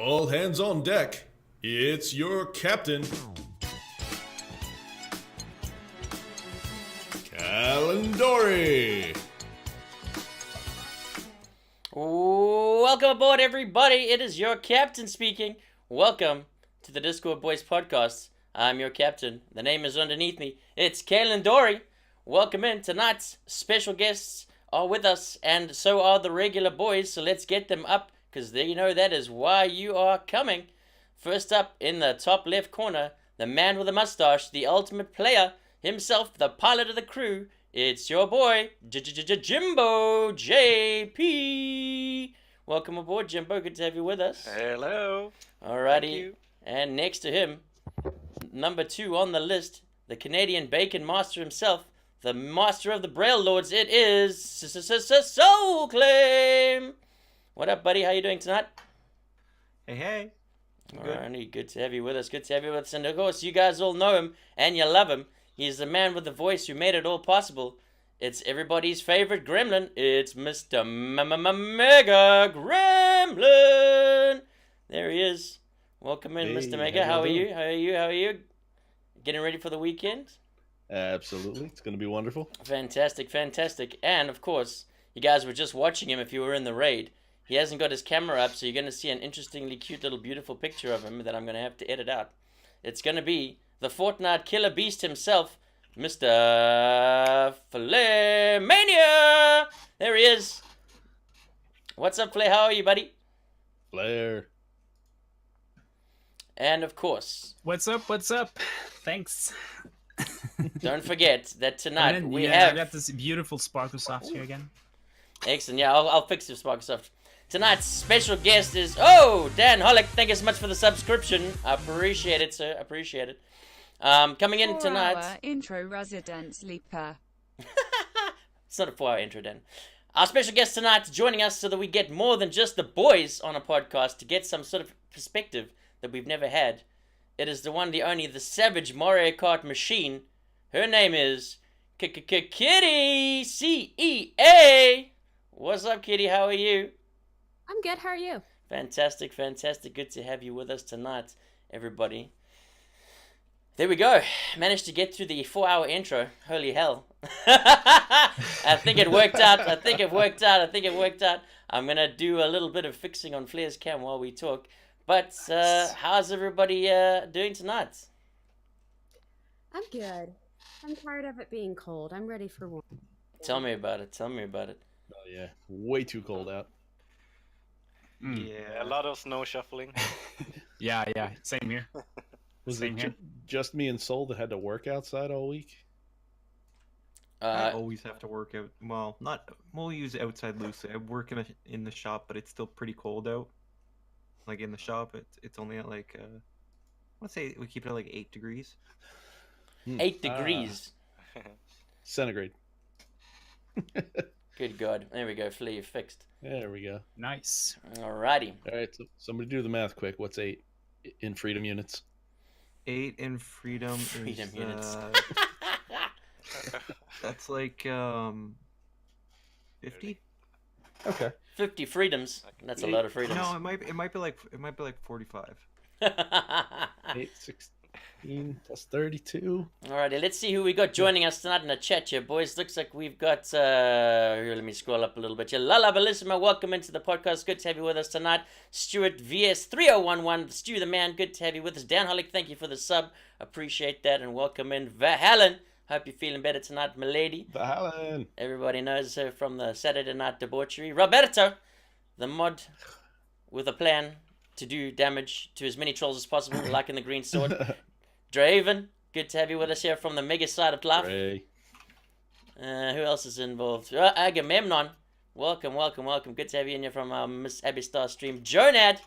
All hands on deck. It's your captain, Calendori. Welcome aboard, everybody. It is your captain speaking. Welcome to the Discord Boys podcast. I'm your captain. The name is underneath me. It's Calendori. Welcome in. Tonight's special guests are with us, and so are the regular boys. So let's get them up, because you know that is why you are coming. First up in the top left corner, the man with a mustache, the ultimate player himself, the pilot of the crew. It's your boy, Jimbo JP. Welcome aboard, Jimbo. Good to have you with us. Hello. Alrighty. Thank you. And next to him, number 2 on the list, the Canadian bacon master himself, the master of the Braille Lords. It is Soul Claim. What up, buddy? How you doing tonight? Hey. Alrighty, good to have you with us. Good to have you with us. And of course, you guys all know him and you love him. He's the man with the voice who made it all possible. It's everybody's favorite gremlin. It's Mr. Mega Gremlin. There he is. Welcome in, Hey, Mr. Mega. how How are you you? How are you? How are you? Getting ready for the weekend? Absolutely. It's going to be wonderful. Fantastic, fantastic. And of course, you guys were just watching him if you were in the raid. He hasn't got his camera up, so you're going to see an interestingly cute little beautiful picture of him that I'm going to have to edit out. It's going to be the Fortnite killer beast himself, Mr. Flairmania. There he is. What's up, Flair? How are you, buddy? Flair. And of course, What's up? What's up? Thanks. don't forget that tonight And then, we I have... got this beautiful Sparkle Soft here again. Excellent. Yeah, I'll fix your Sparksoft. Tonight's special guest is Dan Hollick. Thank you so much for the subscription. I appreciate it, sir. Appreciate it. Coming in tonight. 4-hour intro resident sleeper. It's not a 4-hour intro, Dan. Our special guest tonight joining us so that we get more than just the boys on a podcast, to get some sort of perspective that we've never had. It is the one, the only, the savage Mario Kart machine. Her name is KittyCEA. What's up, Kitty? How are you? I'm good. How are you? Fantastic, fantastic. Good to have you with us tonight, everybody. There we go. Managed to get through the 4-hour intro. Holy hell. I think it worked out. I think it worked out. I'm going to do a little bit of fixing on Flair's cam while we talk. But how's everybody doing tonight? I'm good. I'm tired of it being cold. I'm ready for warm. Tell me about it. Oh, yeah. Way too cold out. Yeah, a lot of snow shuffling. Yeah. Same here. Was Same it here. just me and Soul that had to work outside all week? I always have to work out. Well, we'll use outside loosely. I work in the shop, but it's still pretty cold out. Like in the shop, it's only at like let's say we keep it at like 8 degrees. 8 degrees. Centigrade. Good God. There we go. Flair fixed. There we go. Nice. Alrighty. All right, so somebody do the math quick. What's 8 in freedom units? 8 in freedom. Freedom is, units. That's like 50. Okay. 50 freedoms. That's a lot of freedoms. No, it might be like 45. 8, 16 plus 32. Alrighty, let's see who we got joining us tonight in the chat here, boys. Looks like we've got, here, let me scroll up a little bit here. Lala Bellissima, welcome into the podcast. Good to have you with us tonight. Stuart VS3011, Stu the man, good to have you with us. Dan Hollick, thank you for the sub. Appreciate that, and welcome in Vahallen. Hope you're feeling better tonight, milady. Vahallen. Everybody knows her from the Saturday Night Debauchery. Roberto, the mod with a plan to do damage to as many trolls as possible, like in the Green Sword. Draven, good to have you with us here from the mega side of life. Ray. Who else is involved? Agamemnon, welcome. Good to have you in here from Miss Abby Star stream. Jonad,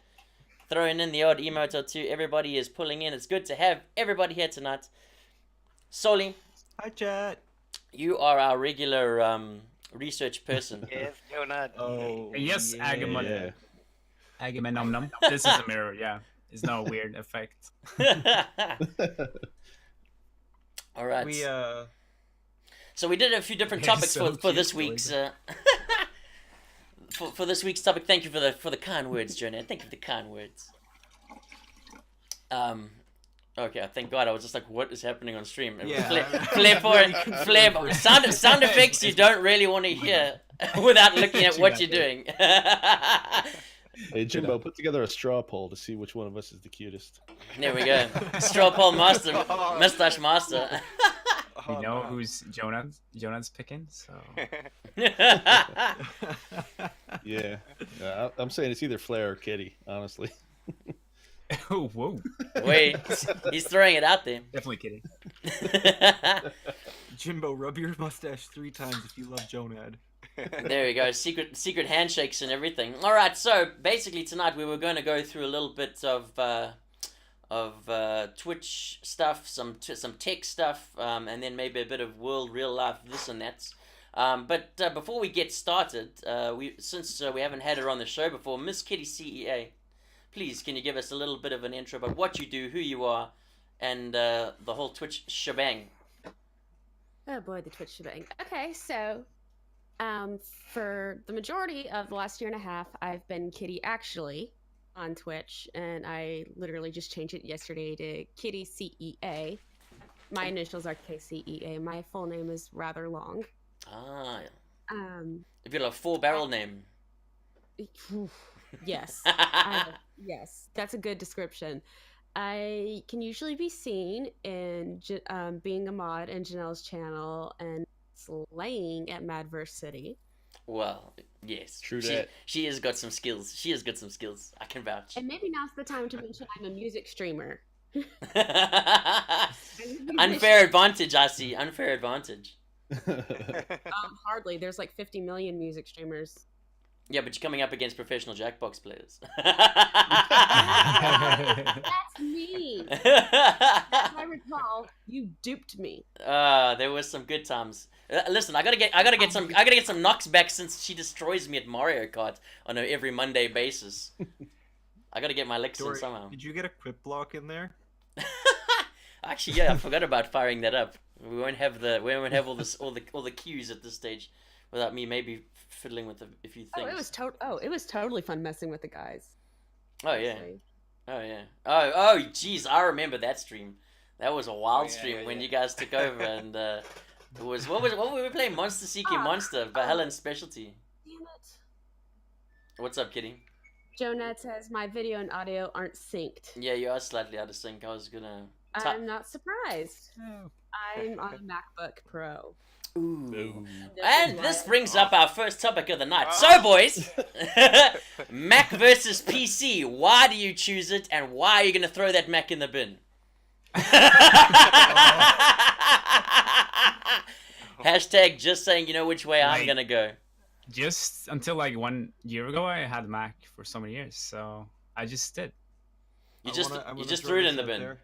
throwing in the odd emote or two. Everybody is pulling in. It's good to have everybody here tonight. Soli, Hi, chat. you are our regular research person. Yes, Jonah. Oh, Yes, yeah. Agamemnon. Agamemnon. This is a mirror, yeah. It's no weird effect. All right. We So we did a few different Yeah, topics so for this cute, week's for this week's topic. Thank you for the kind words, Jonah. Thank you for the kind words. Okay, thank God. I was just like, what is happening on stream? Yeah, Flare for it. Flare. Sound effects you don't really want to hear without looking at what you're doing. Hey, Jimbo, put together a straw poll to see which one of us is the cutest. There we go. Straw poll master. Mustache master. You know who's Jonah's picking, so Yeah. I'm saying it's either Flair or Kitty, honestly. oh whoa, Wait, he's throwing it out there. definitely kidding. Jimbo, rub your mustache 3 times if you love Jonad. There we go. Secret handshakes and everything. All right. So basically tonight we were going to go through a little bit of Twitch stuff, some tech stuff, and then maybe a bit of real life this and that. But before we get started, since we haven't had her on the show before, Miss KittyCEA, please can you give us a little bit of an intro about what you do, who you are, and the whole Twitch shebang? Oh boy, the Twitch shebang. Okay, so for the majority of the last year and a half, I've been Kitty actually on Twitch, and I literally just changed it yesterday to KittyCEA. My initials are KCEA. My full name is rather long. Ah, Um, if you have a full barrel name. yes, yes, that's a good description. I can usually be seen in being a mod in Janelle's channel and slaying at Madverse City. Well, yes. True that. She has got some skills. She has got some skills. I can vouch. And maybe now's the time to mention I'm a music streamer. Unfair advantage, I see. Unfair advantage. Hardly. There's like 50 million music streamers. Yeah, but you're coming up against professional Jackbox players. That's me. As I recall, you duped me. There was some good times. Listen, I gotta get some knocks back since she destroys me at Mario Kart on an every Monday basis. I gotta get my licks in Dory, somehow. did you get a quip block in there? Actually, yeah, I forgot about firing that up. We won't have all the cues at this stage, without me maybe fiddling with a few things. It was totally fun messing with the guys. Oh yeah. Honestly. Oh yeah. Oh geez, I remember that stream. That was a wild stream when you guys took over, and it was what were we playing? Monster Seeking Monster by Helen's Specialty. Damn it. What's up, Kitty? Jonette says my video and audio aren't synced. Yeah, you are slightly out of sync. I was gonna. I'm not surprised. I'm on a MacBook Pro. Ooh. And this brings up our first topic of the night. So, boys, Mac versus PC. Why do you choose it, and why are you going to throw that Mac in the bin? Hashtag just saying, you know which way I'm going to go. Just until like 1 year ago, I had a Mac for so many years, so I just did. You just threw it in the bin.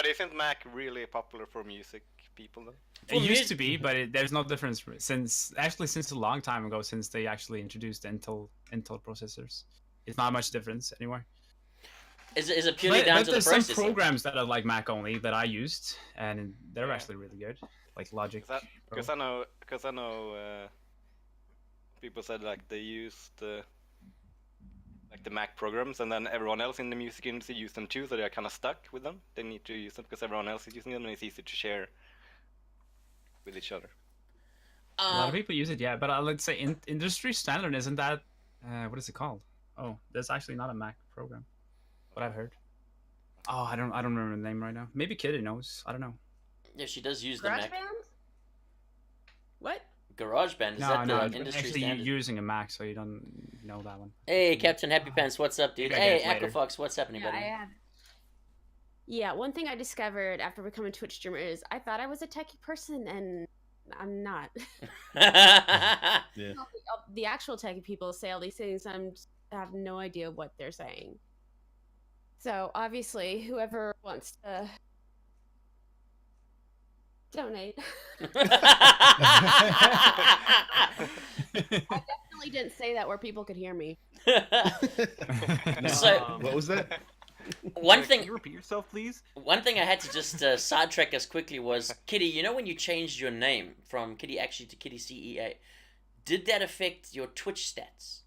Isn't Mac really popular for music people though? It used to be, but there's no difference since a long time ago, since they actually introduced Intel processors. It's not much difference anymore. Is it purely down to the processor? There's some programs that are like Mac only that I used, and they're actually really good, like Logic. Because I know people said like they used like the Mac programs, and then everyone else in the music industry used them too, so they're kind of stuck with them. They need to use them because everyone else is using them, and it's easy to share with each other. A lot of people use it, yeah, but let's say industry standard isn't that what is it called? Oh, there's actually not a Mac program. What I've heard. Oh, I don't remember the name right now. Maybe Kitty knows. I don't know. Yeah, she does use the Mac. What? GarageBand, is that the industry actually standard? you're using a Mac, so you don't know that one. Hey, Captain Happy Pants, what's up, dude? Hey, Aquafox, what's happening, buddy? Yeah, one thing I discovered after becoming Twitch streamer is I thought I was a techie person, and I'm not. Yeah. The actual techie people say all these things, I have no idea what they're saying. So, obviously, whoever wants to donate. I definitely didn't say that where people could hear me. So, what was that? One thing. Can you repeat yourself, please? One thing I had to just sidetrack us quickly was, Kitty, you know when you changed your name from Kitty actually to KittyCEA, did that affect your Twitch stats?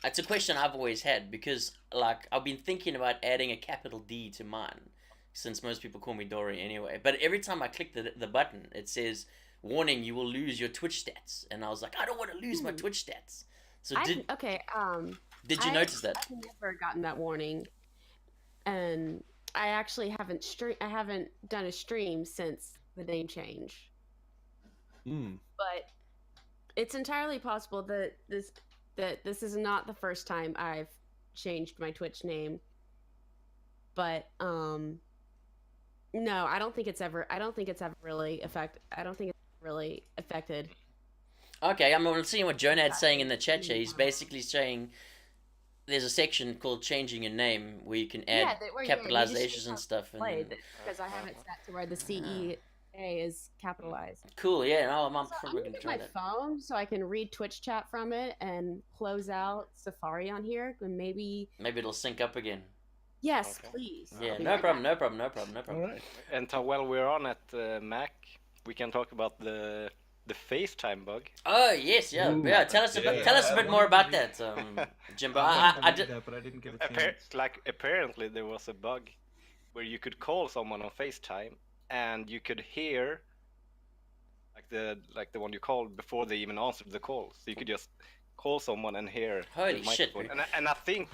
It's a question I've always had because, like, I've been thinking about adding a capital D to mine, since most people call me Dory anyway. But every time I click the button, it says, "Warning: you will lose your Twitch stats." And I was like, I don't want to lose my Twitch stats. So did you notice that? I've never gotten that warning, and I actually haven't done a stream since the name change. But it's entirely possible that this is not the first time I've changed my Twitch name. But no, I don't think it's ever really affected. Okay, I'm seeing what Jonad's saying in the chat here. He's basically saying there's a section called changing your name where you can add capitalizations and stuff. Because I have it set to where the CEA is capitalized. Cool, yeah. No, I'm So probably I'm gonna gonna try get that. my phone so I can read Twitch chat from it and close out Safari on here, and maybe it'll sync up again. Yes, Okay. please. Yeah, I'll be no right problem, back. no problem, no problem, no problem. All right. And while we're on at Mac, we can talk about the FaceTime bug. Oh yes, yeah, Ooh, yeah. Tell us a bit more about that, Jimbo. I did that, but I didn't get a chance. Apparently there was a bug where you could call someone on FaceTime and you could hear like the one you called before they even answered the call. So you could just call someone and hear Holy the shit! microphone. And I think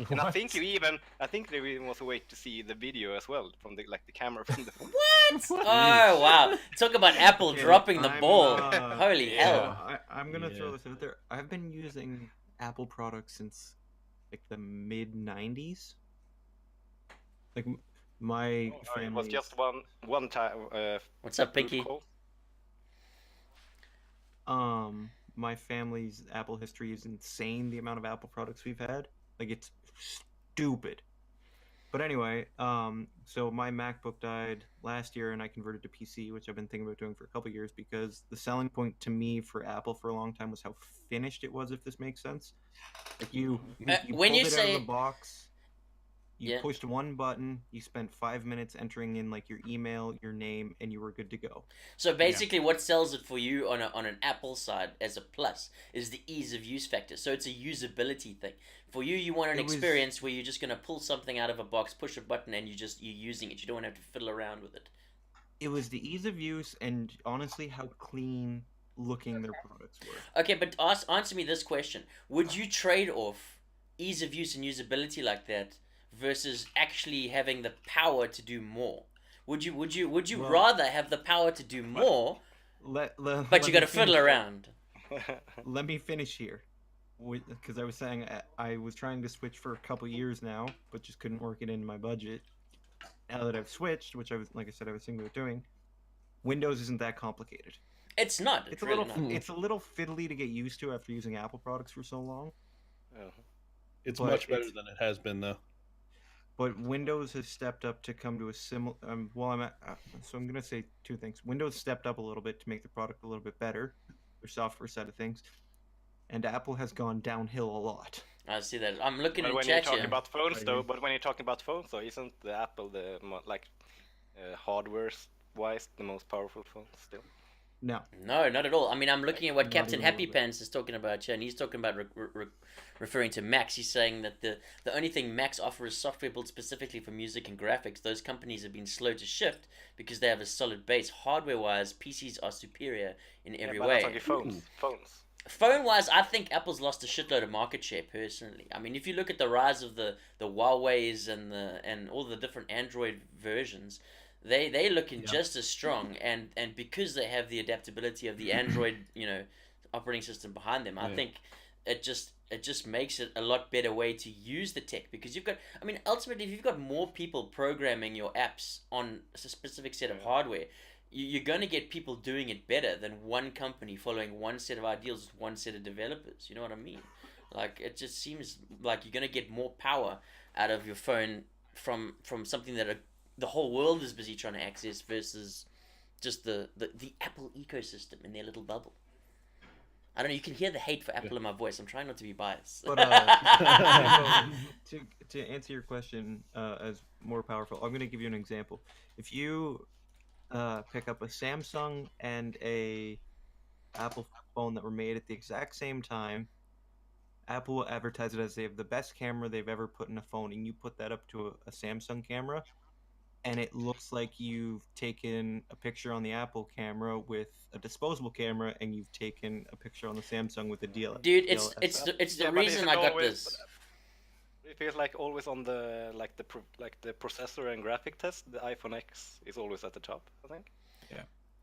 there even was a way to see the video as well from the camera from the phone. What? Oh wow! Talk about Apple Okay, dropping the I'm, ball. uh, Holy hell! I'm gonna throw Yeah. this out there. I've been using Apple products since like the mid '90s. Like my It family. was just one time. What's up, Pinky? Call. My family's Apple history is insane. The amount of Apple products we've had, like it's stupid. But anyway, so my MacBook died last year, and I converted to PC, which I've been thinking about doing for a couple years because the selling point to me for Apple for a long time was how finished it was. If this makes sense, like you when pulled you it say- out of the box. You Yeah. pushed one button, you spent 5 minutes entering in like your email, your name, and you were good to go. So basically, what sells it for you on an Apple side as a plus is the ease of use factor. So it's a usability thing. For you, you want an experience where you're just gonna pull something out of a box, push a button, and you're using it. You don't have to fiddle around with it. It was the ease of use and honestly how clean looking their products were. Okay, but answer me this question: would you trade off ease of use and usability like that versus actually having the power to do more? Would you Well, rather have the power to do more, but you got to fiddle around? Let me finish here, because I was saying I was trying to switch for a couple years now, but just couldn't work it into my budget. Now that I've switched, which I was, like I said, I was thinking about doing, Windows isn't that complicated. It's not. It's really a little, it's a little fiddly to get used to after using Apple products for so long. It's But much better than it has been, though. But Windows has stepped up to come to a similar. So I'm gonna say two things. Windows stepped up a little bit to make the product a little bit better, their software side of things, and Apple has gone downhill a lot. I see that. I'm looking But at when you're chat talking here. about phones, though, isn't the Apple hardware wise the most powerful phone still? No, No, not at all. I mean, I'm looking at what Not Captain even a Happy little bit. Pants is talking about here, and he's talking about referring to Macs. He's saying that the only thing Macs offer is software built specifically for music and graphics. Those companies have been slow to shift because they have a solid base. Hardware-wise, PCs are superior in every but way. that's only phones. Phone-wise, I think Apple's lost a shitload of market share personally. I mean, if you look at the rise of the Huawei's and all the different Android versions, they looking just as strong, and because they have the adaptability of the Android operating system behind them, I think it just makes it a lot better way to use the tech, because you've got, I mean, ultimately if you've got more people programming your apps on a specific set of hardware, you're going to get people doing it better than one company following one set of ideals with one set of developers. You know what I mean? Like, it just seems like you're going to get more power out of your phone from something that the whole world is busy trying to access versus just the Apple ecosystem in their little bubble. I don't know. You can hear the hate for Apple in my voice. I'm trying not to be biased. But to answer your question as more powerful, I'm going to give you an example. If you pick up a Samsung and a Apple phone that were made at the exact same time, Apple will advertise it as they have the best camera they've ever put in a phone, and you put that up to a Samsung camera, and it looks like you've taken a picture on the Apple camera with a disposable camera, and you've taken a picture on the Samsung with a DL. Dude, it's the Yeah, but reason isn't I got always- this. It feels like always on the the processor and graphic test, the iPhone X is always at the top, I think.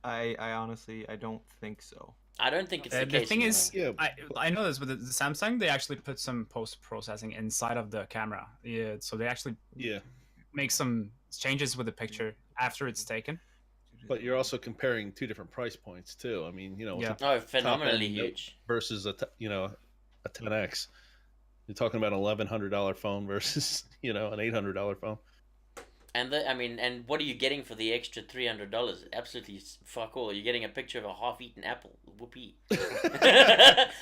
I honestly, I don't think so. I don't think it's The case thing anymore. is, Yeah. I know this with the Samsung. They actually put some post processing inside of the camera. Yeah, so they actually Yeah, make some changes with the picture after it's taken. but you're also comparing two different price points too. I mean, you know, with Yeah. the Oh, phenomenally top-end Note huge. versus a 10X. You're talking about an $1,100 phone versus an $800 phone. And and what are you getting for the extra $300? Absolutely fuck all. You're getting a picture of a half-eaten apple. Whoopee. They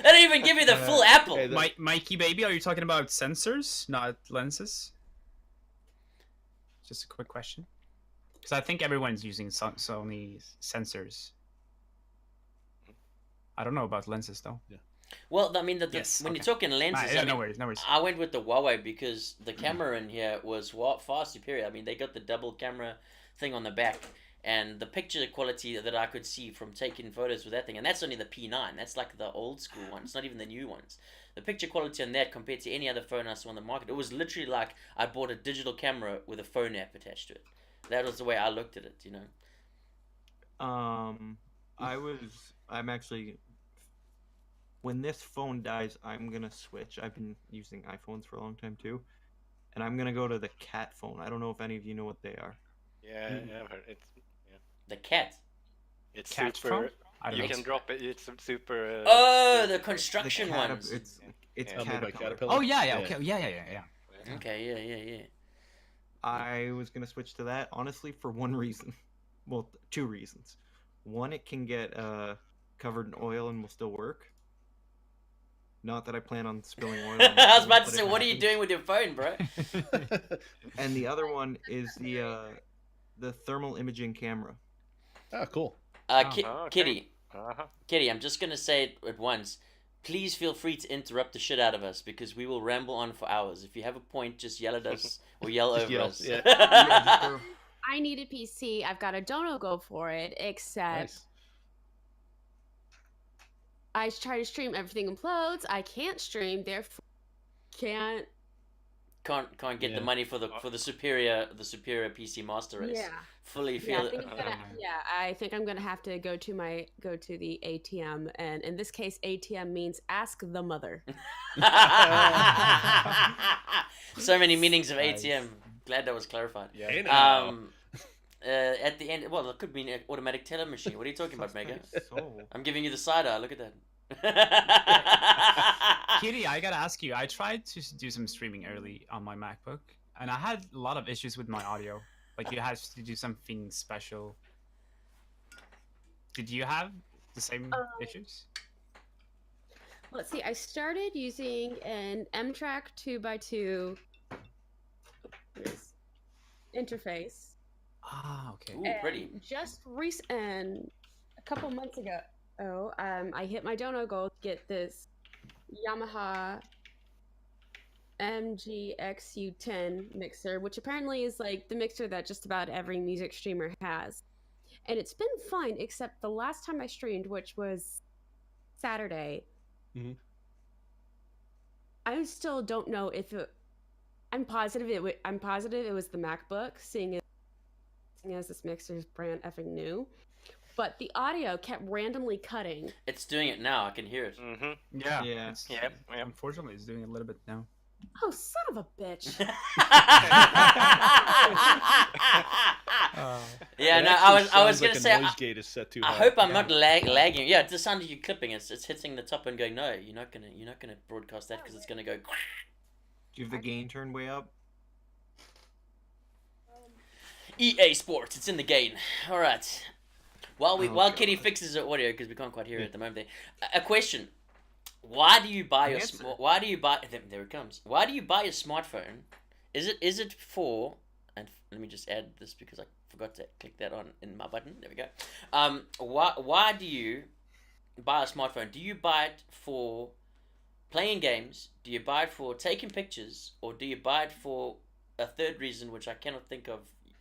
don't even give you the full apple. Okay, Mikey baby, are you talking about sensors, not lenses? Just a quick question, because I think everyone's using Sony sensors. I don't know about lenses though. Well, I mean, Yes, when okay. you're talking lenses, No worries, no worries. I went with the Huawei because the camera in here was far superior. I mean, they got the double camera thing on the back, and the picture quality that I could see from taking photos with that thing, and that's only the P9. That's like the old school one. It's not even the new ones. The picture quality on that compared to any other phone I saw on the market, it was literally like I bought a digital camera with a phone app attached to it. That was the way I looked at it, I'm actually, when this phone dies, I'm gonna switch. I've been using iPhones for a long time too, and I'm gonna go to the cat phone. I don't know if any of you know what they are. Yeah, I've heard The cat. it's Cat super. phone? I don't You know. can drop it. It's super. Oh, the construction The ones. It's Yeah. Made by Caterpillar. Caterpillar. Oh yeah, okay, yeah. Okay, yeah. I was gonna switch to that honestly for one reason. Well, two reasons. One, it can get covered in oil and will still work. Not that I plan on spilling oil. On I was my about to phone, say, but what it are you happens. doing with your phone, bro? And the other one is the thermal imaging camera. Ah, cool. Ki- Oh, okay. Kitty, Uh-huh. I'm just gonna say it at once. Please feel free to interrupt the shit out of us because we will ramble on for hours. If you have a point, just yell at us or yell Just over yell, us. yeah. I need a PC. I've got a Dono Go for it, except Nice. I try to stream, everything implodes. I can't stream, therefore can't. Can't get the Yeah. money for the superior PC master race. Yeah. Fully Yeah, feel I think I think I'm gonna have to go to the ATM, and in this case, ATM means ask the mother. So many meanings of Nice. ATM. Glad that was clarified. Hey now. At the end, well, it could be an automatic teller machine. What are you talking about, Mega? So, I'm giving you the side eye. Look at that. Kitty, I gotta ask you. I tried to do some streaming early on my MacBook, and I had a lot of issues with my audio. Like you had to do something special. Did you have the same issues? Let's see. I started using an M-Track 2x2 interface. Ah, okay. Ooh, pretty. And a couple months ago, I hit my Dono goal to get this Yamaha MGXU10 mixer, which apparently is like the mixer that just about every music streamer has. And it's been fine, except the last time I streamed, which was Saturday. Mhm. I still don't know if it. I'm positive it was the MacBook, seeing as this mixer is brand effing new. But the audio kept randomly cutting. It's doing it now. I can hear it. Mm-hmm. Yeah. Yeah. it's- Yep. Unfortunately, it's doing a little bit now. Oh, son of a bitch! Yeah, It no, actually I was sounds gonna like say. a noise gate is set too I high. hope I'm not lagging. Yeah, it just sounded like you clipping. It's hitting the top and going. No, you're not gonna broadcast that because it's gonna go. do you have the gain turned way up? EA Sports, it's in the game. All right. While Oh, Kitty God. fixes her audio because we can't quite hear it at the moment. A question: Why do you buy Answer. Why do you buy? There it comes. Why do you buy a smartphone? Is it for? And let me just add this because I forgot to click that on in my button. There we go. Why do you buy a smartphone? Do you buy it for playing games? Do you buy it for taking pictures, or do you buy it for a third reason, which I cannot think of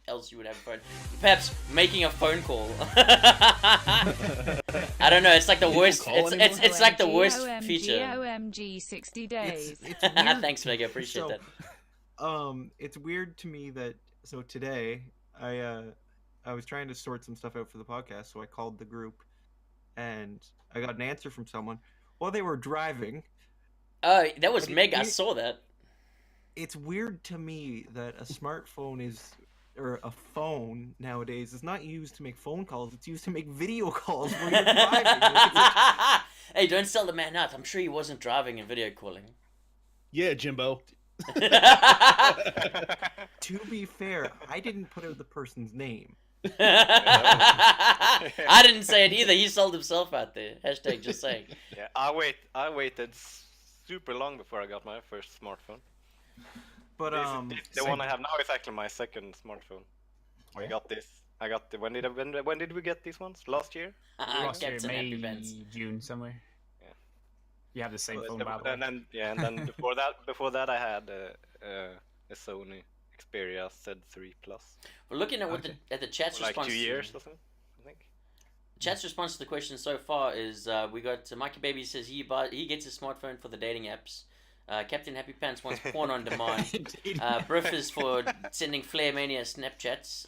else you would have a phone? Perhaps making a phone call. I don't know. It's like the People worst. call It's like the worst OMG, feature. OMG 60 days. It's weird. Thanks, Mega. Appreciate So, that. It's weird to me that today I was trying to sort some stuff out for the podcast, so I called the group, and I got an answer from someone while they were driving. Oh, that was But Meg. I it- saw that. It's weird to me that a smartphone or a phone nowadays is not used to make phone calls. It's used to make video calls when you're driving. Like, Hey, don't sell the man out. I'm sure he wasn't driving and video calling. Yeah, Jimbo. to be fair, I didn't put out the person's name. I didn't say it either. He sold himself out there. Hashtag just saying. Yeah, I waited super long before I got my first smartphone. But The one I have now is actually my second smartphone. Oh, I yeah? got this. When did we get these ones? Last year? Last year, Captain Happy May, Pants. June somewhere. Yeah. You have the same So phone, the- by the way. and then before that I had a Sony Xperia Z3 Plus. We're looking at what Okay. the chat's For like response. 2 years or something, I think. Chat's response to the question so far is we got Mikey Baby says he gets a smartphone for the dating apps. Captain Happy Pants wants porn on demand. Briff is for sending Flare Mania Snapchats.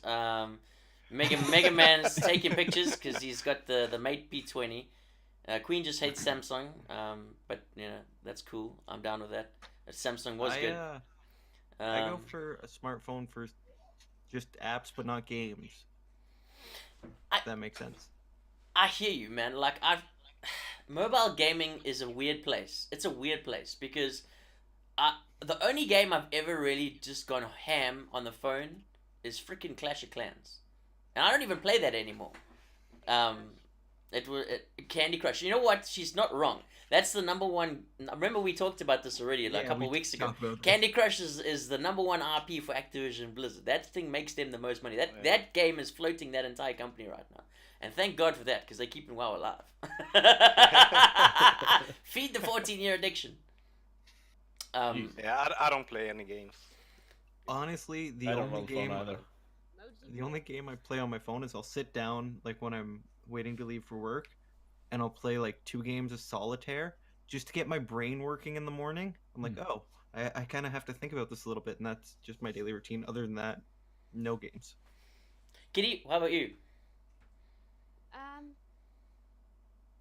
Mega Man's taking pictures because he's got the Mate P20. Queen just hates Samsung, but you know that's cool. I'm down with that. Samsung was good. I go Um, for a smartphone for just apps, but not games. I- If that makes sense. I hear you, man. Like mobile gaming is a weird place. It's a weird place because the only game I've ever really just gone ham on the phone is freaking Clash of Clans, and I don't even play that anymore. It was Candy Crush. You know what? She's not wrong. That's the number one. I remember we talked about this already like a couple weeks ago. Candy Crush is the number one RP for Activision Blizzard. That thing makes them the most money. That game is floating that entire company right now. And thank God for that, because they're keeping WoW alive. Feed the 14-year addiction. Yeah, I don't play any games. Honestly, the I don't only run the phone game either. the only game I play on my phone is I'll sit down like when I'm waiting to leave for work, and I'll play like 2 games of solitaire just to get my brain working in the morning. I'm like, oh, I kind of have to think about this a little bit, and that's just my daily routine. Other than that, no games. Kitty, how about you?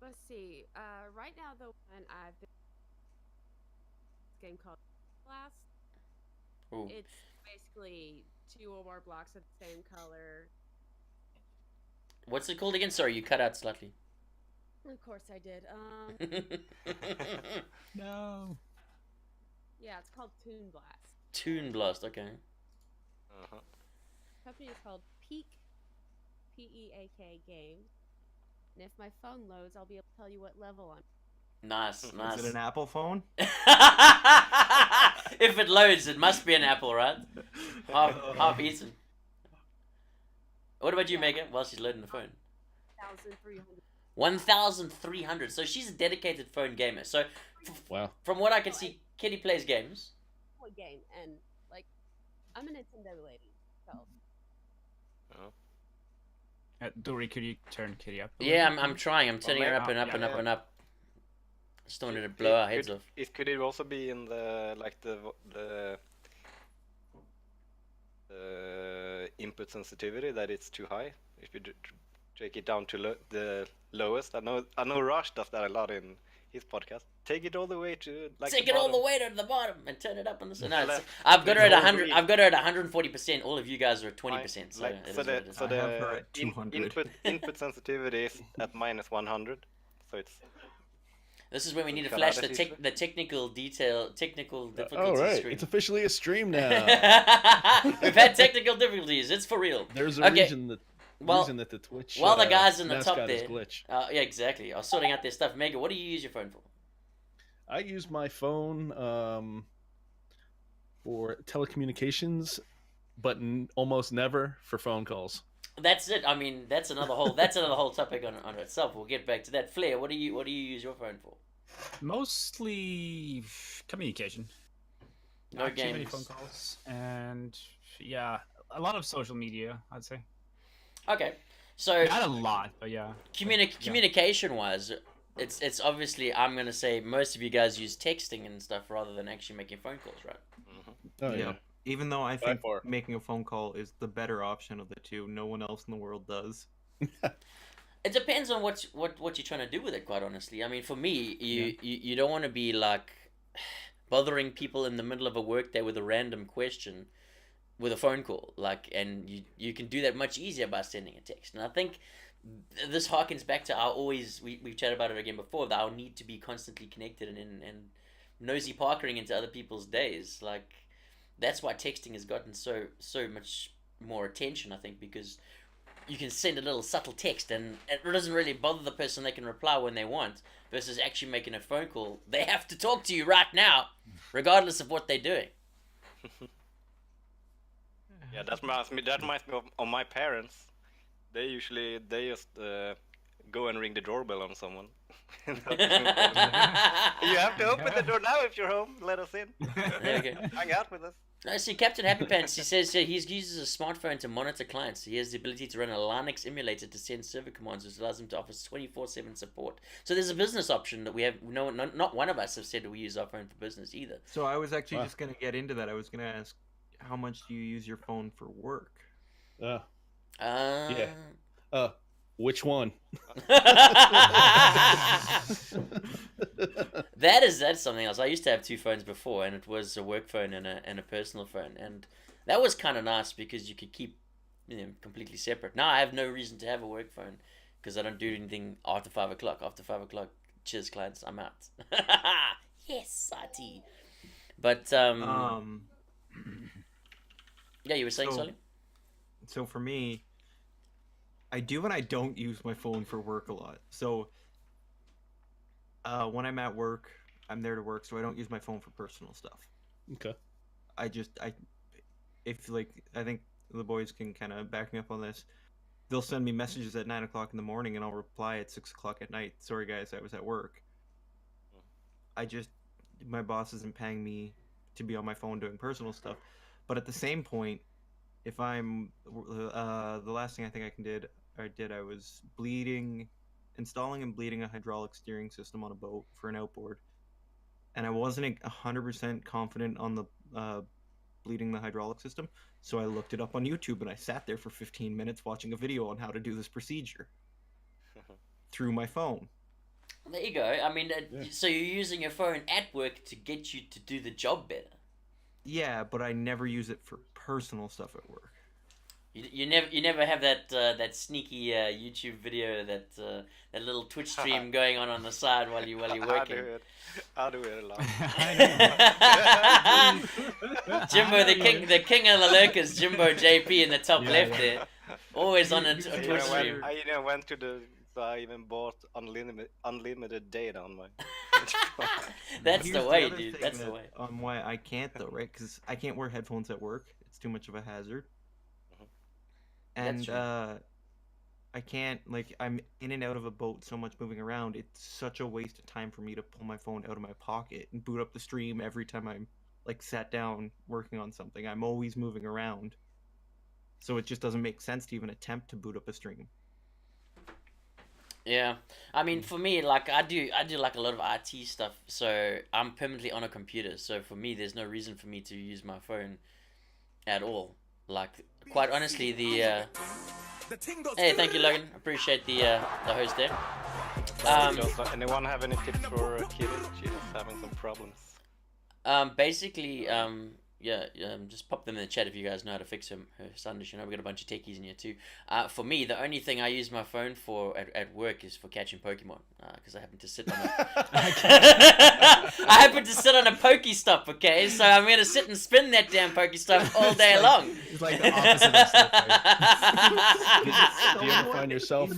Let's see. Right now, the one I've been this game called Blast. Ooh. It's basically 2 or more blocks of the same color. What's it called again? Sorry, you cut out slightly. Of course, I did. No. Yeah, it's called Toon Blast. Toon Blast, okay. Uh-huh. Company is called Peak, P-E-A-K game. And if my phone loads, I'll be able to tell you what level I'm. Nice, nice. Is it an Apple phone? If it loads, it must be an apple, right? Half eaten. What about you, Megan? While she's loading the phone. 1,300. 1,300. So she's a dedicated phone gamer. So Wow. from what I can see, Kitty plays games. What game? And like, I'm a Nintendo lady. So Dory, could you turn Kitty up? a Yeah, little? I'm trying. I'm turning her up and up and up and up. Just don't want her to blow our heads off. Could it also be in the like the input sensitivity that it's too high? If you take it down to the lowest, I know Rush does that a lot in his podcast. Take it all the way to like Take the it all the bottom. way to the bottom and turn it up on the side. No, Yeah, it's- that- I've got her at it's all 100. green. I've got her at 140%. All of you guys are at 20%. So Like, it is so what it is. the I have her at 200. input sensitivity is at minus 100, so it's This is when we need to Cut flash out the a feature. technical difficulties All right, screen. it's officially a stream now. We've had technical difficulties. It's for real. There's a Okay. reason that the Twitch while the guys in the top mascot is there- glitch. Yeah, exactly. I was sorting out their stuff. Mega, what do you use your phone for? I use my phone for telecommunications, but almost never for phone calls. That's it. I mean, that's another whole topic on itself. We'll get back to that. Flair, what do you use your phone for? Mostly communication. No Not too many games. phone calls, and yeah, a lot of social media, I'd say. Okay, so Not a lot, but yeah. communication-wise, it's obviously, I'm gonna say most of you guys use texting and stuff rather than actually making phone calls, right? Oh yeah. Even though I By think far. making a phone call is the better option of the two, no one else in the world does. It depends on what you're trying to do with it. Quite honestly, I mean, for me, you don't want to be like bothering people in the middle of a workday with a random question with a phone call, like, and you can do that much easier by sending a text. And I think this harkens back to our always we've chatted about it again before, that our need to be constantly connected and nosy parkering into other people's days. Like, that's why texting has gotten so much more attention, I think, because you can send a little subtle text and it doesn't really bother the person. They can reply when they want, versus actually making a phone call. They have to talk to you right now, regardless of what they're doing. Yeah, that reminds me of my parents. They just go and ring the doorbell on someone. You have to open the door now if you're home. Let us in. There you go. Hang out with us. I see Captain Happy Pants. He says he uses a smartphone to monitor clients. He has the ability to run a Linux emulator to send server commands, which allows him to offer 24/7 support. So there's a business option that we have. No, not one of us have said that we use our phone for business either. So I was actually just going to get into that. I was going to ask, how much do you use your phone for work? Yeah. Which one? That's something else. I used to have two phones before, and it was a work phone and a personal phone, and that was kind of nice because you could keep completely separate. Now I have no reason to have a work phone because I don't do anything after 5 o'clock. After 5 o'clock, cheers, clients, I'm out. Yes, IT. But yeah, you were saying something. So for me, I do and I don't use my phone for work a lot. So when I'm at work, I'm there to work, so I don't use my phone for personal stuff. Okay. I think the boys can kind of back me up on this. They'll send me messages at 9 o'clock in the morning, and I'll reply at 6 o'clock at night. Sorry guys, I was at work. My boss isn't paying me to be on my phone doing personal stuff. But at the same point, if I'm the last thing I think I was installing and bleeding a hydraulic steering system on a boat for an outboard, and I wasn't 100% confident on the bleeding the hydraulic system, so I looked it up on YouTube and I sat there for 15 minutes watching a video on how to do this procedure through my phone. There you go. I mean, so you're using your phone at work to get you to do the job better. Yeah, but I never use it for personal stuff at work. You never have that sneaky YouTube video, that little Twitch stream going on the side while you're working. I'll do it a lot. Jimbo, the king of the lurkers, Jimbo JP in the top left there, always on a Twitch stream. I went to so I even bought unlimited data on my. That's Here's the way, other dude. thing That's the way. On why I can't though, right? Because I can't wear headphones at work. It's too much of a hazard. And I can't, I'm in and out of a boat so much moving around. It's such a waste of time for me to pull my phone out of my pocket and boot up the stream every time I'm sat down working on something. I'm always moving around, so it just doesn't make sense to even attempt to boot up a stream. Yeah, I mean, for me, I do like a lot of IT stuff, so I'm permanently on a computer. So for me, there's no reason for me to use my phone at all. Quite honestly, hey, thank you, Logan. Appreciate the host there. Anyone have any tips for Kitty? She's having some problems. Basically, just pop them in the chat if you guys know how to fix her sun dish. We've got a bunch of techies in here too. For me, the only thing I use my phone for at work is for catching Pokemon, because I happen to sit on I happen to sit on a Pokestop, okay? So I'm gonna sit and spin that damn Pokestop all day long. It's like the opposite of stuff. Do you ever find yourself?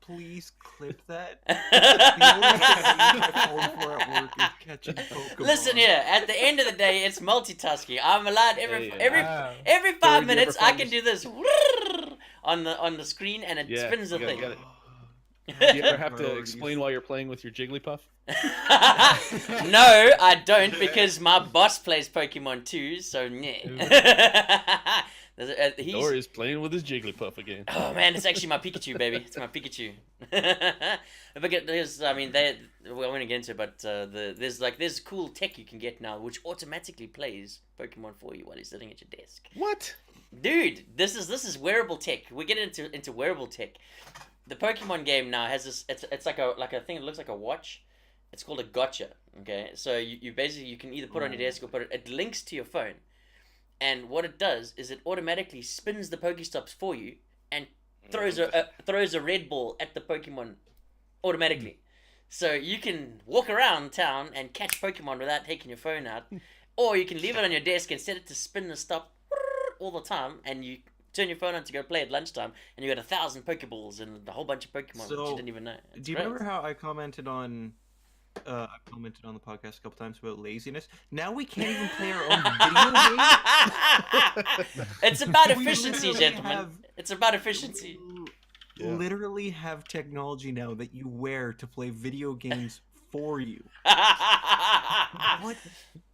Please clip that. The only thing I use my phone for at work is catching Pokemon. Listen here, at the end of the day, it's multitasking. I'm allowed every 5 Jared, minutes you ever I can do this on the screen, and it spins the thing. Do you ever have to Priorities. explain why you're playing with your Jigglypuff? No, I don't, because my boss plays Pokemon too, so yeah. Or is playing with his Jigglypuff again. Oh man, it's actually my Pikachu, baby. It's my Pikachu. But there's, I mean, I won't get into it, but there's cool tech you can get now, which automatically plays Pokemon for you while you're sitting at your desk. What? Dude, this is wearable tech. We get into wearable tech. The Pokemon game now has this. It's like a thing that looks like a watch. It's called a gotcha. Okay, so you basically you can either put it on your desk or put it. It links to your phone, and what it does is it automatically spins the Pokestops for you and throws a red ball at the Pokemon automatically. So you can walk around town and catch Pokemon without taking your phone out, or you can leave it on your desk and set it to spin the stop all the time, and you turn your phone on to go play at lunchtime, and you got 1,000 Pokeballs and a whole bunch of Pokemon which you didn't even know. It's Do you great. remember how I commented on the podcast a couple times about laziness? Now we can't even play our own video game. It's about We efficiency, literally gentlemen. have- It's about efficiency. Yeah. Literally have technology now that you wear to play video games for you. What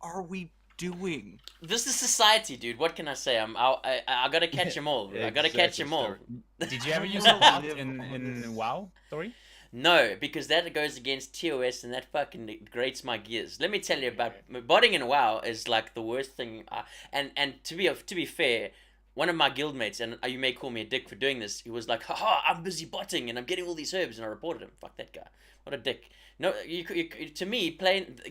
are we doing? This is society, dude. What can I say? I gotta catch them all. I gotta catch them all. Did you ever use a bot in WoW, Tori? No, because that goes against TOS and that fucking grates my gears. Let me tell you about botting in WoW is like the worst thing. And to be fair, one of my guildmates, and you may call me a dick for doing this, he was like, haha, I'm busy botting and I'm getting all these herbs, and I reported him. Fuck that guy. What a dick. No, to me,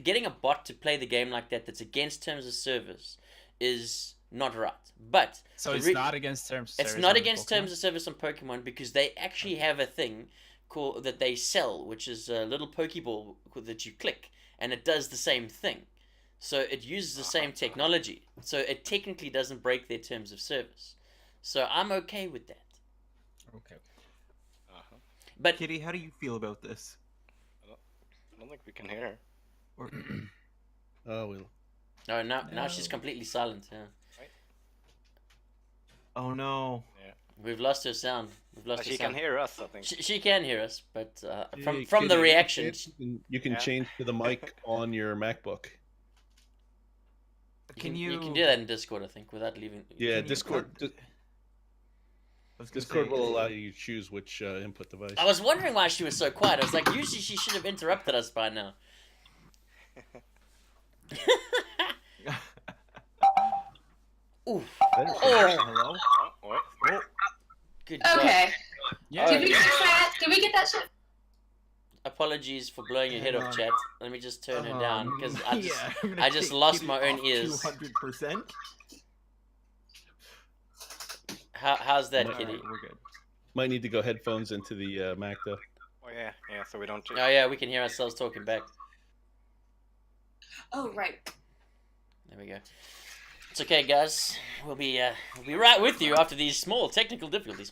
getting a bot to play the game like that that's against terms of service is not right. But So it's not against terms of service. it's not on against Pokemon? terms of service on Pokemon because they actually have a thing called that they sell, which is a little Pokeball that you click, and it does the same thing. So it uses the same technology. So it technically doesn't break their terms of service. So I'm okay with that. Okay. But Kitty, how do you feel about this? I don't think we can hear her. Or, Oh, well. no, now she's completely silent. Yeah. oh no. We've lost her sound. We've lost her She sound. can hear us, I think. She can hear us, but Hey, from the Kitty, reaction, you can Yeah. change to the mic on your MacBook. you can do that in Discord, I think, without leaving. Yeah, Can you Discord. plug- I was gonna Discord say, will allow you to choose which input device. I was wondering why she was so quiet. I was like, usually she should have interrupted us by now. Ooh, There's oh, Hello? Oh, wait. good God. Okay. Yeah. Did we get that? Did we get that shit? Apologies for blowing your head Hang off, on. chat. Let me just turn her down because I just yeah, I'm gonna I just take lost Kitty my own off ears. 200%. how's that, Wow. Kitty? We're good. Might need to go headphones into the Mac though. Oh yeah, so we don't... Oh yeah, we can hear ourselves talking back. Oh right. There we go. It's okay, guys. We'll be right with you after these small technical difficulties.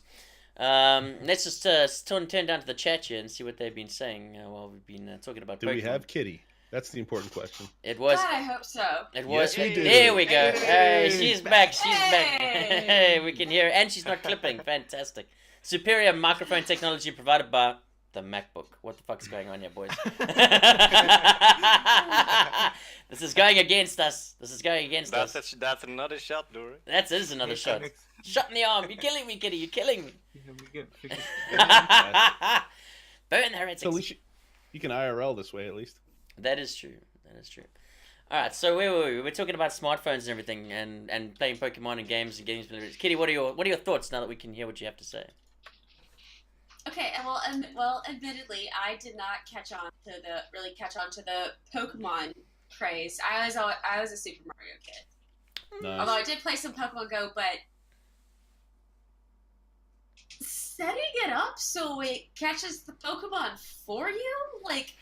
Let's just turn down to the chat here and see what they've been saying while we've been talking about Do Pokemon. we have Kitty? That's the important question. It was. God, I hope so. It was. Yes, we do. There we go. Hey, Hey, she's back. She's back. Hey. Hey, we can hear her, and she's not clipping. Fantastic. Superior microphone technology provided by the MacBook. What the fuck's going on here, boys? This is going against us. This is going against us. That's another shot, Dory. That is another Hey, shot. next- Shot in the arm. You're killing me, Kitty. You're killing me. Yeah, we get fixed. Burn the heretics. So at least you can IRL this way at least. That is true. That is true. All right. So where were we? We're talking about smartphones and everything, and playing Pokemon and games and games. Kitty, what are your thoughts now that we can hear what you have to say? Okay, and admittedly, I did not really catch on to the Pokemon craze. I was a Super Mario kid. Nice. Although I did play some Pokemon Go, but setting it up so it catches the Pokemon for you, like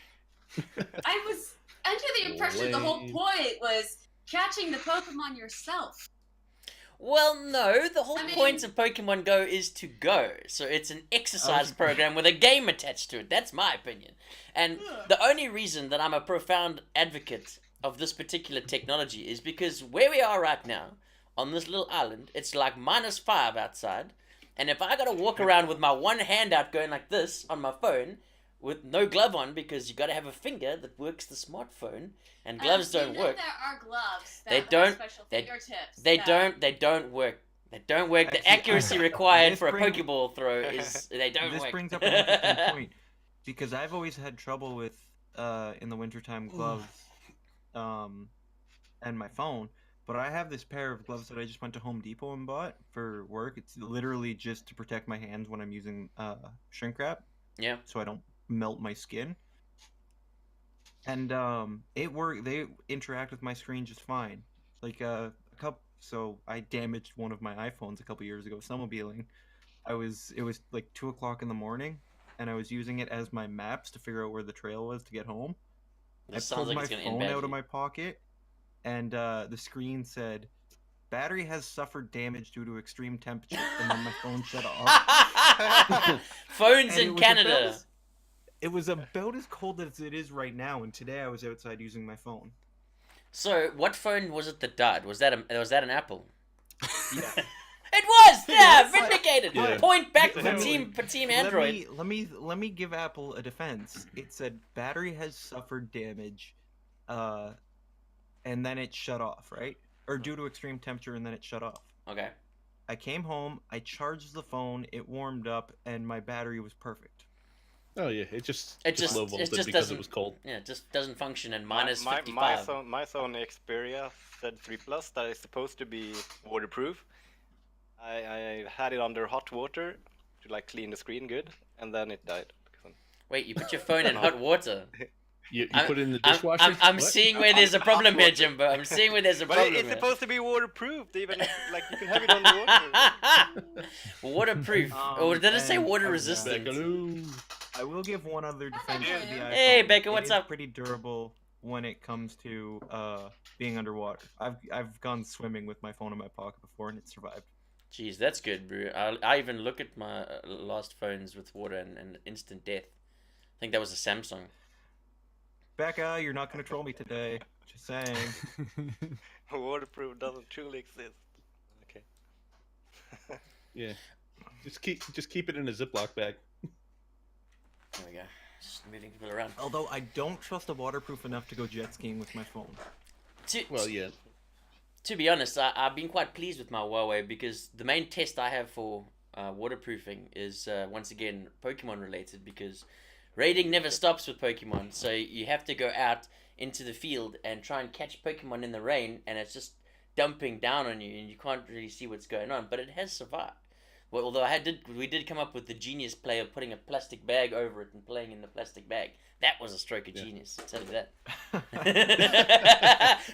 I was under the impression the whole Lame. point was catching the Pokemon yourself. Well, no. The whole I mean- point of Pokemon Go is to go. So it's an exercise program with a game attached to it. That's my opinion. And the only reason that I'm a profound advocate of this particular technology is because where we are right now, on this little island, it's like -5 outside. And if I gotta walk around with my one hand out going like this on my phone, with no glove on because you got to have a finger that works the smartphone, and gloves don't work. There are gloves. They That don't. Have special fingertips. They don't work. They don't work. The accuracy required for a Pokeball throw is they don't work. This brings up an interesting point because I've always had trouble with in the wintertime gloves and my phone. But I have this pair of gloves that I just went to Home Depot and bought for work. It's literally just to protect my hands when I'm using shrink wrap. Yeah. So I don't melt my skin. And they interact with my screen just fine. Like so I damaged one of my iPhones a couple years ago snowmobiling. It was like 2:00 in the morning, and I was using it as my maps to figure out where the trail was to get home. I pulled my phone out of my pocket, and the screen said, "Battery has suffered damage due to extreme temperature," and then my phone shut off. Phones in Canada. It was about as cold as it is right now, and today I was outside using my phone. So, what phone was it that died? Was that an Apple? Yeah. It was. Yeah, But- vindicated. but- Point back for Let team Android. Let me give Apple a defense. It said battery has suffered damage, and then it shut off, right? Or due to extreme temperature, and then it shut off. Okay. I came home, I charged the phone, it warmed up, and my battery was perfect. Oh yeah, it just low voltage just because doesn't, it was cold. Yeah, it just doesn't function in My -55. Sony Xperia Z3 Plus that is supposed to be waterproof. I had it under hot water to like clean the screen good, and then it died. Wait, you put your phone in hot water? You put it in the dishwasher? I'm What? seeing where there's a problem here, Jimbo. I'm seeing where there's a But problem it's here. supposed to be waterproof. Even like you can have it underwater. Waterproof. Or did it say and water I- resistant? I will give one other defense to the iPhone. Hey, Becca, It what's is up? pretty durable when it comes to being underwater. I've gone swimming with my phone in my pocket before, and it survived. Jeez, that's good, bro. I even look at my last phones with water and instant death. I think that was a Samsung. Becca, you're not gonna troll me today. Just saying. Waterproof doesn't truly exist. Okay. Yeah. Just keep it in a Ziploc bag. There we go. Just moving people around. Although I don't trust a waterproof enough to go jet skiing with my phone. Well, yeah. To be honest, I've been quite pleased with my Huawei because the main test I have for waterproofing is once again Pokemon related because raiding never stops with Pokemon. So you have to go out into the field and try and catch Pokemon in the rain, and it's just dumping down on you, and you can't really see what's going on. But it has survived. Well, although we did come up with the genius play of putting a plastic bag over it and playing in the plastic bag. That was a stroke of genius, I'll tell you that.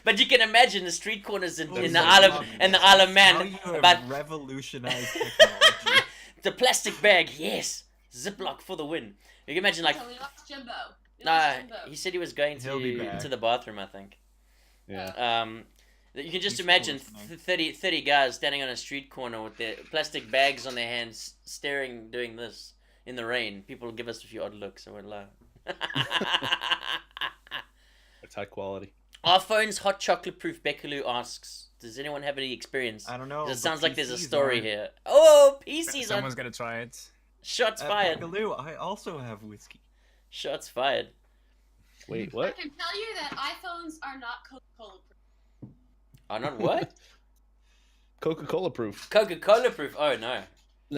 But you can imagine the street corners in the Isle of Man How you have about revolutionized technology. the plastic bag. Yes, Ziploc for the win. You can imagine like. So we lost Jimbo. He said he was going He'll be back. to the bathroom, I think. Yeah. You can just He's imagine listening. 30 guys standing on a street corner with their plastic bags on their hands, staring, doing this in the rain. People will give us a few odd looks, I won't lie. It's high quality. Are phones hot chocolate proof? Beckaloo asks. Does anyone have any experience? I don't know. It but sounds like there's a PCs story aren't. here. Oh, PCs on. Someone's gonna try it. Shots fired. Beckaloo, I also have whiskey. Shots fired. Wait, I what? can tell you that iPhones are not Coca-Cola proof. Oh, not what? Coca-Cola proof. Coca-Cola proof. Oh no.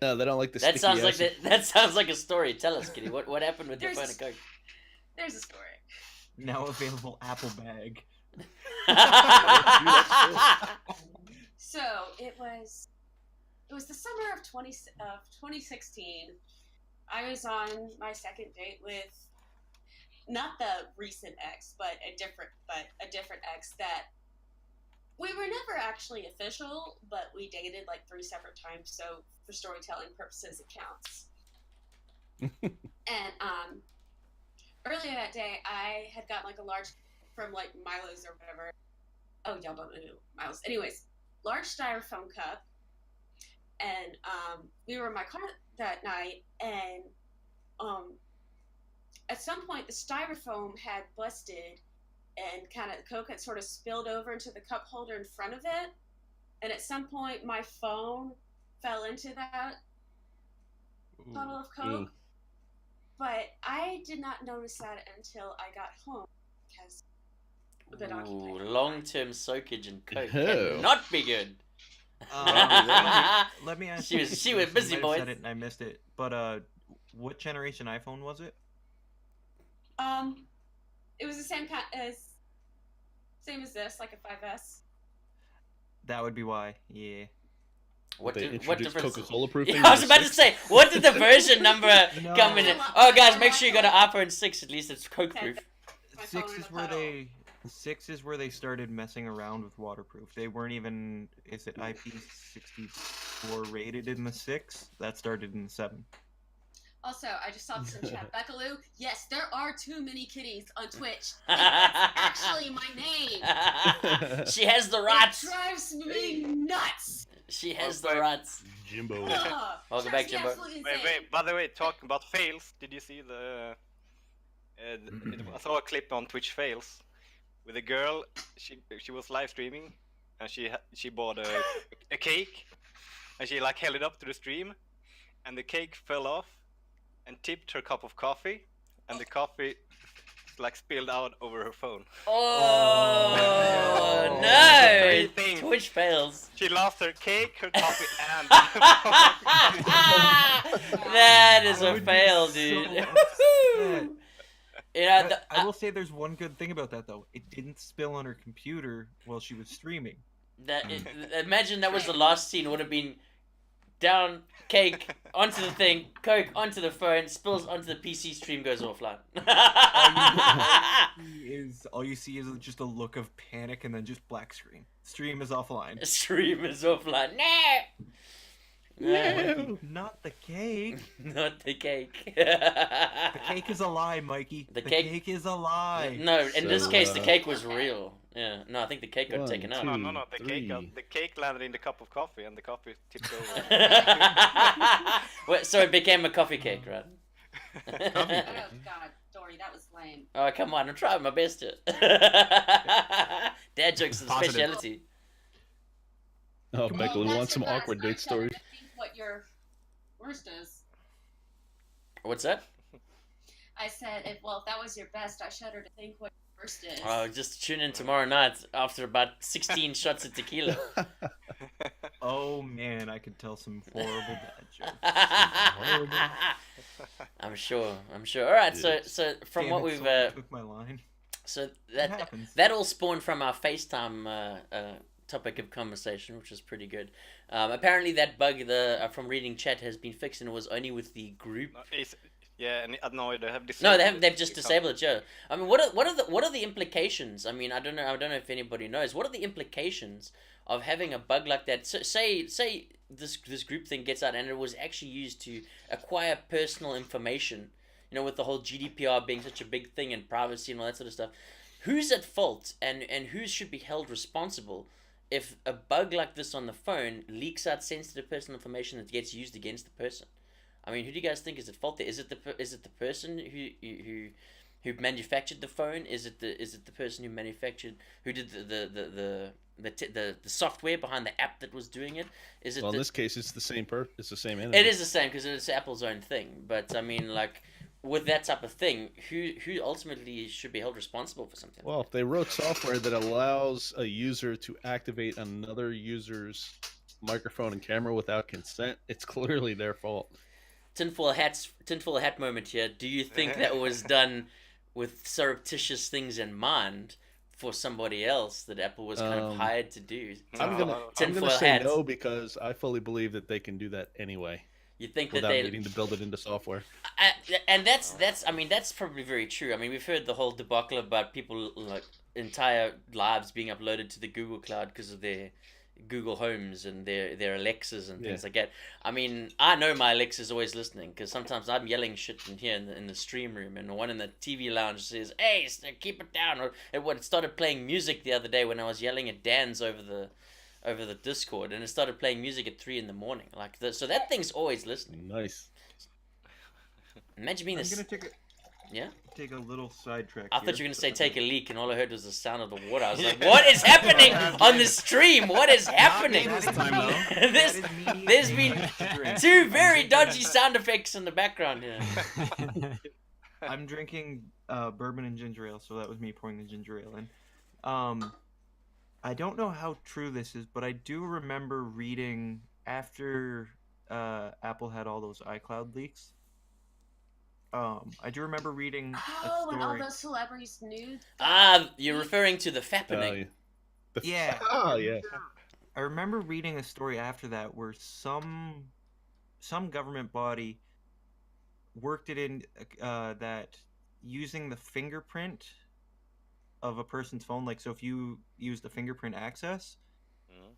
No, they don't like the That sticky sounds like acid. that sounds like a story. Tell us, Kitty. What happened with the There's phone a- of Coke? There's a story. Now available Apple bag. So it was the summer of 2016. I was on my second date with not the recent ex, but a different ex that we were never actually official, but we dated like 3 separate times. So for storytelling purposes, it counts. And earlier that day, I had gotten like a large from like Milo's or whatever. Oh, y'all don't know Milo's. Anyways, large styrofoam cup, and we were in my car that night, and at some point the styrofoam had busted, and kind of the Coke had sort of spilled over into the cup holder in front of it, and at some point my phone fell into that bottle of Coke. but I did not notice that until I got home because I've been occupied. Long-term soakage and coke Oh. cannot be good. Let me ask She you. was busy, you might have boys. said it and I missed it. But what generation iPhone was it? It was the same as this, like a 5S. That would be why. Yeah. What They did, what introduced difference? Coca-Cola proofing. Yeah, I was in about to 6? say, what did the version number No. come in? Oh, guys, make sure you got an iPhone 6. At least it's coke proof. My phone Six in is a where puddle. they started messing around with waterproof. They weren't even. Is it IP64 rated in the 6? That started in the 7. Also, I just saw this in chat. Beckaloo, yes, there are too many kitties on Twitch. That's actually my name. She has the It rights. drives me nuts. She has the rights. Jimbo. Ugh, Welcome drives back, me Jimbo. absolutely Wait, insane. by the way, talking about fails, did you see the? I saw a clip on Twitch fails with a girl. She was live streaming, and she bought a cake, and she like held it up to the stream, and the cake fell off, and tipped her cup of coffee, and the coffee like spilled out over her phone. Oh, Oh. no! Three things. Twitch fails. She lost her cake, her coffee, and That is I a would be fail, so dude. upset. You know, I will say there's one good thing about that though. It didn't spill on her computer while she was streaming. imagine that was the last scene. Would have been down, cake onto the thing, coke onto the phone, spills onto the PC, stream goes offline. All you see is just a look of panic and then just black screen. Stream is offline. Stream is offline. No. No. Not the cake. Not the cake. The cake is a lie, Mikey. The The cake- cake is a lie. No, in this So, case, the cake was real. Yeah, no, I think the cake got 1, taken out. 2, no. The 3. cake landed in the cup of coffee, and the coffee tipped over. Wait, so it became a coffee cake, right? Oh God, Dory, that was lame. Oh, come on, I'm trying my best here. Dad jokes are the Positive. speciality. Oh, Come Becca, we That's want some your best. awkward I date shudder stories. to think what your worst is. What's that? I said, if that was your best, I shudder to think what your worst is. Oh, just tune in tomorrow night after about 16 shots of tequila. Oh man, I could tell some horrible dad jokes. I'm sure. All right, so Yes. from Damn what it, we've someone took my line. so It that happens. that all spawned from our FaceTime topic of conversation, which is pretty good. Apparently, that bug from reading chat has been fixed, and it was only with the group. Yeah, and no, they have No, disabled they have. it. They've just You can't- disabled it. Joe. I mean, what are the implications? I mean, I don't know if anybody knows. What are the implications of having a bug like that? So, say this group thing gets out, and it was actually used to acquire personal information. You know, with the whole GDPR being such a big thing and privacy and all that sort of stuff. Who's at fault, and who should be held responsible if a bug like this on the phone leaks out sensitive personal information that gets used against the person? I mean, who do you guys think is at fault there? Is it the person who manufactured the phone? Is it the person who did the software behind the app that was doing it? Is it Well, in the, this case, it's the same it's the same entity. it is the same because it's Apple's own thing. But I mean, like with that type of thing, who ultimately should be held responsible for something? Well, if they wrote software that allows a user to activate another user's microphone and camera without consent, it's clearly their fault. Tinfoil hat moment here. Do you think that was done with surreptitious things in mind for somebody else that Apple was kind of hired to do? I'm gonna Tinfoil say hats. no because I fully believe that they can do that anyway You think that without they needing to build it into software. and that's I mean that's probably very true. I mean we've heard the whole debacle about people like entire lives being uploaded to the Google Cloud because of their Google Homes and their Alexas and things like that. I mean, I know my Alexa's always listening because sometimes I'm yelling shit in here in the stream room, and one in the TV lounge says, "Hey, keep it down." Or it started playing music the other day when I was yelling at Dan's over the Discord, and it started playing music at 3 a.m. So that thing's always listening. Nice. Imagine being I'm this. gonna take Yeah? Take a little sidetrack. I thought you were going to say but- take a leak, and all I heard was the sound of the water. I was like, what is happening on the stream? What is happening? Not me this time, though. There's- That is me there's taking been a drink. two very dodgy sound effects in the background here. I'm drinking bourbon and ginger ale, so that was me pouring the ginger ale in. I don't know how true this is, but I do remember reading after Apple had all those iCloud leaks. I do remember reading a Oh, and all story. those celebrities nude. You're referring to the Oh, fappening. Yeah. Oh, yeah. I remember reading a story after that where some government body worked it in that using the fingerprint of a person's phone, like so if you use the fingerprint access, Mhm.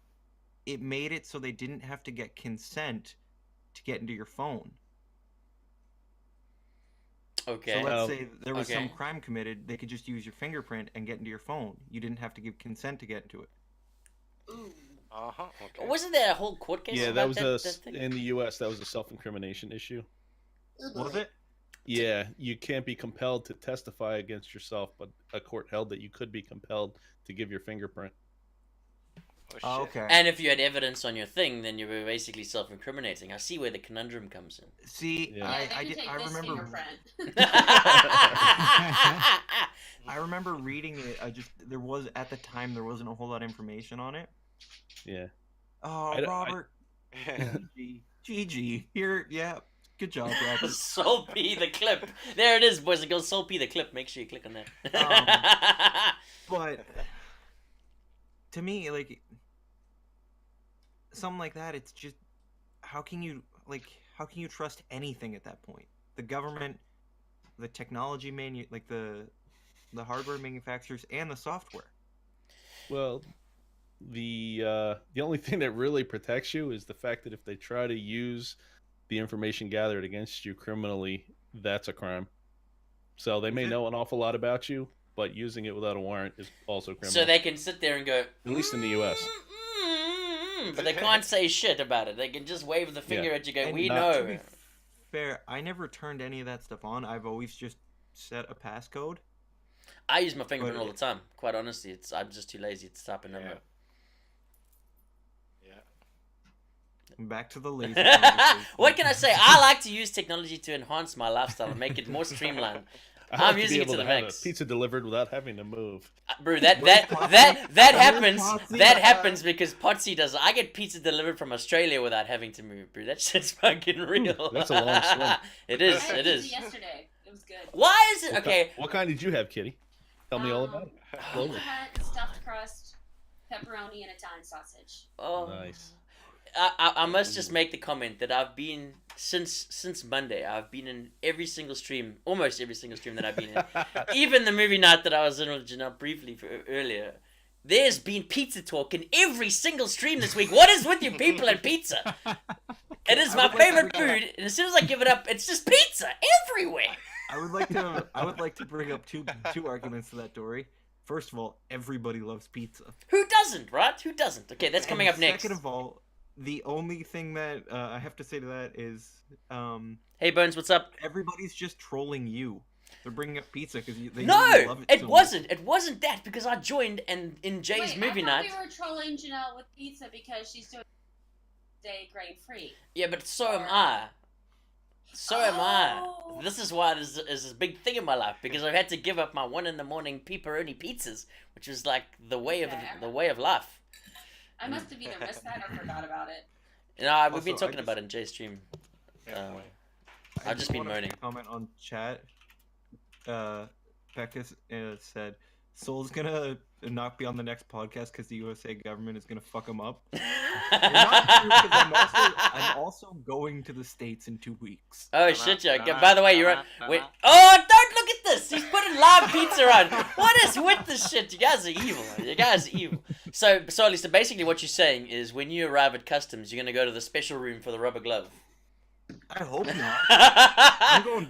it made it so they didn't have to get consent to get into your phone. Okay. So let's Oh, say there was some okay. crime committed, they could just use your fingerprint and get into your phone. You didn't have to give consent to get into it. Ooh. Uh-huh, okay. Wasn't there a whole court case Yeah, about that was that thing? in the U.S. That was a self-incrimination issue. Was it? Yeah, you can't be compelled to testify against yourself, but a court held that you could be compelled to give your fingerprint. Oh, shit. Okay. And if you had evidence on your thing, then you were basically self-incriminating. I see where the conundrum comes in. See, Yeah. Yeah, they I can did. take I this remember. fingerprint. I remember reading it. There was at the time there wasn't a whole lot of information on it. Yeah. Oh, Robert. GG. Here, yeah. Good job, Robert. Soul P the clip. There it is, boys and girls. Soul P the clip. Make sure you click on that. But to me, like something like that, it's just how can you trust anything at that point? The government, the technology the hardware manufacturers, and the software. Well, the only thing that really protects you is the fact that if they try to use the information gathered against you criminally, that's a crime. So they may Is it? know an awful lot about you, but using it without a warrant is also criminal. So they can sit there and go, At least in the US. But they can't say shit about it. They can just wave the finger Yeah. at you, go, And "We to know." be fair, I never turned any of that stuff on. I've always just set a passcode. I use my fingerprint But- all the time. Quite honestly, I'm just too lazy to type a number. Yeah. Back to the lazy. conversation. What can I say? I like to use technology to enhance my lifestyle and make it more streamlined. I I'm like using be it to able the have max. a pizza delivered without having to move. Bro, Where's Potsy? that Where's happens. Potsy? That happens because Potsy does. I get pizza delivered from Australia without having to move, bro. That shit's fucking real. That's a long swim. It I is. had It pizza is. yesterday. It was good. Why is it What okay? What kind did you have, Kitty? Tell me all about it. Pizza Hut, stuffed crust, pepperoni, and Italian sausage. Oh. Nice. I must just make the comment that I've been since Monday. I've been in every single stream, almost every single stream that I've been in. Even the movie night that I was in with Janelle briefly earlier. There's been pizza talk in every single stream this week. What is with you people and pizza? It is my favorite food, and as soon as I give it up, it's just pizza everywhere. I would like to bring up two arguments to that, Dory. First of all, everybody loves pizza. Who doesn't, right? Who doesn't? Okay, that's coming And up next. Second of all, the only thing that I have to say to that is, Hey Bones, what's up? everybody's just trolling you. They're bringing up pizza because they No, know you love it. it so wasn't. It wasn't that because I joined and in Jay's Wait, movie I night. thought we were trolling Janelle with pizza because she's doing day grain free. Yeah, but so am I. So am I. Oh. This is why this is a big thing in my life because I've had to give up my 1 a.m. pepperoni pizzas, which is like the way of Okay. the way of life. I must have either missed that or forgot about it. You know, we've been Also, I talking about it in Jay's stream. I've just been wanna moaning. Comment on chat. Pekka said, "Soul's gonna not be on the next podcast because the USA government is gonna fuck him up." You're not true, 'cause I'm also going to the States in 2 weeks. Oh shit, yeah. By the way, you're on. Wait. Oh, don't look at this. He's putting live pizza on. What is with this shit? You guys are evil. You guys are evil. So basically, what you're saying is, when you arrive at customs, you're gonna go to the special room for the rubber glove. I hope not.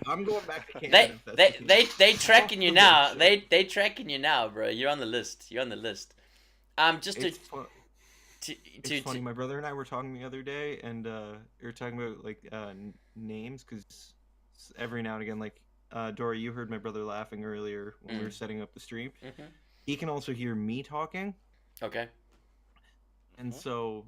I'm going back to Canada. They if that's the case. they tracking you Oh, now. shit. They tracking you now, bro. You're on the list. You're on the list. Just It's funny. to My brother and I were talking the other day, and we were talking about like names because every now and again, like Dory, you heard my brother laughing earlier when we were setting up the stream. Mm-hmm. He can also hear me talking. Okay. And so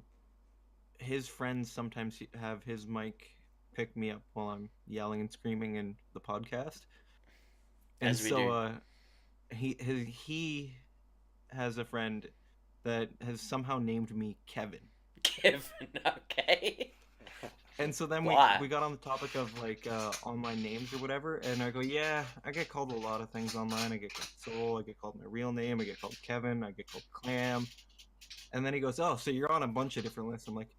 his friends sometimes have his mic pick me up while I'm yelling and screaming in the podcast. And As we so he has a friend that has somehow named me Kevin. Kevin, okay. And so then Why? we got on the topic of like online names or whatever, and I go, yeah, I get called a lot of things online. I get called Soul, I get called my real name, I get called Kevin, I get called Clam. And then he goes, oh, so you're on a bunch of different lists. I'm like,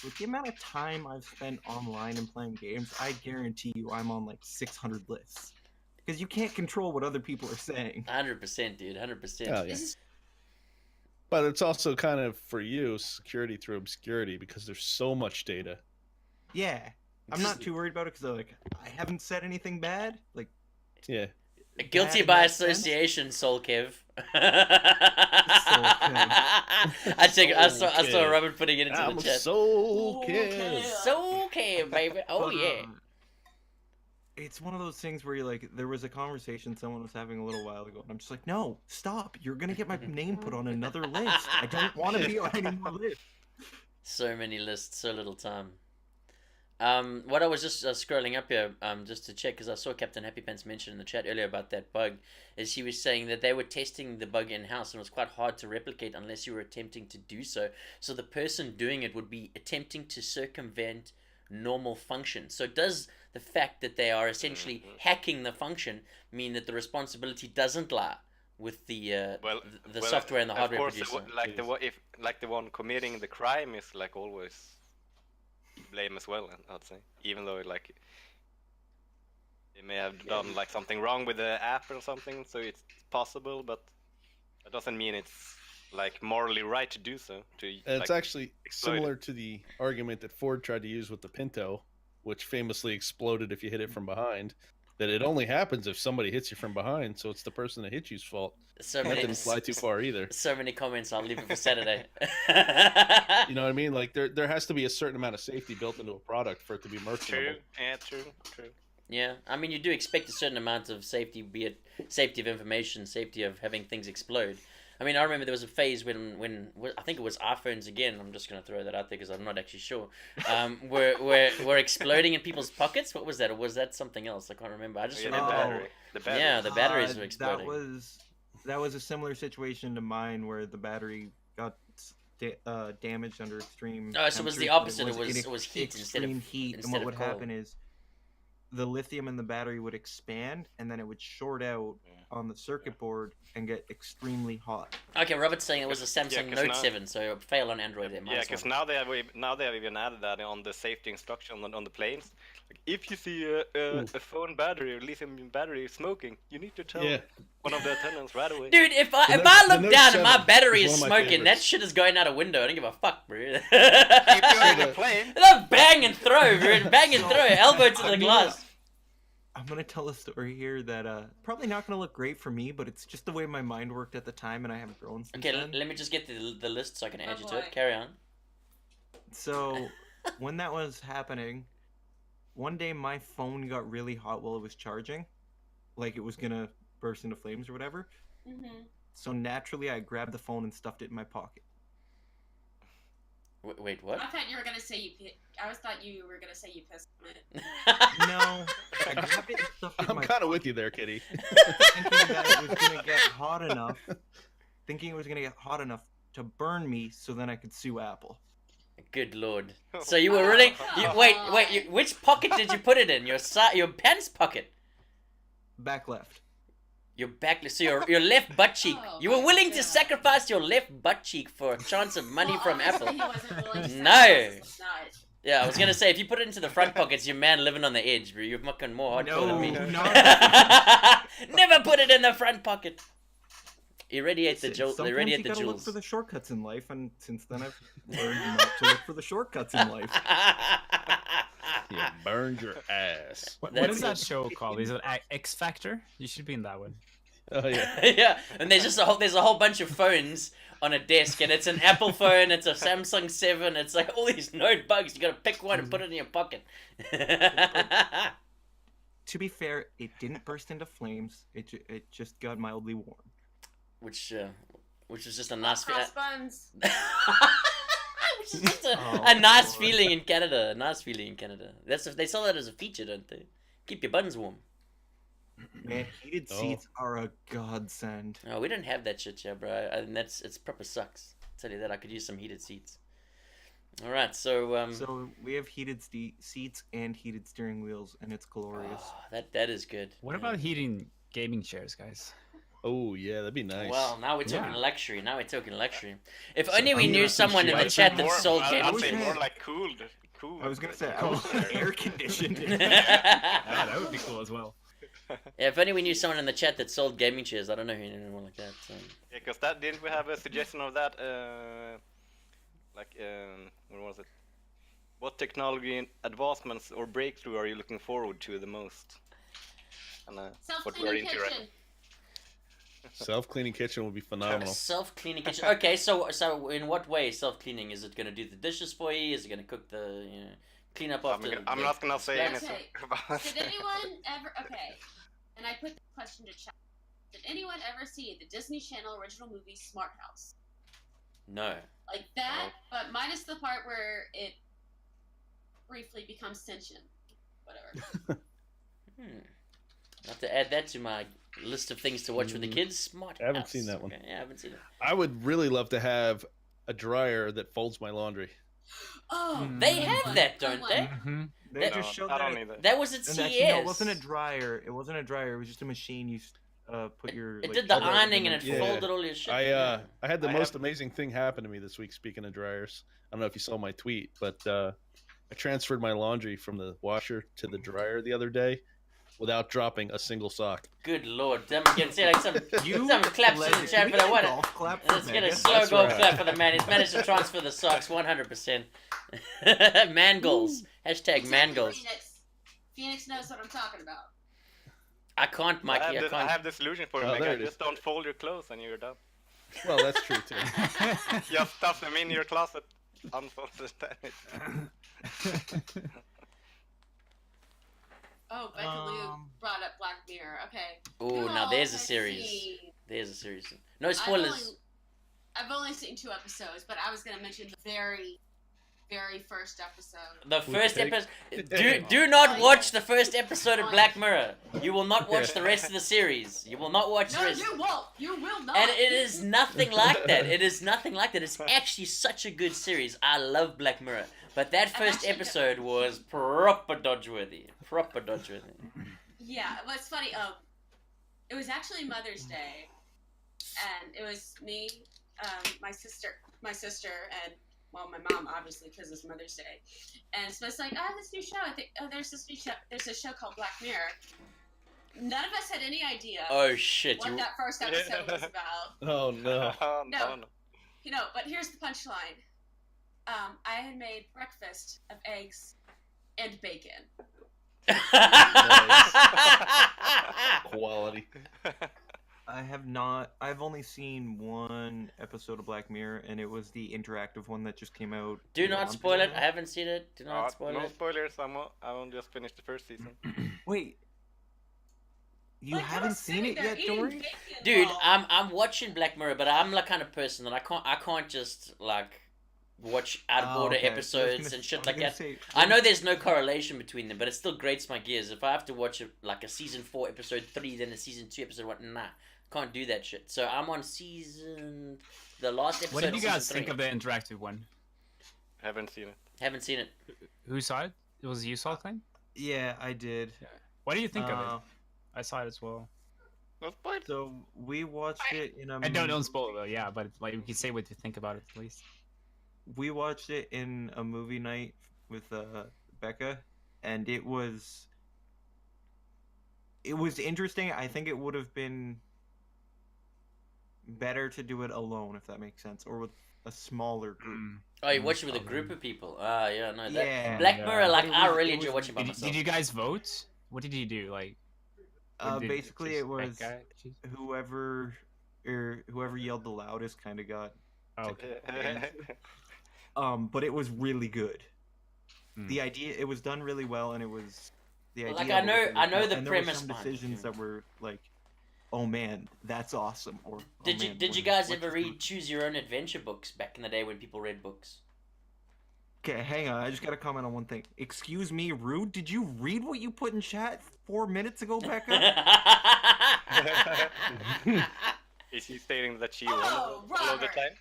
with the amount of time I've spent online and playing games, I guarantee you I'm on like 600 lists. Because you can't control what other people are saying. 100%, dude. 100%. Oh, yeah. But it's also kind of, for you, security through obscurity, because there's so much data. Yeah. I'm not too worried about it, because like, I haven't said anything bad. Like, yeah. Guilty bad by in that sense. association, Soul Kev. Kev. I saw Robin putting it into I'm the chat. so Kev. Soul Kev, baby. Oh, But, yeah. It's one of those things where you're like, there was a conversation someone was having a little while ago, and I'm just like, no, stop. You're going to get my name put on another list. I don't want to be on any more lists. So many lists, so little time. What I was just scrolling up here, just to check, because I saw Captain Happy Pants mention in the chat earlier about that bug, is he was saying that they were testing the bug in-house and it was quite hard to replicate unless you were attempting to do so. So the person doing it would be attempting to circumvent normal function. So does the fact that they are essentially hacking the function mean that the responsibility doesn't lie with the software and the hardware of course, producer? the one committing the crime is like always blame as well, I'd say, even though like they may have done like something wrong with the app or something, so it's possible, but that doesn't mean it's like morally right to do so. It's actually similar to the argument that Ford tried to use with the Pinto, which famously exploded if you hit it from behind. That it only happens if somebody hits you from behind, so it's the person that hit you's fault. So That didn't fly too far either. So many comments. I'll leave it for Saturday. You know what I mean? Like there has to be a certain amount of safety built into a product for it to be merchantable. True. Yeah, I mean, you do expect a certain amount of safety, be it safety of information, safety of having things explode. I mean, I remember there was a phase when I think it was iPhones again. I'm just gonna throw that out there because I'm not actually sure. Were exploding in people's pockets. What was that? Or was that something else? I can't remember. I just remember the battery. Yeah, the batteries were exploding. That was a similar situation to mine where the battery got damaged under extreme. Oh, so it was the opposite. It was heat instead of heat. instead And what of would cold. happen is the lithium in the battery would expand, and then it would short out on the circuit board and get extremely hot. Okay, Robert's saying it was a Samsung 'cause Note now- 7, so it failed on Android there. Yeah, because now they have even added that on the safety instruction on the planes. Like, if you see a phone battery or lithium battery smoking, you need to tell one of the attendants right away. Dude, if I Note look down and my 7 battery is is one of my smoking, that favorites. shit is going out a window. I don't give a fuck, bro. If you're in a plane, They'll bang and throw, bro. Bang and throw. Elbow to the glass. I'm gonna tell a story here that probably not gonna look great for me, but it's just the way my mind worked at the time, and I have grown since Okay, then. let me just get the list so I can add you to boy. it. Carry on. So when that was happening, one day my phone got really hot while it was charging, like it was gonna burst into flames or whatever. Mm-hmm. So naturally, I grabbed the phone and stuffed it in my pocket. Wait, what? I thought you were gonna say I thought you were gonna say you pissed on it. No, I grabbed it and stuffed it in I'm my kind of with you there, Kitty. thinking that it was gonna get hot enough. Thinking it was gonna get hot enough to burn me, so then I could sue Apple. Good lord. So you were really... wait, which pocket did you put it in? Your pants pocket? Back left. Your back... So your left butt cheek. Oh, You were willing to yeah. sacrifice your left butt cheek for a chance of money from obviously Apple. He wasn't willing to No. sacrifice his nut. Yeah, I was gonna say, if you put it into the front pocket, it's your man living on the edge, bro. You're fucking more hardcore than me. No. Never put it in the front pocket. Irradiate the Sometimes irradiate you the gotta look jewels. for the shortcuts in life, and since then I've learned not to look for the shortcuts in life. You burned your ass. What That's is that it. show called? Is it X Factor? You should be in that one. Oh yeah. Yeah, and there's a whole bunch of phones on a desk, and it's an Apple phone, it's a Samsung 7, it's like all these node bugs. You gotta pick one and put it in your pocket. to be fair, it didn't burst into flames. It just got mildly warm. Which is just a nice Cross buns. which is just Oh, a nice Lord. feeling in Canada. A nice feeling in Canada. They sell that as a feature, don't they? Keep your buns warm. Man, heated Oh. seats are a godsend. Oh, we don't have that shit here, bro. And it's proper sucks. I'll tell you that. I could use some heated seats. All right, so So we have heated seats and heated steering wheels, and it's glorious. oh, that is good. What Yeah. about heating gaming chairs, guys? Oh yeah, that'd be nice. Well, now we're talking Yeah. luxury. Now we're talking luxury. If So- only we I mean, knew that's some someone in shit. the chat that More, sold I'd gaming say chairs. more like cool. I was gonna say, I cool was chairs. air conditioned. Yeah, that would be cool as well. Yeah, if only we knew someone in the chat that sold gaming chairs. I don't know anyone like that. So. Yeah, because that didn't we have a suggestion of that? What was it? What technology advancements or breakthrough are you looking forward to the most? And what we're Self-cleaning into right kitchen. Self-cleaning kitchen would be phenomenal. Self-cleaning kitchen. Okay, so in what way is self-cleaning? Is it gonna do the dishes for you? Is it gonna cook the clean up after? I'm not gonna say Okay. anything about Did anyone ever? Okay, and I put the question to chat. Did anyone ever see the Disney Channel original movie Smart House? No. Like that, but minus the part where it briefly becomes sentient. Whatever. I have to add that to my list of things to watch with the kids. Smart. I haven't House. seen that one. Okay, yeah, I haven't seen it. I would really love to have a dryer that folds my laundry. Oh, They have that, don't Good they? one. Mm-hmm. They That- just showed I that. don't need that. That was at And CES. actually, no, it wasn't a dryer. It wasn't a dryer. It was just a machine you put your. It like, did the shove ironing in and it Yeah. folded all your shit. I had the I most have- amazing thing happen to me this week. Speaking of dryers, I don't know if you saw my tweet, but I transferred my laundry from the washer to the dryer the other day without dropping a single sock. Good lord, damn, we can see like some You some claps in led the it. chat Can for we that get a one. golf clap for Let's get a Megan? slow That's goal right. clap for the man. He's managed to transfer the socks 100%. Man goals. Hashtag man goals. Phoenix knows what I'm talking about. I can't, Mikey. I I can't. have the solution for you, Oh, Mega. there it is. Just don't fold your clothes and you're done. Well, that's true too. Just stuff them in your closet. Unfold the Oh, Becca Lou brought up Black Mirror. Okay. Oh, Who now all there's a has series. seen- There's a series. No spoilers. I've only seen 2 episodes, but I was gonna mention the very, very first episode. The With first the pig? episode. Do not watch the first episode of Black Mirror. You will not watch the rest of the series. You will not watch the No, rest. you won't. You will not. And it is nothing like that. It is nothing like that. It's actually such a good series. I love Black Mirror. But that first actually- episode was proper dodge-worthy. Proper dodge-worthy. Yeah, what's funny? It was actually Mother's Day, and it was me, my sister, and well, my mom, obviously, because it's Mother's Day. And so it's like, oh, this new show. I think, oh, there's this new show. There's a show called Black Mirror. None of us had any idea Oh, shit. what that first episode was about. Oh no. Oh, No. no. You know, but here's the punchline. I had made breakfast of eggs and bacon. Quality. I have not. I've only seen one episode of Black Mirror, and it was the interactive one that just came out. Do a not month spoil it. ago. I haven't seen it. Do not spoil No it. spoilers. I won't just finish the first season. Wait, you Like, I haven't was seen sitting it there yet, eating Dory? bacon Dude, while- I'm watching Black Mirror, but I'm the kind of person that I can't just like watch out of Oh, order okay. I was episodes gonna- and I shit was like gonna that. say, I know there's no correlation between them, but it still grates my gears. If I have to watch like a season 4 episode 3, then a season 2 episode 1, nah, can't do that shit. So I'm on the last episode. What did you of guys season think 3. of the interactive one? Haven't seen it. Haven't seen it. Who saw it? It was you saw it, Klein? Yeah, I did. What do you think of Uh, it? I saw it as well. No spoilers. So we watched it in a. And don't spoil it though, yeah, but like you can say what you think about it at least. We watched it in a movie night with Becca, and it was interesting. I think it would have been better to do it alone, if that makes sense, or with a smaller group. Oh, you watch it with a group of people. Ah, yeah, no. That, Yeah. Black Yeah. Mirror, like It I was- really it enjoy was- watching by Did, myself. did you guys vote? What did you do? Like, or did Basically, just it was that guy choose? whoever yelled the loudest kind of got. Oh, okay. But it was really good. Hmm. The idea, it was done really well, and it was the Like, idea. I of know- what they I know want, the and premise There were some behind it, decisions yeah. that were like, oh man, that's awesome. Or Did oh, you man, did you what- guys what's ever this read Choose Your Own Adventure books back in the day when people read books? Okay, hang on. I just gotta comment on one thing. Excuse me, rude. Did you read what you put in chat 4 minutes ago, Becca? Is he stating that she Oh, won all of the Robert. time?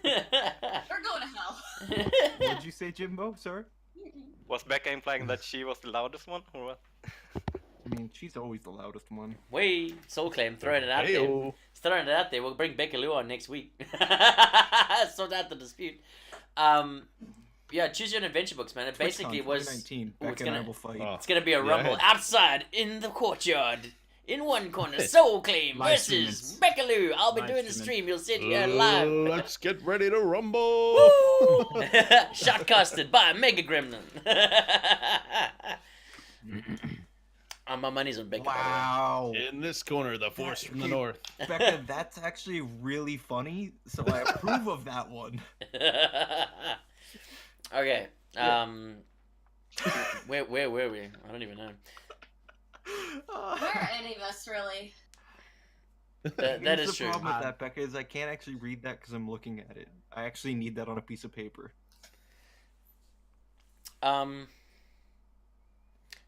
We're going to hell. What did you say, Jimbo? Sorry. Was Becca implying that she was the loudest one, or what? I mean, she's always the loudest one. Wait, soul claim, throwing it out there. Heyo. Throwing it out there. We'll bring Becca Lou on next week. Sort out the dispute. Yeah, Choose Your Own Adventure books, man. It basically TwitchCon was. 2019. Ooh, it's Becca and I gonna- will fight. Oh. It's gonna be a Yeah, rumble I had- outside in the courtyard. In one corner, Soul Claim Live versus streaming. Becca Lou. I'll be Live doing the streaming. stream. You'll sit here live. Let's get ready to rumble. Woo! Shotcasted by Mega Gremlin. My money's on Becca. by Wow. In this corner, the force from the north. Becca, that's actually really funny, so I approve of that one. the way. Okay. Where were we? I don't even know. Where are any of us really? That Here's is the true. problem with that, Becca, is I can't actually read that because I'm looking at it. I actually need that on a piece of paper.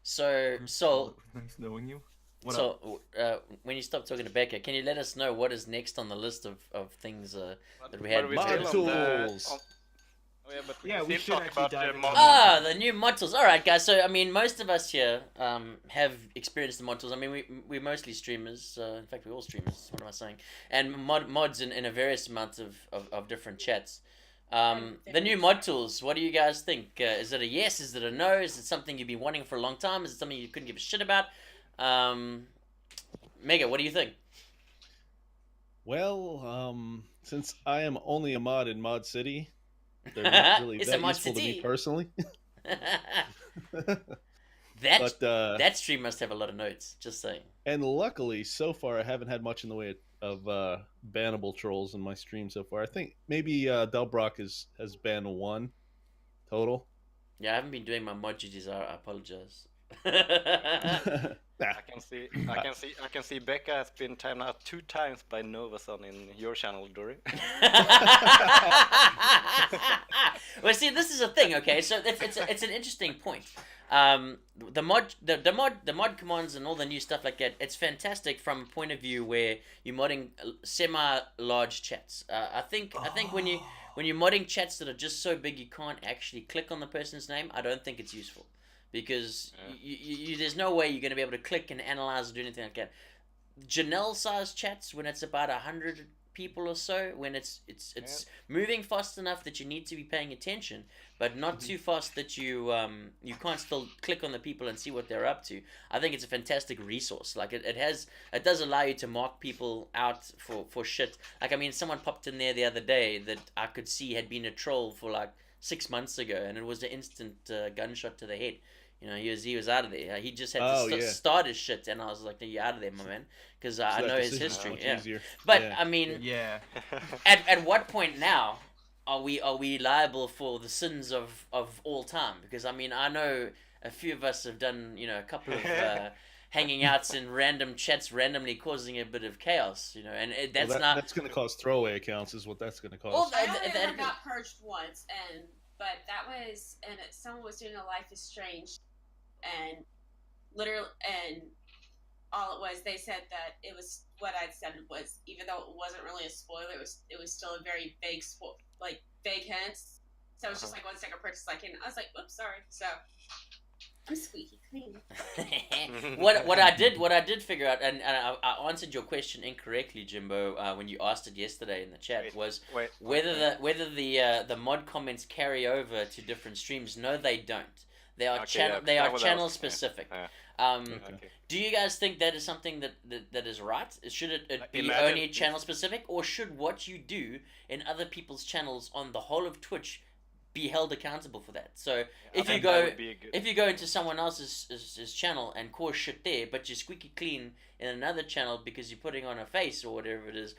So Soul. Nice knowing you. What up? So, when you stop talking to Becca, can you let us know what is next on the list of things that we had? But Mod still on the- tools. Oh yeah, but Yeah, we we still should talk actually about dive the into mod. Ah, the new mod tools. All right, guys. So, I mean, most of us here have experienced the mod tools. I mean, we're mostly streamers. In fact, we're all streamers. What am I saying? And mods in a various amounts of different chats. The new mod tools. What do you guys think? Is it a yes? Is it a no? Is it something you've been wanting for a long time? Is it something you couldn't give a shit about? Mega, what do you think? Well, since I am only a mod in Mod City, they're not really It's a that Mod useful to City. me personally. that But that stream must have a lot of notes. Just saying. and luckily, so far, I haven't had much in the way of bannable trolls in my stream so far. I think maybe Delbrock has banned one total. Yeah, I haven't been doing my mod duties. I apologize. Nah, I can see Becca has been timed out 2 times by Novason in your channel, Dory. Well, see, this is a thing. Okay, so it's an interesting point. The mod commands and all the new stuff like that. It's fantastic from a point of view where you're modding semi-large chats. I think when you're modding chats that are just so big you can't actually click on the person's name, I don't think it's useful. Because you there's no way you're going to be able to click and analyze or do anything like that. Janelle-sized chats, when it's about 100 people or so, when it's moving fast enough that you need to be paying attention, but not too fast that you can't still click on the people and see what they're up to. I think it's a fantastic resource. Like it does allow you to mark people out for shit. Like, I mean, someone popped in there the other day that I could see had been a troll for like 6 months ago, and it was an instant gunshot to the head. You know, he was out of there. He just had to start his shit, and I was like, "You're out of there, my man," because I know his history. Yeah, easier. but Yeah. I mean, Yeah. at what point now are we liable for the sins of all time? Because I mean, I know a few of us have done a couple of hanging outs in random chats, randomly causing a bit of chaos. And that's not. That's going to cause throwaway accounts, is what that's going to cause. Well, I only ever got purged once, but that was someone was doing a Life is Strange, and literally, and all it was, they said that it was what I'd said was, even though it wasn't really a spoiler, it was still a very vague vague hints. So it was just like 1 second purchase, and I was like, "Whoops, sorry." So I'm squeaky clean. what I did figure out, and I answered your question incorrectly, Jimbo, when you asked it yesterday in the chat, was whether the mod comments carry over to different streams. No, they don't. They are channel specific. Okay. Do you guys think that is something that is right? Should it be Imagine- only channel specific, or should what you do in other people's channels on the whole of Twitch be held accountable for that? So if you go into someone else's channel and cause shit there, but you're squeaky clean in another channel because you're putting on a face or whatever it is,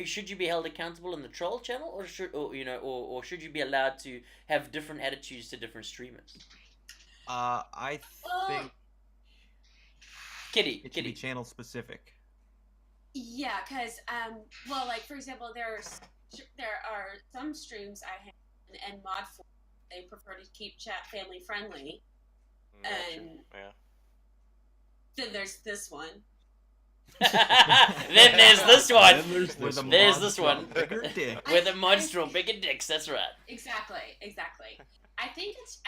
should you be held accountable in the troll channel, or should you be allowed to have different attitudes to different streamers? I think Kitty, It should be Kitty. channel specific. Yeah, because well, like for example, there are some streams I have and mod for they prefer to keep chat family friendly, and Yeah. then there's this one. Then there's this one. Then there's Where this the one. There's mods this draw one. bigger dicks. With a monstro bigger dicks. That's right. Exactly. I think it's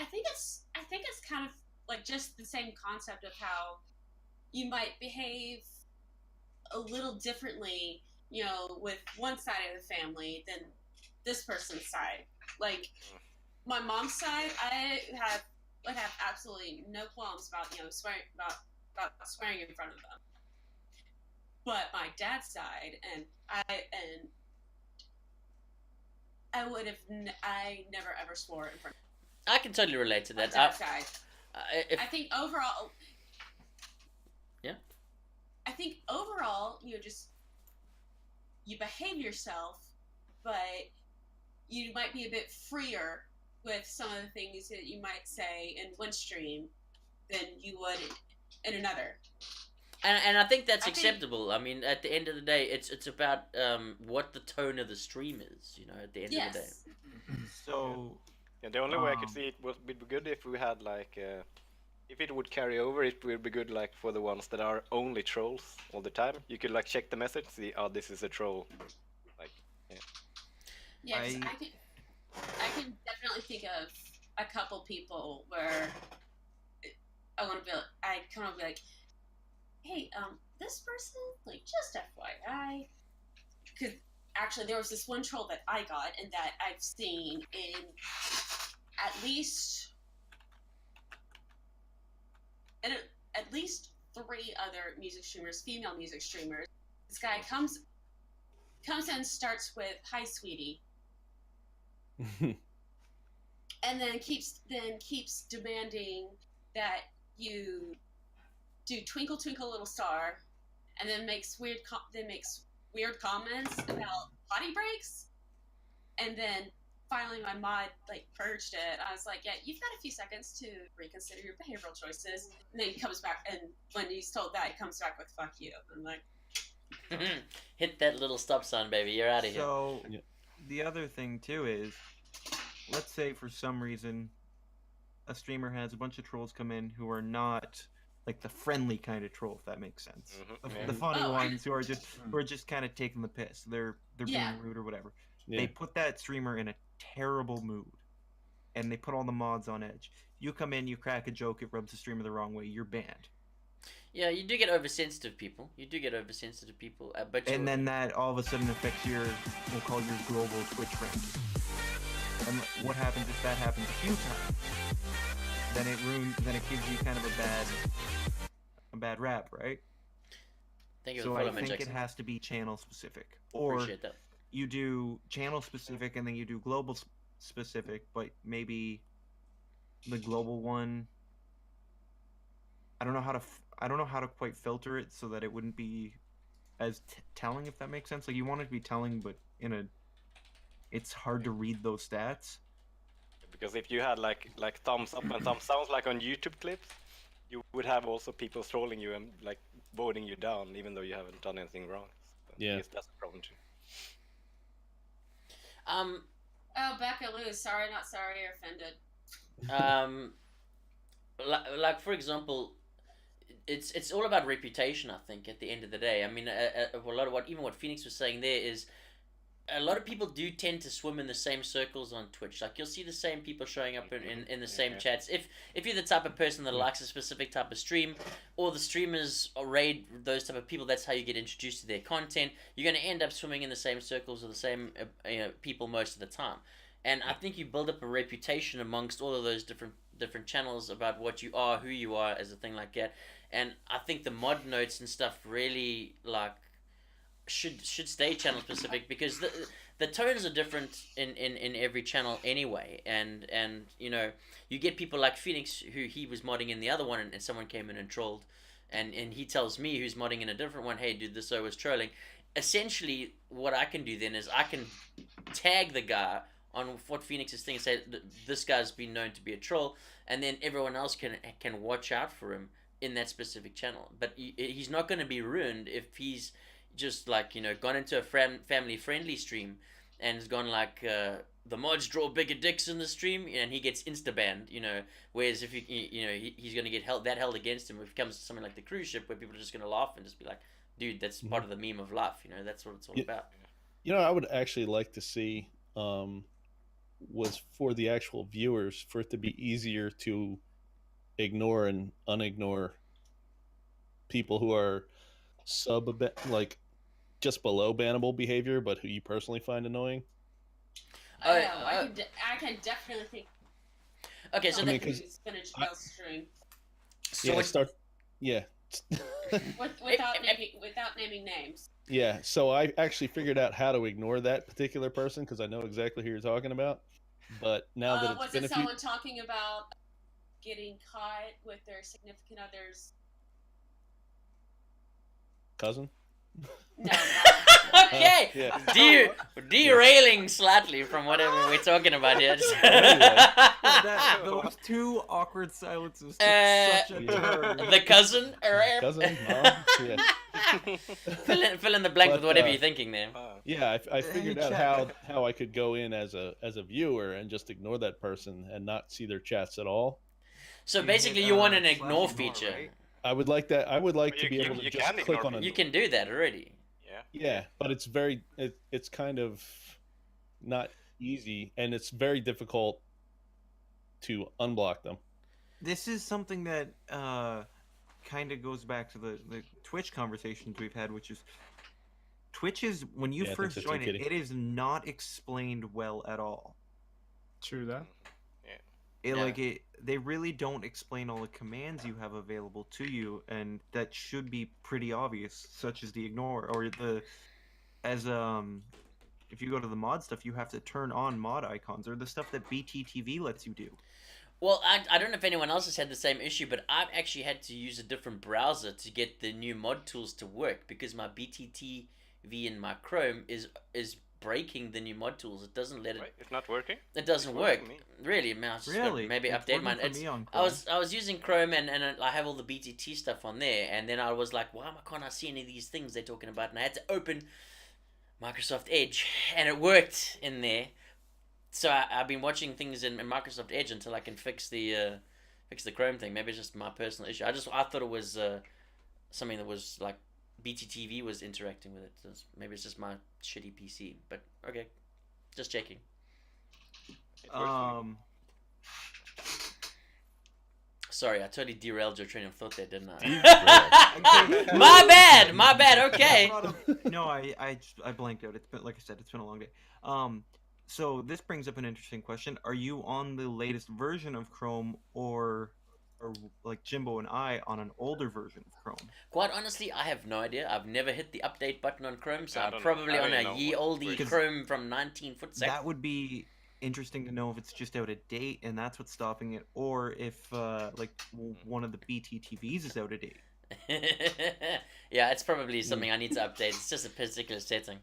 kind of like just the same concept of how you might behave a little differently, with one side of the family than this person's side. Like my mom's side, I would have absolutely no qualms about swearing about swearing in front of them. But my dad's side, I would have I never ever swore in front of I can totally relate to my that. dad's side. If, I think overall, yeah. I think overall, you behave yourself, but you might be a bit freer with some of the things that you might say in one stream than you would in another. And I think that's I think- acceptable. I mean, at the end of the day, it's about what the tone of the stream is. At the end of the day. Yes. So Yeah, the only way I could Um, see it would be good if we had like, if it would carry over, it would be good like for the ones that are only trolls all the time. You could like check the message, see, oh, this is a troll. Like, Yeah, 'cause I- I can definitely think of a couple people where I kind of be like, hey, this person, like, just FYI, because actually there was this one troll that I got and that I've seen in at least 3 other music streamers, female music streamers. This guy comes in, starts with "Hi, sweetie," and then keeps demanding that you do "Twinkle Twinkle Little Star," and then makes weird comments about potty breaks, and then finally my mod purged it. I was like, yeah, you've got a few seconds to reconsider your behavioral choices, and then he comes back, and when he's told that, he comes back with "fuck you." I'm like, Hit that little stop sign, baby. You're out of here. So Yeah. the other thing too is, let's say for some reason, a streamer has a bunch of trolls come in who are not like the friendly kind of troll, if that makes sense. yeah. The funny Oh, ones who are just kind of taking the piss. They're Yeah. being rude or whatever. Yeah. They put that streamer in a terrible mood, and they put all the mods on edge. You come in, you crack a joke, it rubs the streamer the wrong way, you're banned. Yeah, you do get oversensitive people. But And then that all of a sudden affects we'll call your global Twitch ranking. And what happens if that happens a few times? Then it gives you kind of a bad rap, right? thank you for So the I follow, man, think it Jackson. has to be channel specific. Or Appreciate that. you do channel specific and then you do global specific, but maybe the global one, I don't know how to quite filter it so that it wouldn't be as telling, if that makes sense. Like you want it to be telling, but it's hard to read those stats. Because if you had like thumbs up and thumbs down like on YouTube clips, you would have also people trolling you and like voting you down, even though you haven't done anything wrong. So Yeah. I guess that's a problem too. oh, Becca Lou, sorry, not sorry, or offended. Like for example, it's all about reputation. I think at the end of the day, I mean, a lot of what Phoenix was saying there is, a lot of people do tend to swim in the same circles on Twitch. Like you'll see the same people showing up in the same chats. If you're the type of person that likes a specific type of stream, or the streamers raid those type of people, that's how you get introduced to their content. You're going to end up swimming in the same circles of the same people most of the time. And I think you build up a reputation amongst all of those different channels about what you are, who you are, as a thing like that. And I think the mod notes and stuff really should stay channel specific, because the tones are different in every channel anyway. And you get people like Phoenix, who he was modding in the other one, and someone came in and trolled, and he tells me, who's modding in a different one, hey dude, this was trolling. Essentially what I can do then is I can tag the guy on what Phoenix's thing and say, this guy's been known to be a troll, and then everyone else can watch out for him in that specific channel. But he's not going to be ruined if he's just like, you know, gone into a family friendly stream and has gone like the mods draw bigger dicks in the stream, and he gets insta banned, you know. Whereas if he's going to get held against him if it comes to something like the cruise ship, where people are just going to laugh and just be like, dude, that's part of the meme of life, you know. That's what it's all about. You know, I would actually like to see was for the actual viewers, for it to be easier to ignore and unignore people who are like just below bannable behavior, but who you personally find annoying. I can definitely think. Okay, so Spinach Bell stream. So without naming names. Yeah, so I actually figured out how to ignore that particular person because I know exactly who you're talking about. But now that it's been a few... someone talking about getting caught with their significant other's cousin? No. Okay, derailing slightly from whatever we're talking about here. Those two awkward silences took such a turn. The cousin? Cousin? Mom? Yeah. Fill in the blank with whatever you're thinking there. Yeah, I figured out how I could go in as a viewer and just ignore that person and not see their chats at all. So basically you want an ignore feature. Right? I would like that. I would like to be able to just click on it. You can do that already. Yeah, but it's it's kind of not easy, and it's very difficult to unblock them. This is something that kind of goes back to the Twitch conversations we've had, which is Twitch is, when you first join it, it is not explained well at all. True that. They really don't explain all the commands you have available to you, and that should be pretty obvious, such as the ignore or if you go to the mod stuff, you have to turn on mod icons or the stuff that BTTV lets you do. Well, I don't know if anyone else has had the same issue, but I've actually had to use a different browser to get the new mod tools to work because my BTTV in my Chrome is breaking the new mod tools. It doesn't let it. Right, it's not working. It doesn't work. Really, maybe update mine. I was using Chrome and I have all the BTT stuff on there, and then I was like, why can't I see any of these things they're talking about? And I had to open Microsoft Edge, and it worked in there. So I've been watching things in Microsoft Edge until I can fix the Chrome thing. Maybe it's just my personal issue. I thought it was something that was like BTTV was interacting with it. Maybe it's just my shitty PC. But okay, just checking. Sorry, I totally derailed your train of thought there, didn't I? My bad. Okay. No, I blanked out. It's been, like I said, it's been a long day. So this brings up an interesting question. Are you on the latest version of Chrome or like Jimbo and I on an older version of Chrome? Quite honestly, I have no idea. I've never hit the update button on Chrome, so I'm probably on a year-oldie Chrome from 19 foot sec. That would be interesting to know if it's just out of date and that's what's stopping it, or if one of the BTTVs is out of date. Yeah, it's probably something I need to update. It's just a particular setting.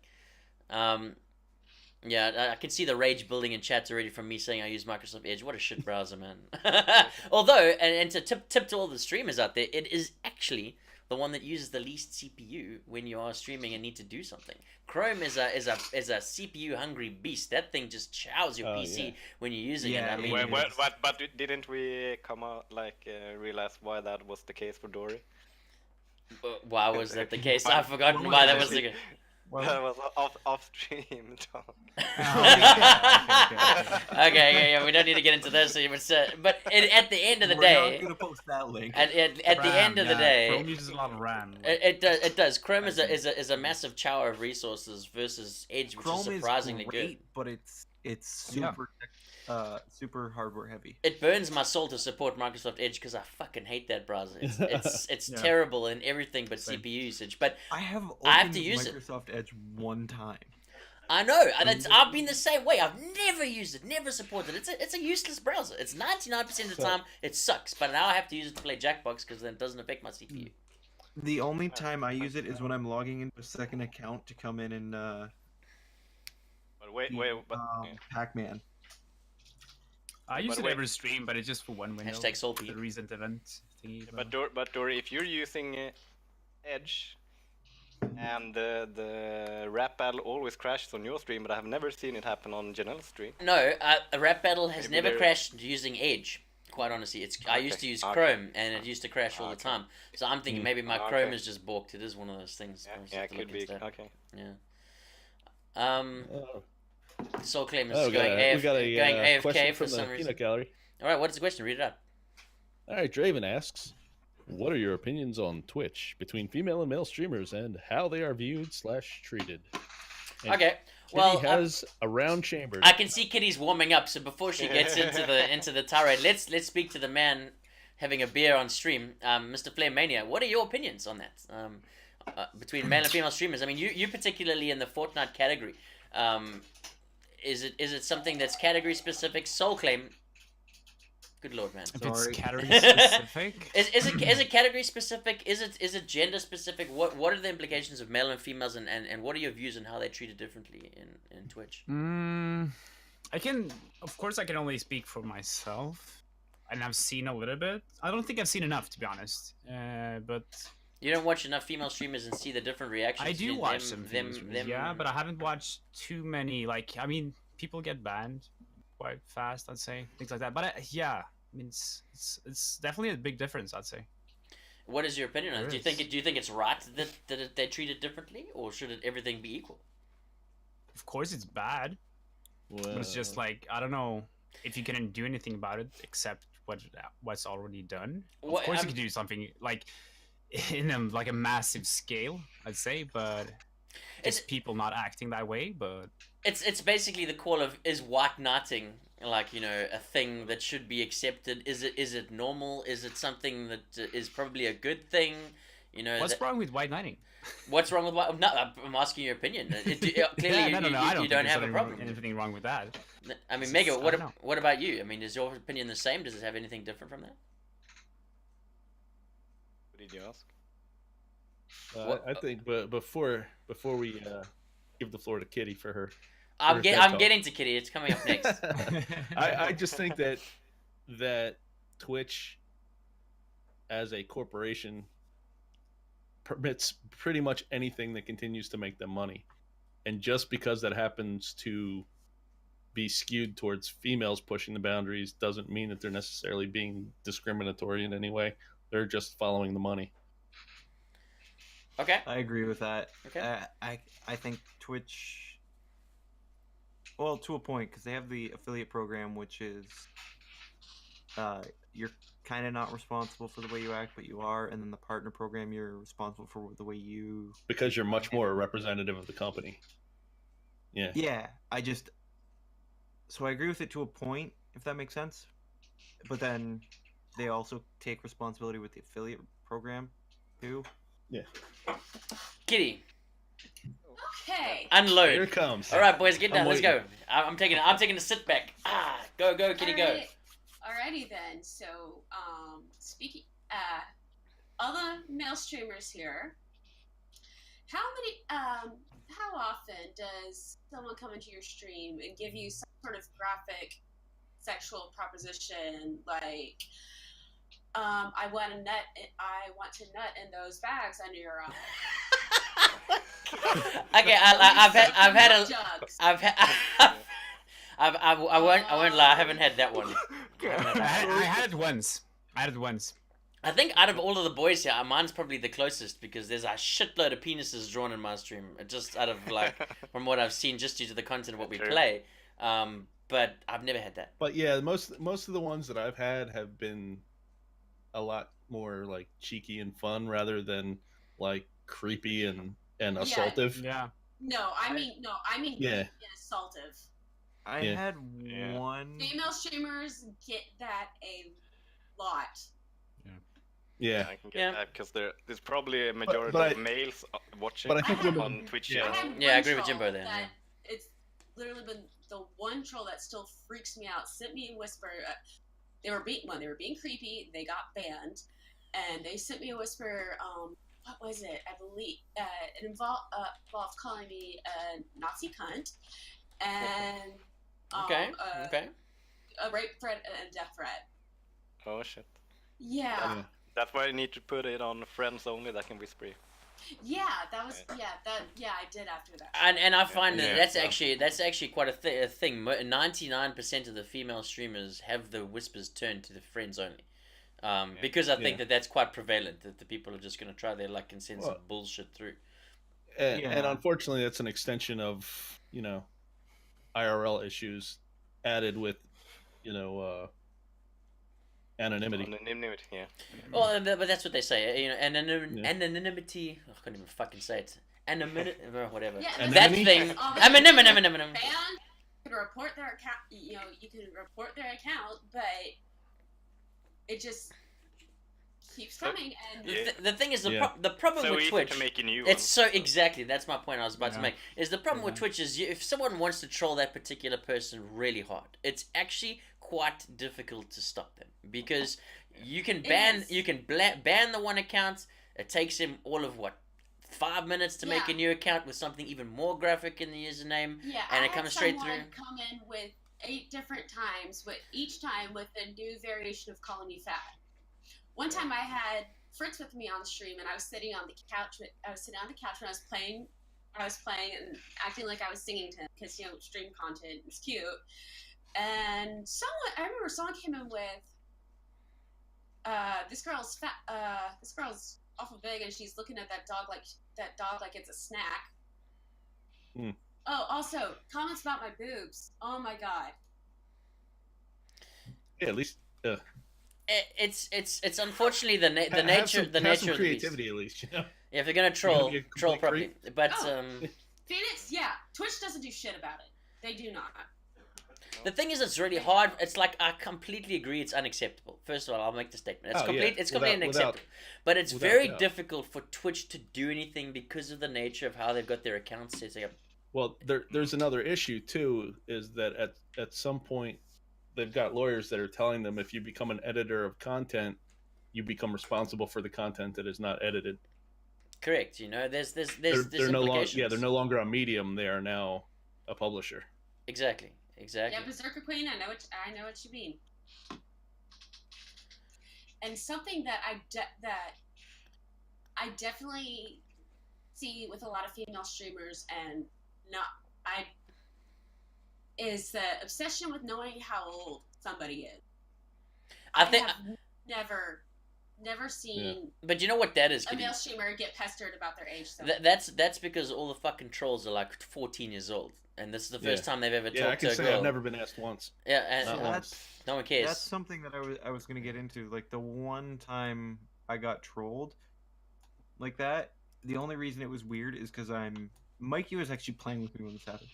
Yeah, I can see the rage building in chats already from me saying I use Microsoft Edge. What a shit browser, man. Although, and to tip to all the streamers out there, it is actually the one that uses the least CPU when you are streaming and need to do something. Chrome is a CPU hungry beast. That thing just chows your PC when you're using it. I mean, but didn't we come out realize why that was the case for Dory? Why was that the case? I've forgotten why that was the case. Well, that was off stream talk. Okay, we don't need to get into this. But at the end of the day, we're not gonna post that link. At the end of the day, Chrome uses a lot of RAM. It does. Chrome is a massive chower of resources versus Edge, which Chrome is surprisingly is great, good. But it's super hardware heavy. It burns my soul to support Microsoft Edge because I fucking hate that browser. It's terrible in everything but CPU usage. But I have to use Microsoft Edge one time. I know. I've been the same way. I've never used it, never supported it. It's a useless browser. It's 99% of the time it sucks. But now I have to use it to play Jackbox because then it doesn't affect my CPU. The only time I use it is when I'm logging into a second account to come in and But wait, Pac-Man. I use By the it way- every stream, but it's just for one window. Hashtag salty. The recent event thingy. But Dory, if you're using Edge, and the rap battle always crashes on your stream, but I have never seen it happen on Janelle's stream. No, a rap battle has Maybe never they're- crashed using Edge. Quite honestly, I used to use Chrome, and it used to crash all the Okay. time. So I'm thinking maybe my Okay. Chrome is just balked. It is one of those things. I'll just Yeah, have it to look could be. into that. Okay. Yeah. Oh, Soul Claim is we got going, we got a going AFK question for from some the reason. peanut gallery. All right, what is the question? Read it out. All right, Draven asks, what are your opinions on Twitch between female and male streamers and how they are viewed / treated? And Okay. Kitty Well, has a round chamber. I can see Kitty's warming up, so before she gets into the tirade, let's speak to the man having a beer on stream, Mr. Flame Mania. What are your opinions on that? Between male and female streamers, I mean, you particularly in the Fortnite category. Is it something that's category specific? Soul Claim. Good lord, man. If it's Sorry. category specific. Is it category specific? Is it gender specific? What are the implications of male and females, and what are your views on how they're treated differently in Twitch? I can, of course, I can only speak for myself, and I've seen a little bit. I don't think I've seen enough, to be honest. But You don't watch enough female streamers and see the different reactions. I do between watch them, some them, female streamers, them. yeah, but I haven't watched too many. Like, I mean, people get banned quite fast, I'd say, things like that. But yeah, I mean, it's definitely a big difference, I'd say. What is your opinion on it? There Do you think it's right that they treat it differently, or should everything be equal? Of course, it's bad, but it's just like, I don't know if you can do anything about it except what's already done. What- Of course, I'm- you can do something like in a massive scale, I'd say, but It's- it's people not acting that way. But It's basically the call of, is white knighting like, you know, a thing that should be accepted? Is it normal? Is it something that is probably a good thing? You know, what's wrong with white knighting? what's wrong with white? No, I'm asking your opinion. Clearly, Yeah, no, I don't you think don't there's have a problem. anything wrong with that. I mean, It's Mega, just- I what don't know. what about you? I mean, is your opinion the same? Does it have anything different from that? What did you ask? I think, but before we give the floor to Kitty for her, I'm Or TED Talk. getting to Kitty. It's coming up next. I just think that Twitch as a corporation permits pretty much anything that continues to make them money, and just because that happens to be skewed towards females pushing the boundaries doesn't mean that they're necessarily being discriminatory in any way. They're just following the money. Okay. I agree with that. Okay. I think Twitch. Well, to a point, because they have the affiliate program, which is you're kind of not responsible for the way you act, but you are, and then the partner program, you're responsible for the way you. Because you're much more a representative of the company. Yeah. Yeah, so I agree with it to a point, if that makes sense. But then they also take responsibility with the affiliate program too. Kitty, Okay. unload. Here it comes. All right, boys, get I'm down. Let's go. waiting. I'm taking a sit back. Go, Kitty, go. Alright. Alrighty then. So, speaking, all the male streamers here. How often does someone come into your stream and give you some sort of graphic sexual proposition like, I want to nut in those bags under your eyes. Okay, I've had a. jugs. I won't lie. I haven't had that one. I had it once. I think out of all of the boys here, mine's probably the closest because there's a shitload of penises drawn in my stream. Just out of from what I've seen, just due to the content of what we True. play. But I've never had that. But yeah, most of the ones that I've had have been a lot more like cheeky and fun rather than like creepy and assaultive. Yeah. No, I mean Yeah. and assaultive. I Yeah. had Yeah. one. Female streamers get that a lot. Yeah. I can Yeah. get that because there's probably a majority but of males watching but I think women- on Twitch. Yeah. I had Yeah, I one agree with troll Jimbo there, that yeah. It's literally been the one troll that still freaks me out. Sent me a whisper. They were being creepy. They got banned, and they sent me a whisper. What was it? I believe it involved calling me a Nazi cunt, and Okay. Okay. a rape threat and a death threat. Oh shit. Yeah. That's why you need to put it on friends only that can whisper you. Yeah, that was I did after that. And I find that Yeah, that's well. actually quite a thing. 99% of the female streamers have the whispers turned to the friends only. Because I think that that's quite prevalent, that the people are just going to try their luck and send some bullshit through. And unfortunately, that's an extension of, IRL issues added with, anonymity. Anonymity, yeah. Well, but that's what they say. Anonymity. I can't even fucking say it. Anonymity, or whatever. Yeah, that thing. Fan can report their account. You can report their account, but it just keeps coming. And the thing is, the problem with Twitch. To make a new it's so exactly. That's my point. I was about to make. Is the problem with Twitch is if someone wants to troll that particular person really hard, it's actually quite difficult to stop them because you can ban the one account. It takes him all of 5 minutes to make a new account with something even more graphic in the username, and it comes straight through. Come in with 8 different times, with each time with a new variation of calling me fat. One time I had Fritz with me on stream, and I was sitting on the couch. When I was playing. I was playing and acting like I was singing to him because stream content is cute. And I remember someone came in with, this girl's fat. This girl's awful big, and she's looking at that dog like it's a snack. Mm. Oh, also comments about my boobs. Oh my god. Yeah, at least. It's unfortunately the nature of the creativity, at least. Yeah, if they're gonna troll properly, but Phoenix, Twitch doesn't do shit about it. They do not. The thing is, it's really hard. It's like I completely agree. It's unacceptable. First of all, I'll make the statement. It's completely unacceptable. But it's very difficult for Twitch to do anything because of the nature of how they've got their accounts set up. Well, there's another issue too. Is that at some point they've got lawyers that are telling them if you become an editor of content, you become responsible for the content that is not edited. Correct. There's they're no longer they're no longer a medium. They are now a publisher. Exactly. Yeah, Berserker Queen. I know what you mean. And something that I definitely see with a lot of female streamers is the obsession with knowing how old somebody is. I have never seen. But you know what that is? A male streamer get pestered about their age. So. That's because all the fucking trolls are like 14 years old. And this is the first time they've ever talked to a girl. I can say I've never been asked once. Yeah, and no one cares. That's something that I was gonna get into. Like the one time I got trolled like that, the only reason it was weird is because Mikey was actually playing with me when this happened.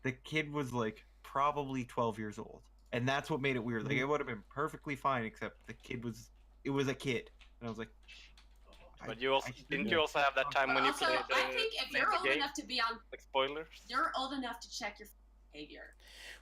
The kid was like probably 12 years old, and that's what made it weird. Like it would have been perfectly fine, except the kid was a kid, and I was like. But you also have that time when you played. I think if you're old enough to be on, like spoilers, you're old enough to check your behavior.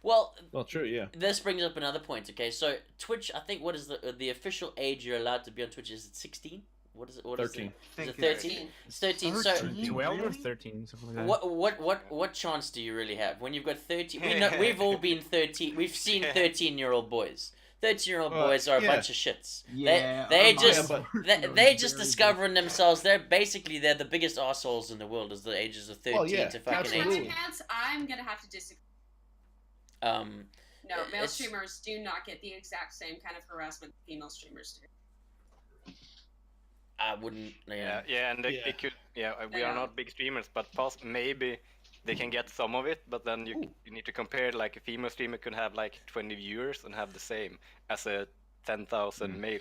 Well, true, yeah. This brings up another point. Okay, so Twitch, I think what is the official age you're allowed to be on Twitch? Is it 16? What is it? 13. Is it 13? It's 13. So 12 or 13, something like that. What chance do you really have when you've got 13? We've all been 13. We've seen 13-year-old boys. 13-year-old boys are a bunch of shits. Yeah, they just discovering themselves. They're the biggest assholes in the world as the ages of 13 to fucking 18. I'm gonna have to disagree. No, male streamers do not get the exact same kind of harassment female streamers do. I wouldn't. Yeah, and they could. Yeah, we are not big streamers, but maybe they can get some of it, but then you need to compare. Like a female streamer could have like 20 viewers and have the same as a 10,000 male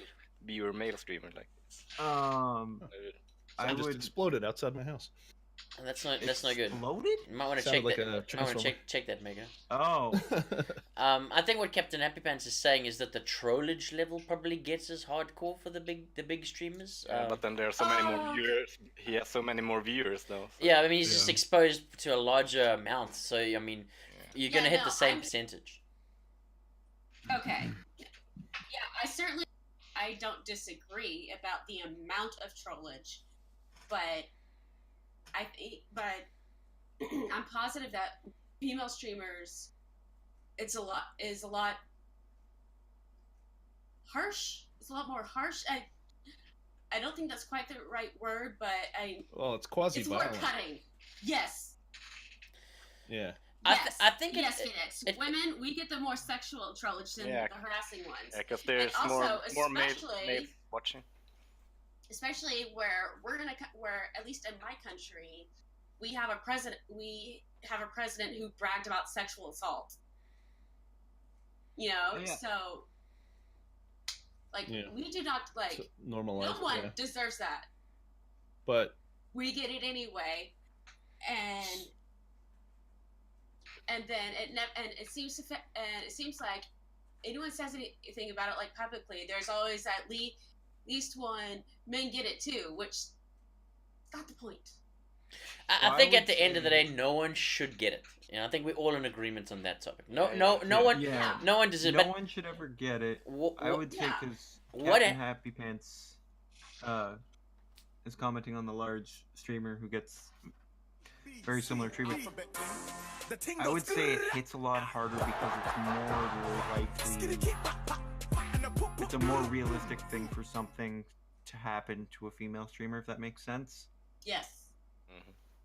streamer. Like, I just exploded outside my house. That's not good. Exploded? You might want to check that. Check that, Mega. Oh. I think what Captain Happy Pants is saying is that the trollage level probably gets as hardcore for the big streamers. But then there are so many more viewers. He has so many more viewers though. So. Yeah, I mean he's just exposed to a larger amount. So I mean, you're gonna hit the same percentage. Okay. Yeah, I don't disagree about the amount of trollage, but I'm positive that female streamers, is a lot harsh. It's a lot more harsh. I don't think that's quite the right word, but Well, it's it's more quasi-violent. cutting. Yes. Yeah. Yes. I think yes, Phoenix. Women, we get the more sexual trolls than Yeah. the harassing ones. Yeah, because there's And more also, males especially- watching. Especially where where at least in my country, we have a president who bragged about sexual assault. You know, Oh, yeah. so like Yeah. we do not like So normalize no one it, yeah. deserves that. But We get it anyway, and then it seems like anyone says anything about it like publicly, there's always at least one men get it too, which is not the point. I think at the end of the day, no one should get it. You know, I think we're all in agreement on that topic. No one, Yeah. no one deserves. No one should ever get it. I would say yeah. because What Captain Happy Pants is commenting on the large streamer who gets very similar treatment. I would say it hits a lot harder because it's more likely. It's a more realistic thing for something to happen to a female streamer, if that makes sense. Yes.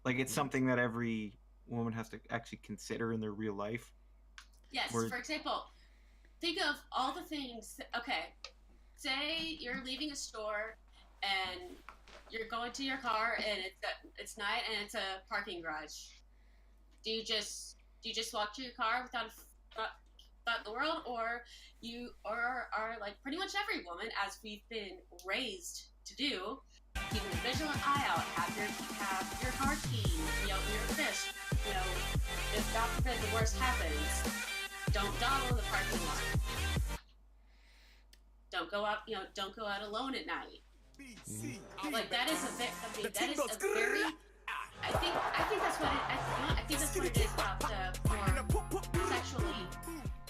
Like, it's something that every woman has to actually consider in their real life. Yes. Where- For example, think of all the things. Okay, say you're leaving a store and you're going to your car and it's night and it's a parking garage. Do you just walk to your car without thought in the world, or you are like pretty much every woman, as we've been raised to do, keeping a vigilant eye out, have your car key, you know, your fist, you know, if God forbid the worst happens, don't dawdle in the parking lot. Don't go out alone at night. Like that is a very. I think that's what it. I think that's what it is about the more sexually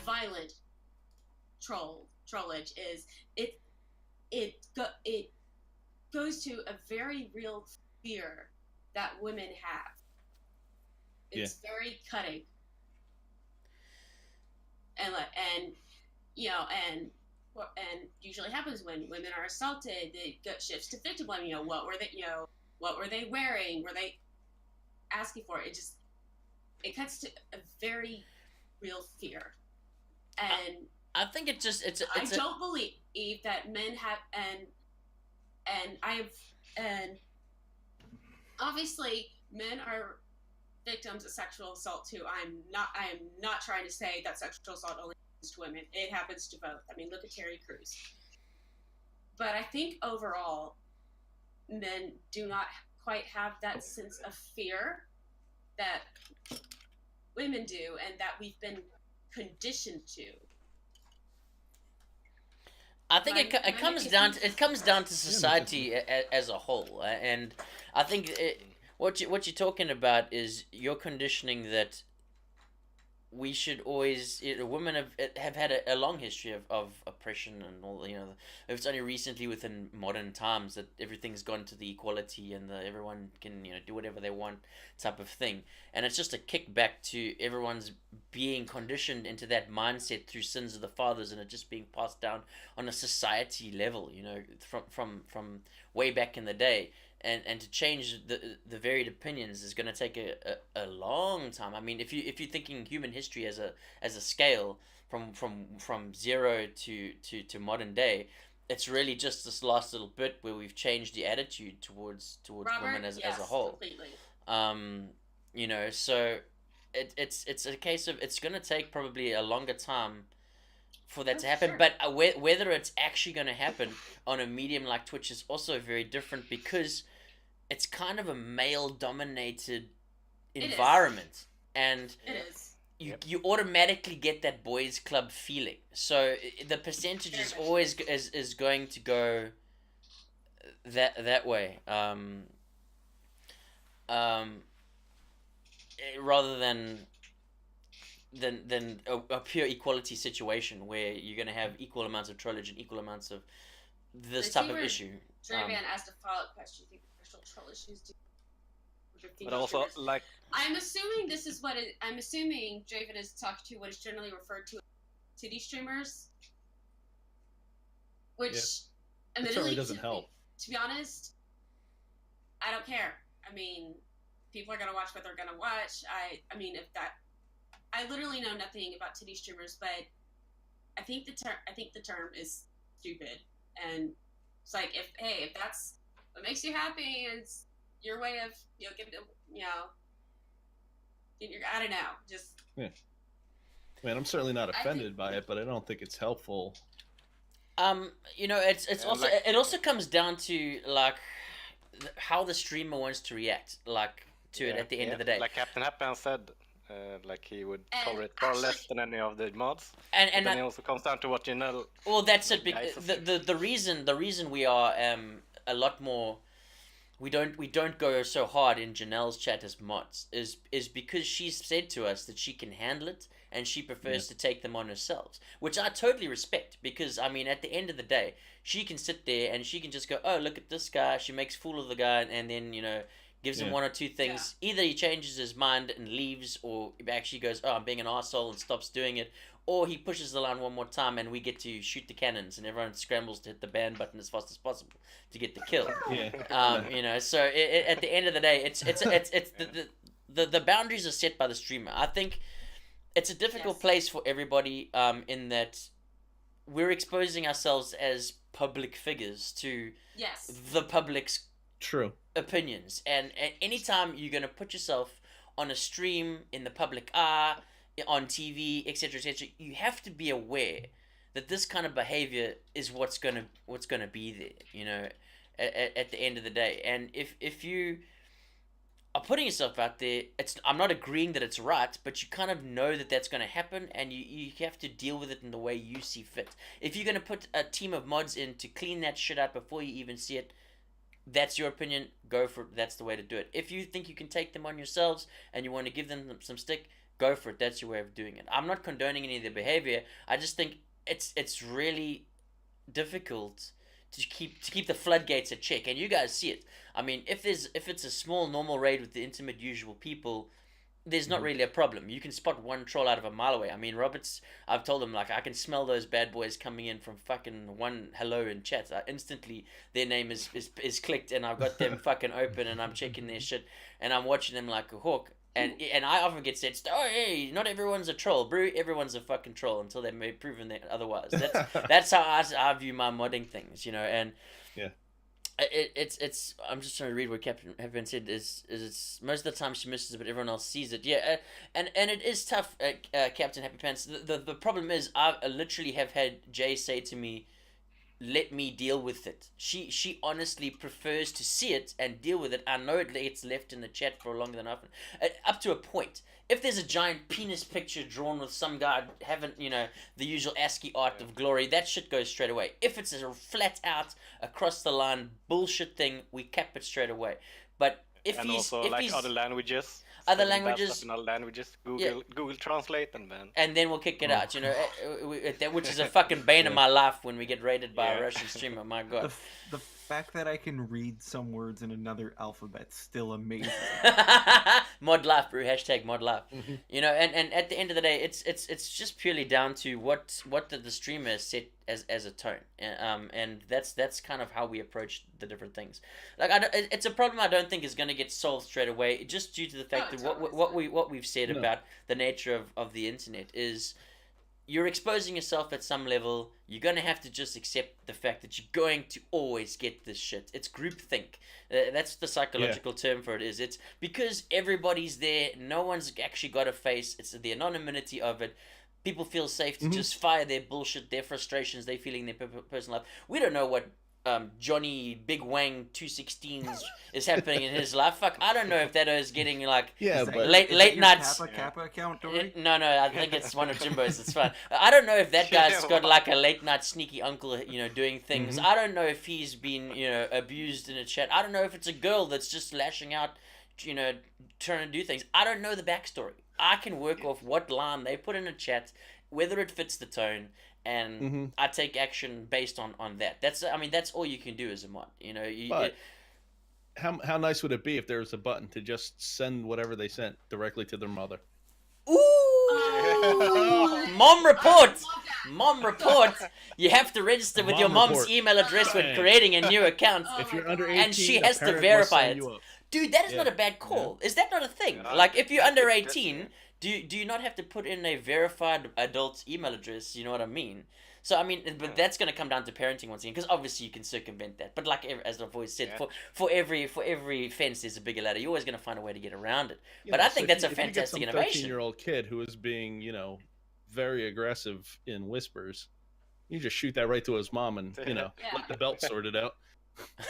violent trollage is it goes to a very real fear that women have. It's very cutting, and usually happens when women are assaulted. It shifts to victim blaming. What were they wearing? Were they asking for it? It cuts to a very real fear, and I think it's I don't believe that men have and obviously men are victims of sexual assault too. I am not trying to say that sexual assault only happens to women. It happens to both. I mean, look at Terry Crews. But I think overall, men do not quite have that sense of fear that women do, and that we've been conditioned to. I think it comes down to society as a whole, and I think what you're talking about is your conditioning that we should always, women have had a long history of oppression and all, you know, if it's only recently within modern times that everything's gone to the equality and everyone can, you know, do whatever they want type of thing, and it's just a kickback to everyone's being conditioned into that mindset through sins of the fathers, and it just being passed down on a society level, you know, from way back in the day. And to change the varied opinions is going to take a long time. I mean, if you're thinking human history as a scale from zero to modern day, it's really just this last little bit where we've changed the attitude towards women as a whole. Completely. You know, so it's a case of it's going to take probably a longer time for that to happen, sure. but whether it's actually going to happen on a medium like Twitch is also very different, because it's kind of a male-dominated environment, and It is. you automatically get that boys' club feeling. So the percentage is always is going to go that way, rather than a pure equality situation where you're going to have equal amounts of trollage and equal amounts of this type of issue. Draven asked a follow-up question. Do you think professional troll issues do? But also, like, I'm assuming this is what I'm assuming Draven is talking to what is generally referred to as titty streamers. which Yeah. It admittedly, certainly doesn't help. To be honest, I don't care. I mean, people are gonna watch what they're gonna watch. I mean, if that, I literally know nothing about titty streamers, but I think the term is stupid, and it's like if that's what makes you happy, it's your way of giving I don't know, just Yeah. I mean, I'm certainly not offended by it, but I don't think it's helpful. It's also it also comes down to like how the streamer wants to react to it at the end of the day. Like Captain Happen said, like he would tolerate far less than any of the mods. And then it also comes down to what you know. Well, that's it. The reason we are a lot more. We don't go so hard in Janelle's chat as mods is because she's said to us that she can handle it and she prefers to take them on herself, which I totally respect, because I mean at the end of the day she can sit there and she can just go, oh, look at this guy, she makes fool of the guy, and then gives him one or two things. Either he changes his mind and leaves, or he actually goes, oh, I'm being an arsehole, and stops doing it, or he pushes the line one more time and we get to shoot the cannons and everyone scrambles to hit the ban button as fast as possible to get the kill. So at the end of the day, it's the boundaries are set by the streamer. I think it's a difficult place for everybody in that we're exposing ourselves as public figures to the public's opinions, and anytime you're going to put yourself on a stream in the public eye, on TV, etc., you have to be aware that this kind of behavior is what's gonna be there, at the end of the day. And if you are putting yourself out there, I'm not agreeing that it's right, but you kind of know that that's going to happen, and you have to deal with it in the way you see fit. If you're going to put a team of mods in to clean that shit out before you even see it, that's your opinion, go for it. That's the way to do it. If you think you can take them on yourselves and you want to give them some stick, go for it. That's your way of doing it. I'm not condoning any of their behavior. I just think it's really difficult to keep the floodgates at check, and you guys see it. I mean, if it's a small normal raid with the intimate usual people, there's not really a problem. You can spot one troll out of a mile away. I mean, I've told him, like, I can smell those bad boys coming in from fucking one hello in chat. Instantly, their name is clicked, and I've got them fucking open, and I'm checking their shit, and I'm watching them like a hawk. And I often get said, oh, hey, not everyone's a troll, bro. Everyone's a fucking troll until they're proven that otherwise. That's how I view my modding things, and it's. I'm just trying to read what Captain Happen said. Is it's most of the time she misses it, but everyone else sees it. Yeah, and it is tough. Captain Happy Pants. The problem is I literally have had Jay say to me, let me deal with it. She honestly prefers to see it and deal with it. I know it gets left in the chat for longer than often, up to a point. If there's a giant penis picture drawn with some guy having, the usual ASCII art of glory, that shit goes straight away. If it's a flat out, across the line bullshit thing, we cap it straight away. But if other languages. Other languages, Google Translate, and then we'll kick it out. Which is a fucking bane of my life when we get raided by a Russian streamer. My God, the fact that I can read some words in another alphabet still amazing. Mod life, bro. # mod life. And at the end of the day, it's just purely down to what the streamer has set as a tone, and that's kind of how we approach the different things. Like it's a problem I don't think is going to get solved straight away, just due to the fact that what we've said about the nature of the internet is you're exposing yourself at some level. You're going to have to just accept the fact that you're going to always get this shit. It's groupthink. That's the psychological term for it. It's because everybody's there. No one's actually got a face. It's the anonymity of it. People feel safe to just fire their bullshit, their frustrations, they feeling their personal life. We don't know what Johnny Big Wang 216s is happening in his life. Fuck, I don't know if that is getting like late nights. Kappa account, No, I think it's one of Jimbo's. It's fine. I don't know if that guy's got like a late night sneaky uncle, doing things. I don't know if he's been, abused in a chat. I don't know if it's a girl that's just lashing out, trying to do things. I don't know the backstory. I can work off what line they put in a chat, whether it fits the tone, and I take action based on that. That's all you can do as a mod. How nice would it be if there was a button to just send whatever they sent directly to their mother? Ooh, Mom report. I love that. Mom report. You have to register with your Mom mom's report. email address when Bang. creating a new account. Oh If my you're under God. 18, And she a has to parent must verify sign it. you up. Dude, that is Yeah. not a bad call. Is that not a thing? Yeah, Like, if you're I under think that's- 18, do you not have to put in a verified adult email address? You know what I mean? So I mean, but that's going to come down to parenting once again, because obviously you can circumvent that. But like as I've always said, Yeah. for every fence there's a bigger ladder. You're always going to find a way to get around it. You But know, I so think if that's you- a if you get fantastic some innovation. 13-year-old kid who is being, very aggressive in whispers, you just shoot that right to his mom and, Yeah. let the belt sort it out.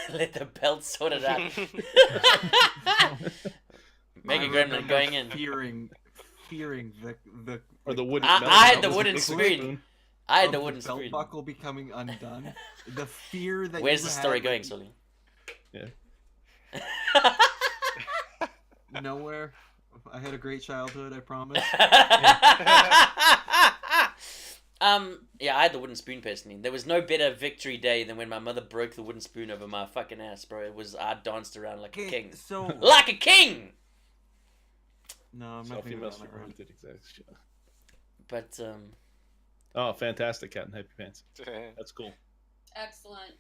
Let the belt sort it out. Mega I Gremlin remember going in. fearing the Or the wooden I belt had that the was wooden big spoon. I had of the wooden belt spoon. buckle becoming undone. The fear that Where's you the story had, going, like, Sully? Yeah. Nowhere. I had a great childhood, I promise. Yeah, I had the wooden spoon personally. There was no better victory day than when my mother broke the wooden spoon over my fucking ass, bro. I danced around like a Okay, king. so Like a king! no, I'm So not gonna female go down that road. did exactly. But, Oh, fantastic, Captain Happy Pants. That's cool. Excellent.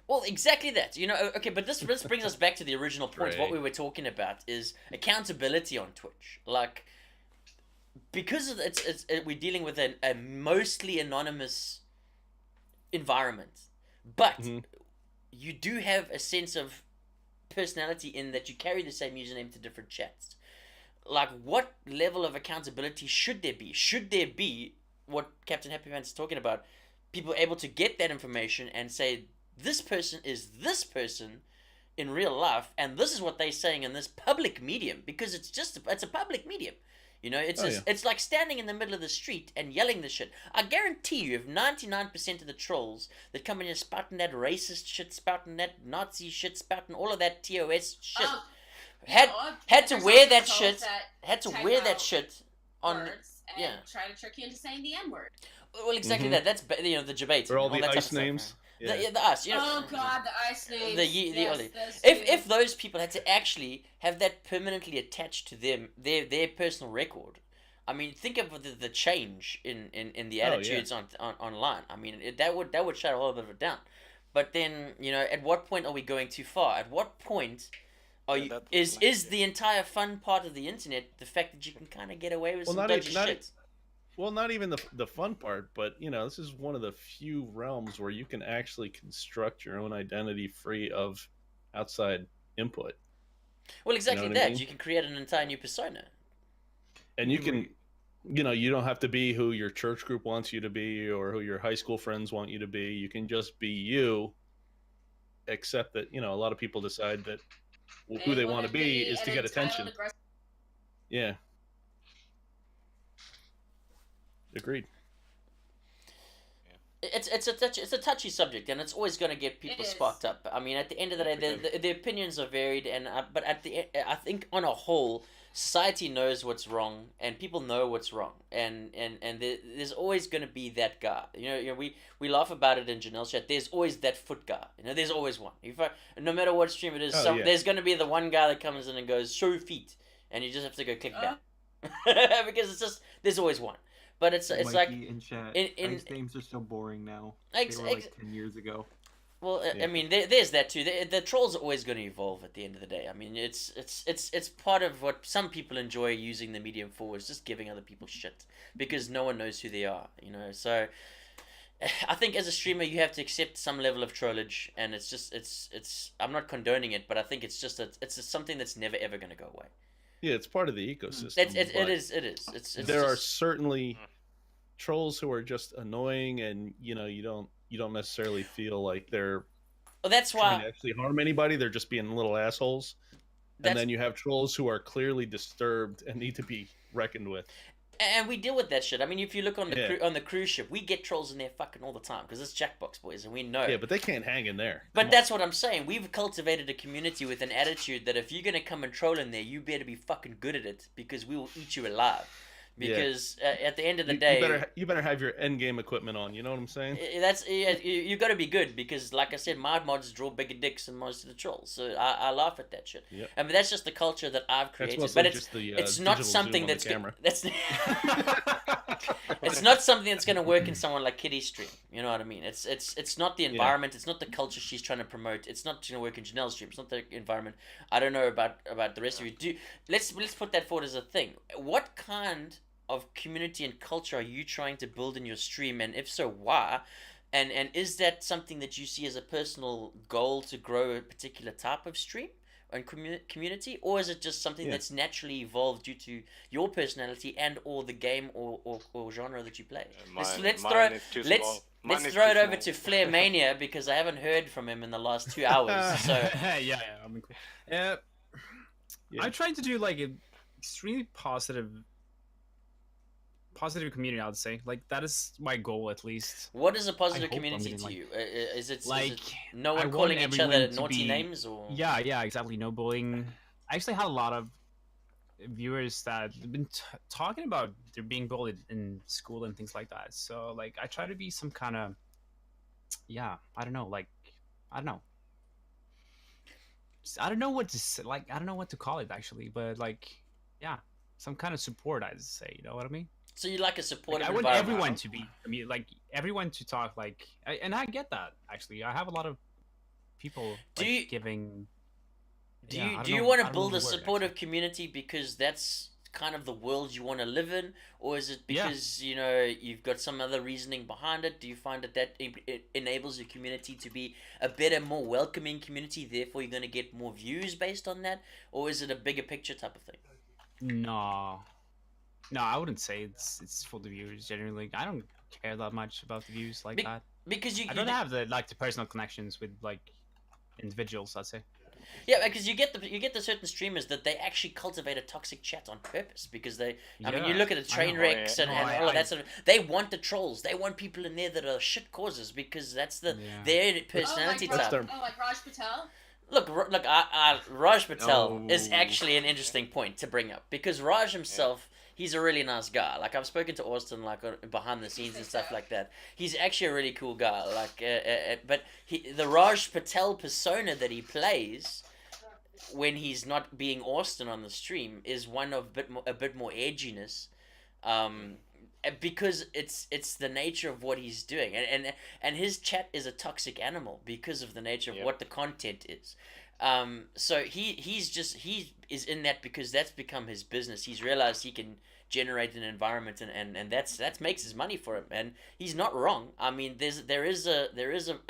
well, exactly that. Okay, but this brings us back to the original point. What Right. we were talking about is accountability on Twitch. Like, because we're dealing with a mostly anonymous environment, but Mhm. you do have a sense of personality in that you carry the same username to different chats. Like, what level of accountability should there be? Should there be what Captain Happy Pants is talking about? People able to get that information and say, this person is this person in real life, and this is what they're saying in this public medium, because it's a public medium. It's like standing in the middle of the street and yelling this shit. I guarantee you, if 99% of the trolls that come in here spouting that racist shit, spouting that Nazi shit, spouting all of that TOS shit, had to There's wear also that trolls shit, that had to type wear that out shit on. words and yeah. try to trick you into saying the N word. Well, exactly Mhm. that. That's the debate. Or all and the that type of ice stuff, names. man. The ice. Oh God, the ice names. If those if two. those people had to actually have that permanently attached to them, their personal record, I mean, think of the change in the Oh, yeah. attitudes on online. I mean, that would shut a whole bit of it down. But then, at what point are we going too far? At what point are Yeah, you that's is the entire fun part of the internet the fact that you can kind of get away with Well, some not dodgy e- not e- shit? Well, not even the fun part, but this is one of the few realms where you can actually construct your own identity free of outside input, Well, exactly what I that. mean? You can create an entire new persona. and you can, you don't have to be who your church group wants you to be or who your high school friends want you to be. You can just be you, except that a lot of people decide that who they want wanna to be is an to get entitled, attention. aggressive- Yeah. Agreed. It's a touchy subject, and it's always going to get people It is. sparked up. I mean, at the end of the day, the opinions are varied, and but I think on a whole, society knows what's wrong, and people know what's wrong, and there's always going to be that guy. We laugh about it in Janelle's chat. There's always that foot guy. There's always one. No matter what stream it is, Oh, yeah. there's going to be the one guy that comes in and goes show feet, and you just have to go click back because it's just there's always one. But it's Mikey like in chat. in- Ice names are so boring now. Ex- They were ex- like 10 years ago. Well, Yeah. I mean, there's that too. The trolls are always going to evolve at the end of the day. I mean, it's part of what some people enjoy using the medium for, is just giving other people shit because no one knows who they are. So I think as a streamer, you have to accept some level of trollage, and it's just it's. I'm not condoning it, but I think it's just something that's never ever going to go away. Yeah, it's part of the ecosystem. It but is. It's there are just- certainly trolls who are just annoying, and you don't necessarily feel like they're Well, that's trying why. to actually harm anybody. They're just being little assholes. And That's- then you have trolls who are clearly disturbed and need to be reckoned with. And we deal with that shit. I mean, if you look on the Yeah. on the cruise ship, we get trolls in there fucking all the time because it's Jackbox boys, and we know. Yeah, but they can't hang in there. But Come on. that's what I'm saying. We've cultivated a community with an attitude that if you're gonna come and troll in there, you better be fucking good at it because we will eat you alive. because at the end of the You day, you better have your end game equipment on. You know what I'm saying? that's you got to be good because, like I said, my mods draw bigger dicks than most of the trolls. So I laugh at that shit. Yep. I mean, that's just the culture that I've That's created. mostly But it's just the it's not digital something zoom on that's the camera. that's it's not something that's going to work in someone like Kitty's stream. You know what I mean? It's not the environment. It's not the culture she's trying to promote. It's not going to work in Janelle's stream. It's not the environment. I don't know about the rest of you. Let's put that forward as a thing. What kind of community and culture are you trying to build in your stream, and if so, why? And is that something that you see as a personal goal to grow a particular type of stream and community, or is it just something that's naturally evolved due to your personality and or the game or genre that you play? Let's throw it over to Flair Mania because I haven't heard from him in the last 2 hours. So yeah, I mean, I'm trying to do like an extremely positive community. I would say like that is my goal at least. What is a positive community to you? Is it no one calling each other naughty names or? Yeah, exactly. No bullying. I actually had a lot of viewers that have been talking about they're being bullied in school and things like that. So like I try to be some kind of I don't know what to say, like I don't know what to call it actually, but like some kind of support, I'd say, you know what I mean? So you like a supportive I want environment. everyone to be, I mean, like everyone to talk like, and I get that actually. I have a lot of people giving. Do you want to build a supportive community because that's kind of the world you want to live in, or is it because you know you've got some other reasoning behind it? Do you find that it enables your community to be a better, more welcoming community? Therefore, you're going to get more views based on that, or is it a bigger picture type of thing? No, I wouldn't say it's for the viewers. Generally, I don't care that much about the views like that because I don't have the personal connections with like individuals, I'd say. Yeah, because you get the certain streamers that they actually cultivate a toxic chat on purpose because they. I mean, you look at the train wrecks and all of that sort of. They want the trolls. They want people in there that are shit causes because that's their personality type. Like Raj Patel. Look, Raj Patel is actually an interesting point to bring up because Raj himself. He's a really nice guy. Like I've spoken to Austin, like behind the scenes and stuff like that. He's actually a really cool guy. Like, but the Raj Patel persona that he plays when he's not being Austin on the stream is one of a bit more edginess, because it's the nature of what he's doing, and his chat is a toxic animal because of the nature of what the content is. So he is in that because that's become his business. He's realized he can generate an environment and that makes his money for him, and he's not wrong. I mean, there is a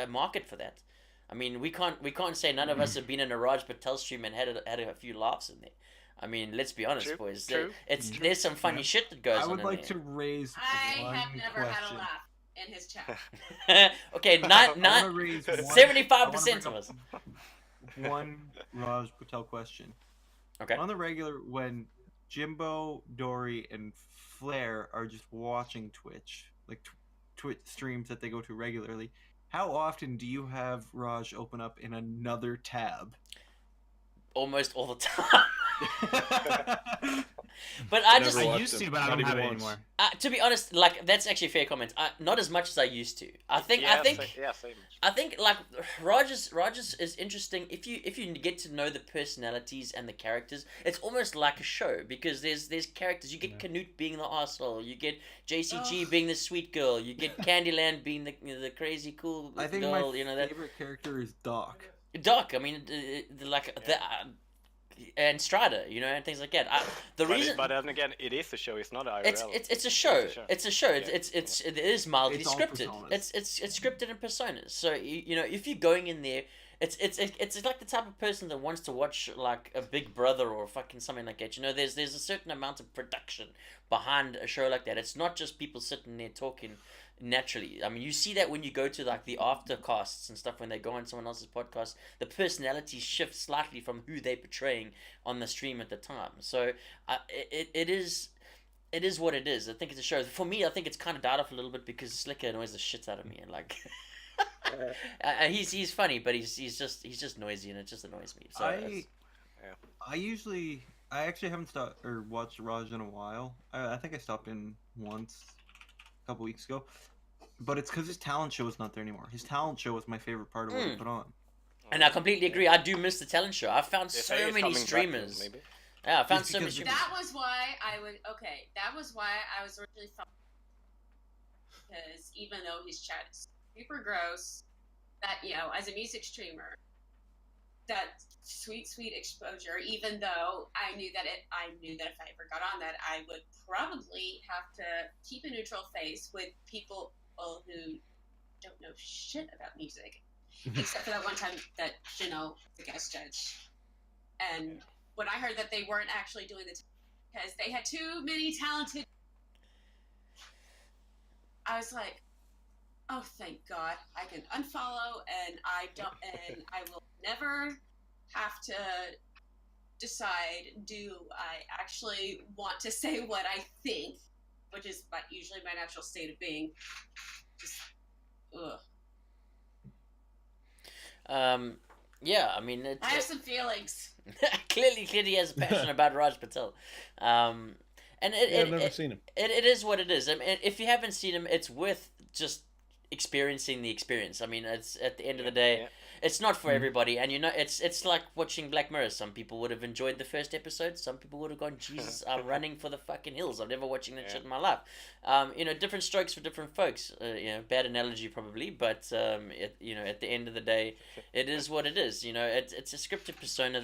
market for that. I mean, we can't say none of us have been in a Raj Patel stream and had a few laughs in there. I mean, let's be honest, boys. There's some funny shit that goes on. I would like to raise. I have never had a laugh in his chat. Okay, 75% of us. One Raj Patel question. Okay. On the regular, when Jimbo, Dory, and Flair are just watching Twitch, like Twitch streams that they go to regularly, how often do you have Raj open up in another tab? Almost all the time. But I used to, but I don't have it anymore. To be honest, like that's actually a fair comment. Not as much as I used to. I think like Raj is interesting if you get to know the personalities and the characters. It's almost like a show because there's characters. You get Canute being the arsehole, you get JCG being the sweet girl, you get Candyland being the crazy cool girl. I think my favorite character is Doc. Doc, I mean, and Strider, you know, and things like that. But then again, it is a show. It's not IRL. It's a show. It's a show. Yeah. It is mildly scripted. It's scripted in personas. So you know, if you're going in there, it's like the type of person that wants to watch like a Big Brother or fucking something like that. You know, there's a certain amount of production behind a show like that. It's not just people sitting there talking naturally. I mean, you see that when you go to like the aftercasts and stuff when they go on someone else's podcast, the personalities shift slightly from who they're portraying on the stream at the time. So it is what it is. I think it's a show. For me, I think it's kind of died off a little bit because Slicker annoys the shit out of me, and like he's funny, but he's just noisy, and it just annoys me. So I usually I actually haven't stopped or watched Raj in a while. I think I stopped in once a couple weeks ago, but it's because his talent show is not there anymore. His talent show was my favorite part of what he put on. And I completely agree. I do miss the talent show. I found They so say it's many coming back, streamers. maybe. Yeah, I found It's so many because streamers. That was why I would. Okay, that was why I was originally thought, because even though his chat is super gross, that as a music streamer, that sweet exposure. Even though I knew that if I ever got on that, I would probably have to keep a neutral face with people who don't know shit about music, except for that one time that the guest judge, and when I heard that they weren't actually doing the because they had too many talented, I was like, oh, thank God, I can unfollow, and I will never have to decide, do I actually want to say what I think, which is usually my natural state of being. Just, ugh. Yeah, I mean, I have some feelings. clearly he has a passion about Raj Patel. And I've never seen him. It is what it is. I mean, if you haven't seen him, it's worth just experiencing the experience. I mean, it's at the end of the day, it's not for everybody, and it's like watching Black Mirror. Some people would have enjoyed the first episode. Some people would have gone, Jesus, I'm running for the fucking hills. I'm never watching that shit in my life. Different strokes for different folks. Bad analogy probably, but at the end of the day, it is what it is. It's a scripted persona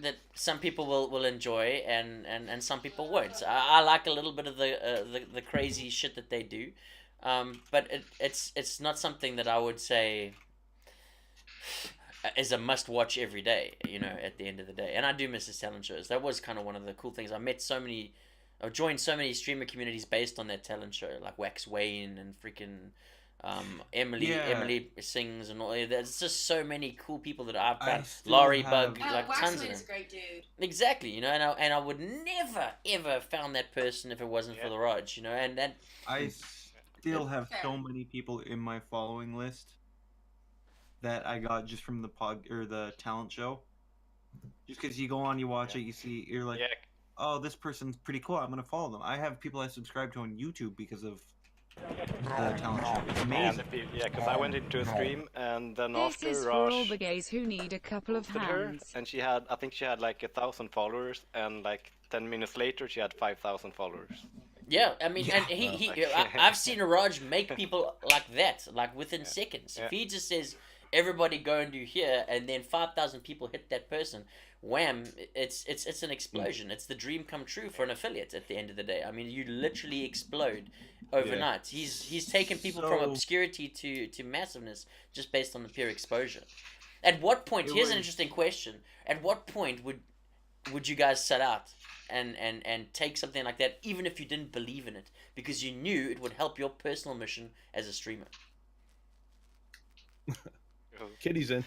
that some people will enjoy and some people won't. I like a little bit of the crazy shit that they do, but it's not something that I would say is a must watch every day. At the end of the day, and I do miss his talent shows. That was kind of one of the cool things. I've joined so many streamer communities based on that talent show, like Wax Wayne and freaking Emily Sings and all. There's just so many cool people that I've found. Laurie Bug, like tons of them. Waxman's a great dude. Exactly, and I would never ever found that person if it wasn't for the Raj, and that. I still have so many people in my following list that I got just from the talent show. Just because you go on, you watch it, you see, you're like, oh, this person's pretty cool. I'm gonna follow them. I have people I subscribe to on YouTube because of the talent show. It's amazing. Because I went into a stream and then This after is for Raj all the gays who need a couple of posted her, hands. and I think she had like 1,000 followers, and like 10 minutes later she had 5,000 followers. Yeah, I mean, and I've seen Raj make people like that, like within seconds. If he just says, everybody go and do here, and then 5,000 people hit that person, wham, it's an explosion. It's the dream come true for an affiliate at the end of the day. I mean, you literally explode overnight. He's taken people from obscurity to massiveness just based on the pure exposure. At what point, here's an interesting question, at what point would you guys set out and take something like that, even if you didn't believe in it, because you knew it would help your personal mission as a streamer? Kitty's in.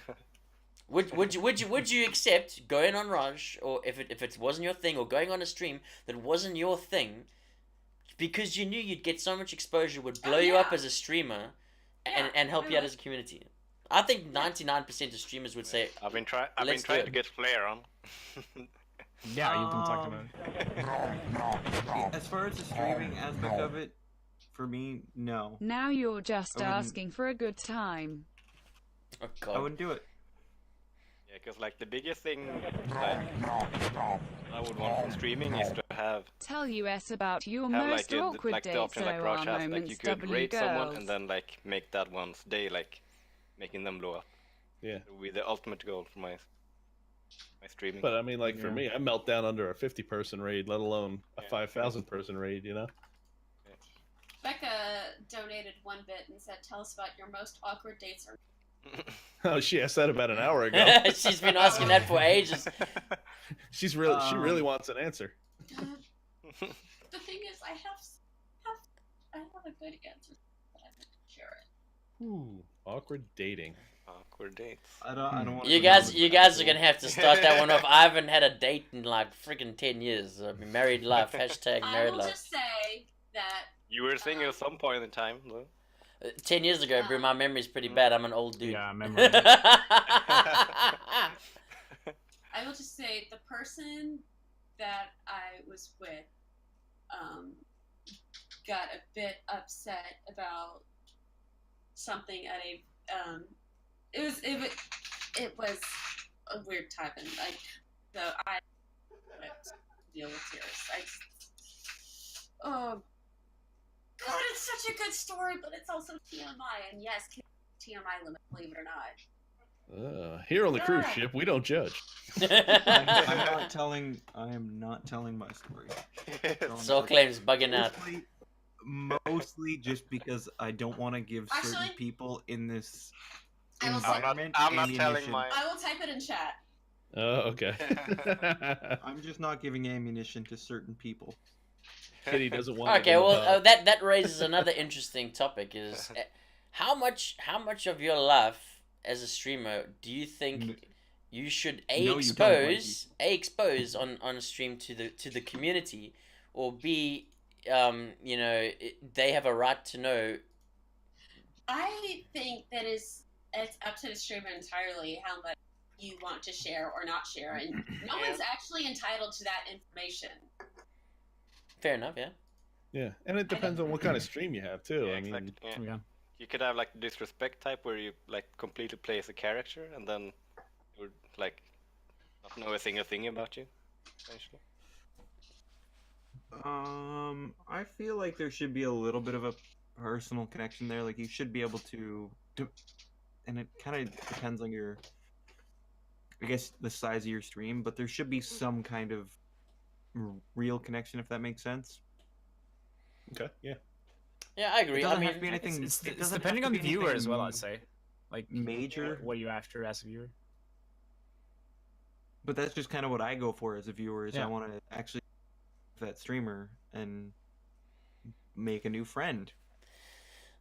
Would you accept going on Raj, or if it wasn't your thing, or going on a stream that wasn't your thing, because you knew you'd get so much exposure, would blow you up as a streamer, and help you out as a community? I think 99% of streamers would say, I've been trying to get Flair on. Yeah, you've been talking about it. As far as the streaming aspect of it, for me, no. Now you're just asking for a good time. Oh God. I wouldn't do it. Yeah, because like the biggest thing like, I would want from streaming is to have Tell us about your have most like awkward like the dates. option like So Raj our has, like moments, you could W rate someone girls. and then like make that one's day, like making them blow up. Yeah. It would be the ultimate goal for my streaming. But I mean, like for me, I melt down under a 50-person raid, let alone a 5,000-person raid. Becca donated 1 bit and said, "Tell us about your most awkward dates." Or Oh, she asked that about an hour ago. She's been asking that for ages. She really wants an answer. the thing is, I have a good answer, but I didn't share it. Ooh, awkward dating. Awkward dates. I don't want You guys are gonna have to start that one off. I haven't had a date in like freaking 10 years. I've been married life. Hashtag I married will life. just say that You were single at some point in time, though. 10 years ago, bro, my memory's pretty bad. I'm an old dude. Yeah, I remember. I will just say the person that I was with got a bit upset about something at a it was a weird time, and so I couldn't deal with tears. Oh God, it's such a good story, but it's also TMI, and yes, TMI limit, believe it or not. Here on the cruise ship, we don't judge. I am not telling my story. Soul claims bugging out. Mostly just because I don't want to give certain people in this I'm not telling my. I will type it in chat. Oh, okay. I'm just not giving ammunition to certain people. Kitty doesn't want. Okay, well, that raises another interesting topic: is how much of your life as a streamer do you think you should expose on stream to the community, or B, they have a right to know? I think that it's up to the streamer entirely how much you want to share or not share, and no one's actually entitled to that information. Fair enough, yeah. Yeah, and it depends on what kind of stream you have too. Yeah, I mean, exactly, yeah. You could have like the disrespect type where you like completely play as a character and then you would like not know a single thing about you, essentially. I feel like there should be a little bit of a personal connection there. Like you should be able to and it kind of depends on your, I guess, the size of your stream, but there should be some kind of real connection, if that makes sense. Okay, yeah. Yeah, I agree. It doesn't I mean, have to be anything. It's It doesn't depending have on to the be viewer anything as well, I'd say. Like major. What are you after as a viewer? But that's just kind of what I go for as a viewer. Is Yeah. I want to actually that streamer and make a new friend.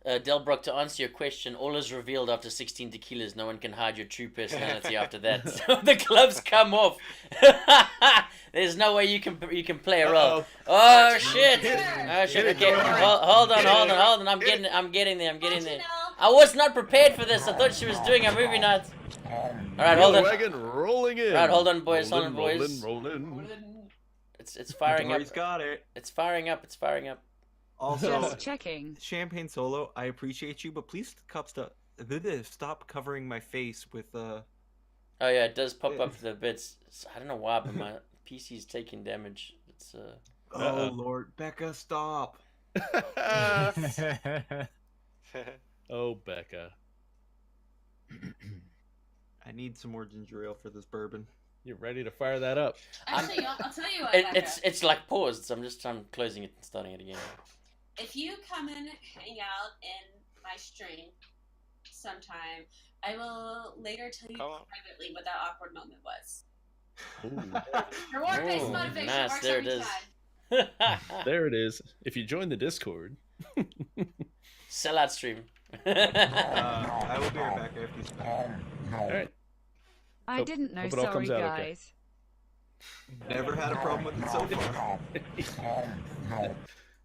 Delbrock, to answer your question, all is revealed after 16 tequilas. No one can hide your true personality after that. So the gloves come off. There's no way you can play a role. Oh shit! Oh shit! Okay, hold on. I'm getting there. I was not prepared for this. I thought she was doing a movie night. All right, hold on. Wagon rolling in. All right, hold on, boys. Rolling. It's firing up. He's got it. It's firing up. Also, Just checking. Champagne Solo, I appreciate you, but please stop covering my face with Oh yeah, it does pop up the bits. I don't know why, but my PC's taking damage. It's Oh Lord, Becca, stop. Oh, Becca. I need some more ginger ale for this bourbon. You're ready to fire that up. Actually, I'll tell you what. it's like paused, so I'm closing it and starting it again. If you come and hang out in my stream sometime, I will later tell you privately what that awkward moment was. Reward-based motivation nice. works There every it is. time. There it is. If you join the Discord. Sellout stream. I will be right back after this. All right. I didn't know. hope it all Sorry, comes out okay. guys. Never had a problem with it so far.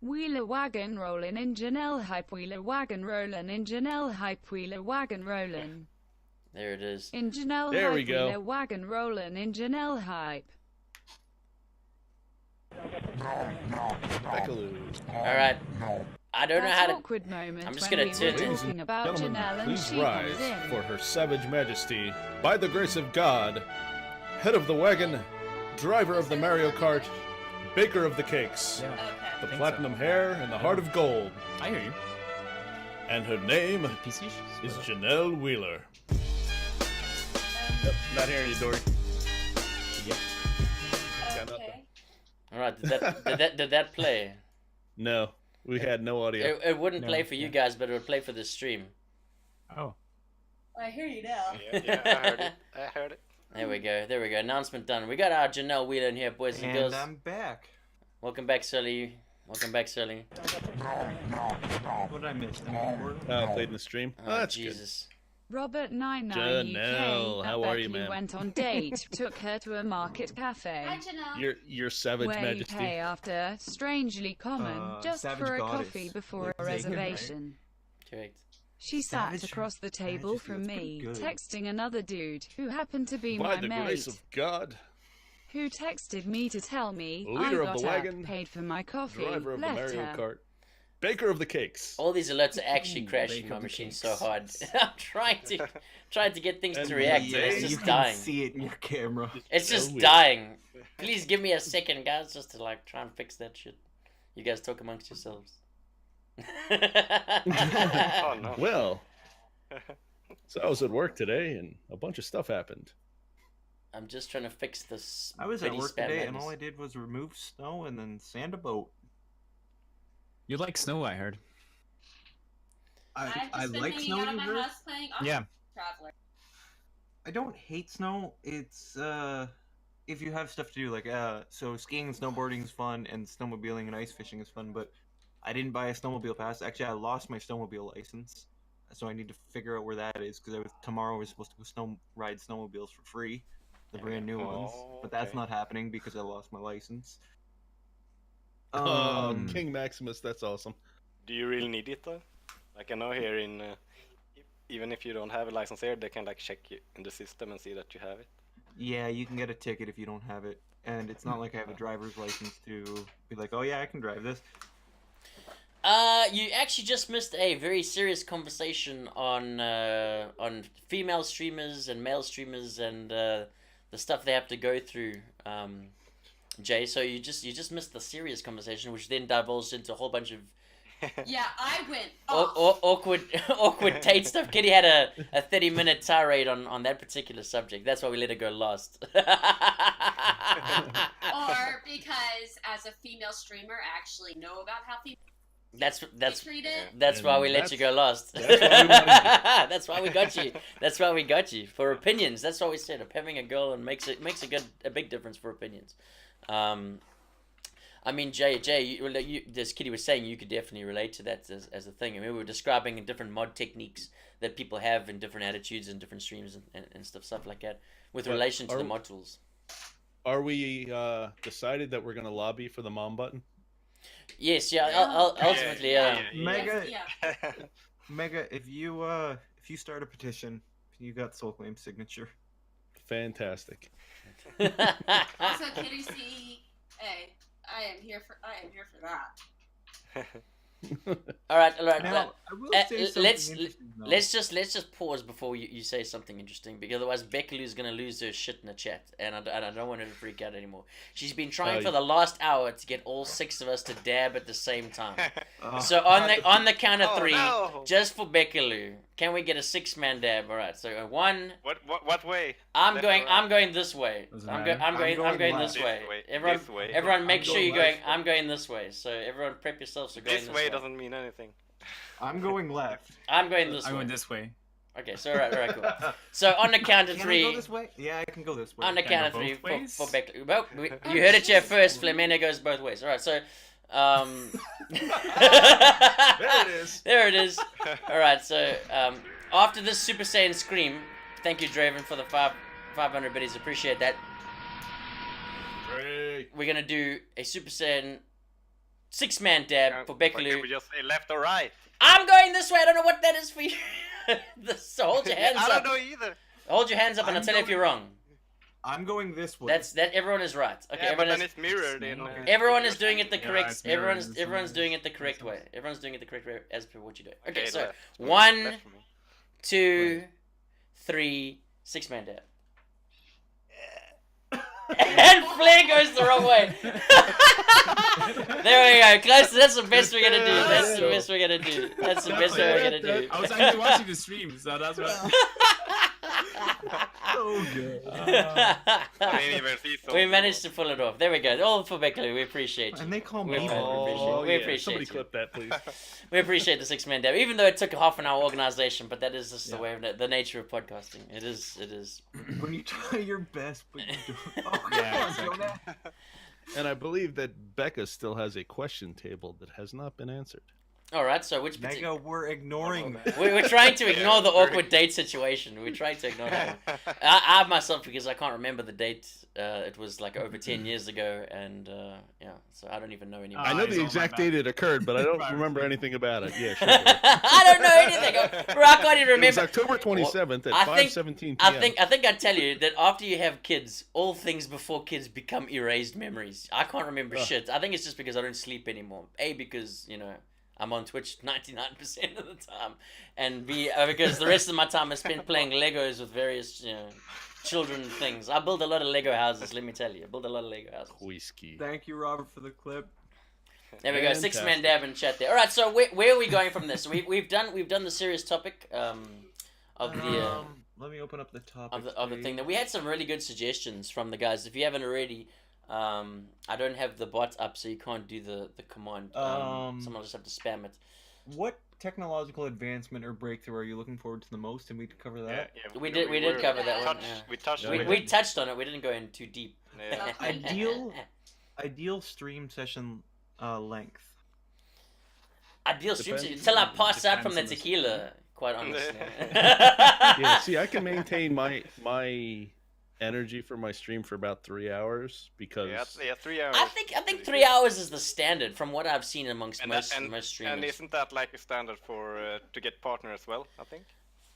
Wheeler wagon rolling in Janelle hype. Wheeler wagon rolling in Janelle hype. Wheeler wagon rolling. There it is. In Janelle There hype. we go. Wheeler wagon rolling in Janelle hype. Beckaloo. All right. I don't know how to. Awkward moment. I'm just when gonna we turn were to- talking about Gentlemen, Janelle and please she rise comes in. for her savage majesty, by the grace of God, head of the wagon, driver of the Mario Kart, baker of the cakes, Yeah, Okay. the think platinum hair and the heart of gold, I hear you. and her name PC is Janelle Wheeler. Yep, not hearing you, Dory. Got nothing. Okay. All right. Did that play? No, we had no audio. It wouldn't No, play for you yeah. guys, but it would play for the stream. Oh. I hear you now. Yeah, I heard it. I heard it. There we go. Announcement done. We got our Janelle Wheeler in here, boys and And girls. I'm back. Welcome back, Sully. What did I miss? Played in the stream. Oh, That's Robert99 Jesus. Janelle, UK. how are you, Becky ma'am? went on date, took her to a market cafe. Hi, Janelle. good. Your savage Where majesty. you pay after, strangely common, just Savage for a Goddess, coffee before like a Satan, right? reservation. Correct. She sat Savage across the table Majesty, from that's pretty me, good. texting another dude who happened to be By my the mate. grace of God. who texted me to tell me Leader I of the got wagon, up, paid for my coffee, Driver of the left Mario her. Kart. Baker of the cakes. All these alerts are actually Ooh, crashing bake my of the machine so cakes. hard. I'm trying to get things And to react, yeah, and it's you just can dying. see it in your camera. It's just Tell me. dying. Please give me a second, guys, just to like try and fix that shit. You guys talk amongst yourselves. Oh no. Well, so I was at work today, and a bunch of stuff happened. I'm just trying to fix this. I was at British work spam today, and madness. all I did was remove snow and then sand a boat. You like snow, I heard. I've just I been like hanging snow. out at You my heard? house playing Yeah. Traveler. I don't hate snow. It's if you have stuff to do, like so skiing and snowboarding is fun, and snowmobiling and ice fishing is fun. But I didn't buy a snowmobile pass. Actually, I lost my snowmobile license, so I need to figure out where that is because tomorrow we're supposed to go ride snowmobiles for free, the brand new ones. But that's okay. not happening because I lost my license. Oh, King Maximus, that's awesome. Do you really need it though? Like I know here in, even if you don't have a license here, they can like check you in the system and see that you have it. Yeah, you can get a ticket if you don't have it, and it's not like I have a driver's license to be like, oh yeah, I can drive this. You actually just missed a very serious conversation on female streamers and male streamers and the stuff they have to go through, Jay. So you just missed the serious conversation, which then divulged into a whole bunch of Yeah, I went off. awkward Tate stuff. Kitty had a 30-minute tirade on that particular subject. That's why we let her go last. Or because as a female streamer, I actually know about how females That's get treated. That's why And we let you go last. that's why we wanted That's why we got you. That's why we got you for opinions. That's what we said. Having a girl and makes a big difference for opinions. I mean, Jay, as Kitty was saying, you could definitely relate to that as a thing. I mean, we were describing different mod techniques that people have in different attitudes and different streams and stuff like that with But relation to are- the mod tools. Are we decided that we're going to lobby for the mom button? Yes, yeah. Ultimately, Mega, Yeah. Mega, if you start a petition, you got soul claim signature. Fantastic. Also, KittyCEA, I am here for that. all right. Now, I will say something interesting, though. Let's just pause before you say something interesting, because otherwise Beckalu's gonna lose her shit in the chat, and I don't want her to freak out anymore. She's been trying for the last hour to get all 6 of us to dab at the same time. So on the count of 3, no. just for Beckalu, can we get a 6-man dab? All right. So 1. What way? I'm Left going. or I'm right? going this way. Doesn't I'm matter. going left. this way. This way, Everyone, this way. everyone, make I'm sure going you're going. left. I'm going this way. So everyone, prep yourselves for going This this way doesn't mean anything. I'm going left. I'm going this I way. went this way. Okay, so all right, cool. So on the count of Can I 3, go this way? Yeah, I can go this way. on the Can I count of go 3 both ways? for Beck. Well, you heard it here first. Flamena goes both ways. All right, so There it is. There it is. All right, so after this Super Saiyan scream, thank you, Draven, for the 500 biddies. Appreciate that. Great. We're gonna do a Super Saiyan 6-man dab for But can Beckalu. we just say left or right? I'm going this way. I don't know what that is for you. So hold your hands I up. don't know either. Hold your hands up, and I'll I'm tell you if going- you're wrong. I'm going this way. That. Everyone is right. Okay, Yeah, but everyone then is. it's mirrored in. Everyone is doing it the Yeah, correct. it's mirrored Everyone's in some everyone's ways. doing it the correct Makes way. sense. Everyone's doing it the correct way as per what you do. Okay, so left. 1, Left for me. 2, 3, 6-man dab. And Flair goes the wrong way. There we go. Close. That's the best we're gonna do. That's the best we're gonna do. That's the best we're gonna do. I was actually watching the stream, so that's what. so good. I didn't even see so. We managed to pull it off. There we go. All for Beckley. We appreciate you. And they call We me appreciate- Somebody you. clip that, please. We appreciate the 6-man dab, even though it took a half an hour organization. But that is just the way of the nature of podcasting. It is. It is. when you try your best, but you don't. Oh, Yeah, come on, exactly. Jonah. And I believe that Becca still has a question table that has not been answered. All right. So which Mega, we're ignoring that. we're trying to ignore Yeah, the very- awkward date situation. We're trying to ignore that. I myself, because I can't remember the date. It was like over 10 years ago, and yeah, so I don't even know anymore. I know it's the all my exact bad. date it occurred, but I don't Privacy. remember anything about it. Yeah, sure. I don't know anything. Bro, I can't even It was remember. October 27th at I think- 5:17 p.m. I think I tell you that after you have kids, all things before kids become erased memories. I can't remember Ugh. shit. I think it's just because I don't sleep anymore. A, because I'm on Twitch 99% of the time, and B, because the rest of my time is spent playing Legos with various children things. I build a lot of Lego houses. Let me tell you, I build a lot of Lego houses. Whiskey. Thank you, Robert, for the clip. There we go, six man Fantastic. dab in chat there. All right, so where are we going from this? We've done the serious topic of the. Let me open up the topic. Of the thing that we had some really good suggestions from the guys. If you haven't already, I don't have the bot up, so you can't do the command. Someone will just have to spam it. What technological advancement or breakthrough are you looking forward to the most? And we cover that. We did cover that one. We touched. Yeah, We, on we it. touched on it. We didn't go in too deep. Yeah. Ideal stream session length. Ideal stream Depends- until I pass out from the depends on the tequila. Quite honestly. Yeah, see, I can maintain my energy for my stream for about 3 hours because Yeah, 3 hours. I think 3 hours is the standard from what I've seen amongst most streamers. And isn't that like a standard for to get partner as well? I think.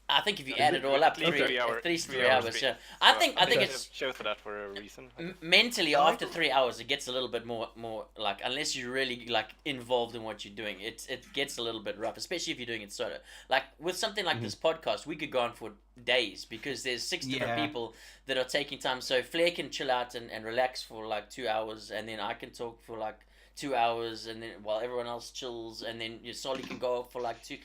I think if you Is add it it all up, at least 3 hours? at least 3 3 hours hours. stream. Yeah, I So think it's it shows that for a reason. mentally after 3 hours it gets a little bit more like, unless you're really like involved in what you're doing, it gets a little bit rough, especially if you're doing it solo. Like with something like this podcast, we could go on for days because there's 6 different Yeah. people that are taking time. So Flair can chill out and relax for like 2 hours, and then I can talk for like 2 hours, and then while everyone else chills, and then Solly can go for like 2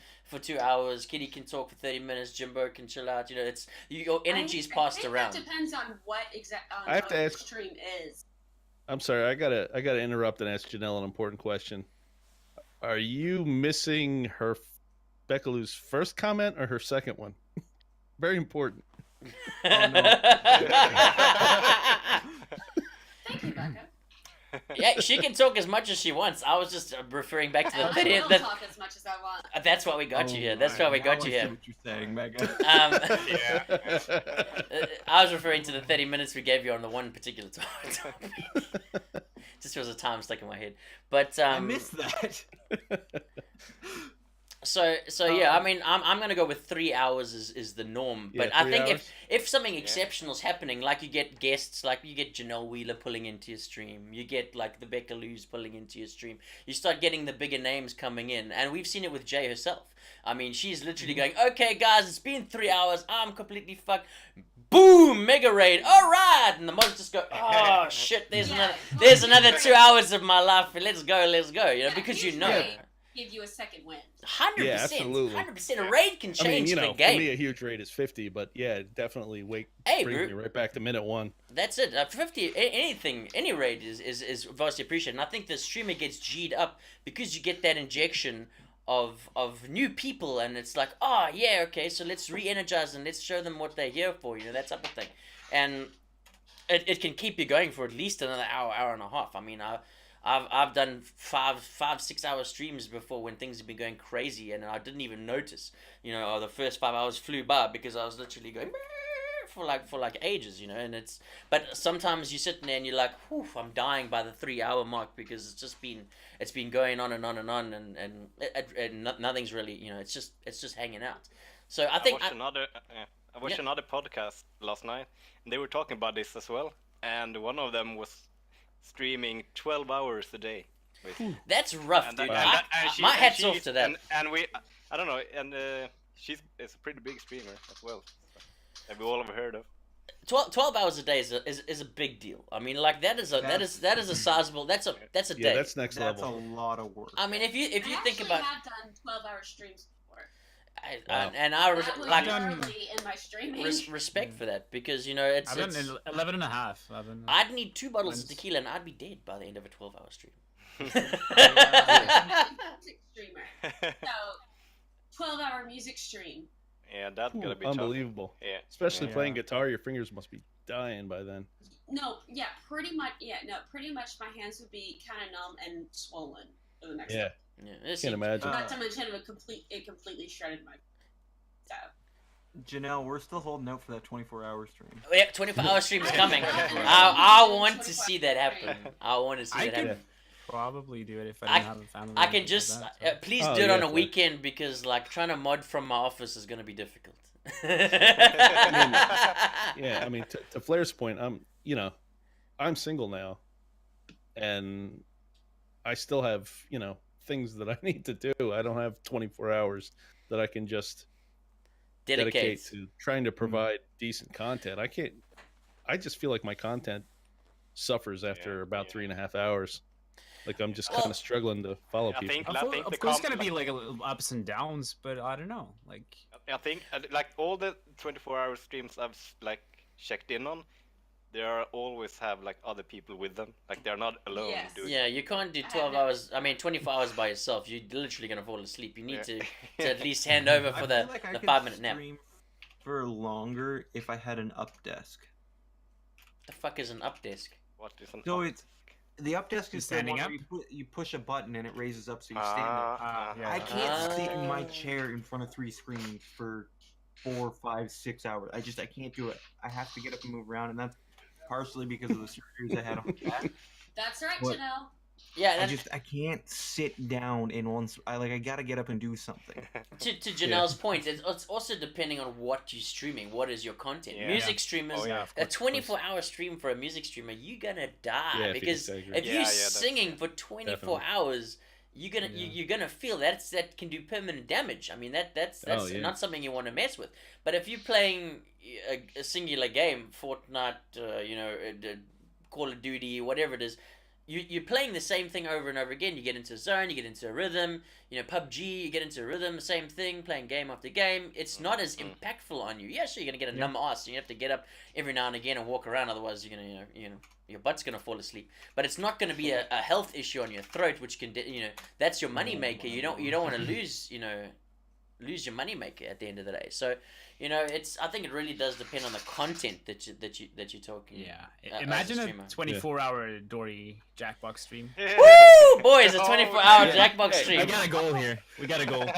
hours. Kitty can talk for 30 minutes. Jimbo can chill out. It's your energy is passed I think around. That depends on what I have to what ask- the stream is. I'm sorry, I gotta interrupt and ask Janelle an important question. Are you missing her Beckaloo's first comment or her second one? Very important. Thank you, Becca. Yeah, she can talk as much as she wants. I was just referring back to the I video. will talk as much as I want. That's why we got you here. That's why we got you I see here. what you're saying, Mega. I was referring to the 30 minutes we gave you on the one particular topic. Just was a time stuck in my head. But I missed that. So yeah, I mean, I'm gonna go with 3 hours is the norm. But Yeah, I 3 think hours. if something exceptional is happening, like you get guests, like you get Janelle Wheeler pulling into your stream, you get like the Becca Lou's pulling into your stream, you start getting the bigger names coming in, and we've seen it with Jay herself. I mean, she's literally going, okay, guys, it's been 3 hours, I'm completely fucked. Boom, mega raid, all right, and the mods just go, oh shit, there's another 2 hours of my life, let's go, because you know. Give you a second win. 100%. Yeah, absolutely. 100%. A raid can I mean, change the for game. me, a huge rate is 50, but yeah, it definitely Hey, brings bro. me right back to minute 1. That's it. 50, any raid is vastly appreciated. And I think the streamer gets G'd up because you get that injection of new people, and it's like, oh, yeah, okay, so let's re-energize and let's show them what they're here for, that type of thing. And it can keep you going for at least another hour and a half. I mean, I've done 5-6 hour streams before when things have been going crazy, and I didn't even notice. The first 5 hours flew by because I was literally going for like ages, and but sometimes you're sitting there and you're like, whew, I'm dying by the 3 hour mark because it's been going on and on and on, and nothing's really, it's just hanging out. So I think I watched another podcast last night, and they were talking about this as well, and one of them was streaming 12 hours a day. That's rough, And dude. that- My hat's off to that. And we, I don't know, and she's a pretty big streamer as well. That we all have heard of. 12 hours a day is a big deal. I mean, like that is a sizable. That's a day. Yeah, that's next That's level. a lot of work. I mean, if you I think actually about, have done 12-hour streams before. Wow. and I That was like early in my streaming. respect for that, because it's I've done 11 and a half. 11. I'd need 2 bottles of Mine's- tequila and I'd be dead by the end of a 12-hour stream. Music streamer. So, 12-hour music stream. Yeah, that's Ooh, gonna be unbelievable. tough. Yeah. Especially Yeah. playing guitar, your fingers must be dying by then. No, pretty much. Yeah, no, pretty much. My hands would be kind of numb and swollen for the next. Yeah. Yeah, Can't imagine. Not to mention it completely shredded my. So. Janelle, we're still holding out for that 24-hour stream. Yeah, 24-hour stream is coming. I want to see that happen. I want to see that happen. Probably do it if I didn't have a family. I can just please do it on a weekend because like trying to mod from my office is gonna be difficult. I mean, to Flair's point, I'm single now, and I still have things that I need to do. I don't have 24 hours that I can just dedicate to trying to provide decent content. I just feel like my content suffers after about 3.5 hours. Like I'm just kind of struggling to follow people. Of course, it's gonna be like a little ups and downs, but I don't know. Like I think like all the 24-hour streams I've like checked in on, they always have like other people with them. Like they're not alone. Yes. Doing Yeah, you can't do 12 hours. I mean, 24 hours by yourself. You're literally gonna fall asleep. You need to at least hand over for the 5-minute nap. Stream for longer if I had an up desk. The fuck is an up desk? What is an So up it's the up desk is standing the one up? where you push a button and it raises up so you stand up. I can't sit in my chair in front of 3 screens for 4, 5, 6 hours. I can't do it. I have to get up and move around, and that's partially because of the surgeries I had on my back. That's right, But- Janelle. Yeah, I can't sit down in one. I gotta get up and do something. to Janelle's point, it's also depending on what you're streaming. What is your content? Yeah. Music streamers, of a course. 24-hour stream for a music streamer, you're gonna die Yeah, because if if you you're that's singing for 24 Definitely. hours, you're gonna feel that can do permanent damage. I mean that's not something you want to mess with. But if you're playing a singular game, Fortnite, Call of Duty, whatever it is. You're playing the same thing over and over again. You get into a zone, you get into a rhythm. PUBG, you get into a rhythm, same thing, playing game after game. It's not as impactful on you. Yeah, sure, you're gonna get a numb ass. You have to get up every now and again and walk around. Otherwise, you're gonna, your butt's gonna fall asleep. But it's not gonna be a health issue on your throat, which can, that's your money maker. You don't want to lose your money maker at the end of the day. So, I think it really does depend on the content that you're talking. Yeah, imagine a 24-hour Dory Jackbox stream. Woo, boys, a 24-hour Jackbox stream. We got a goal here. We got a goal.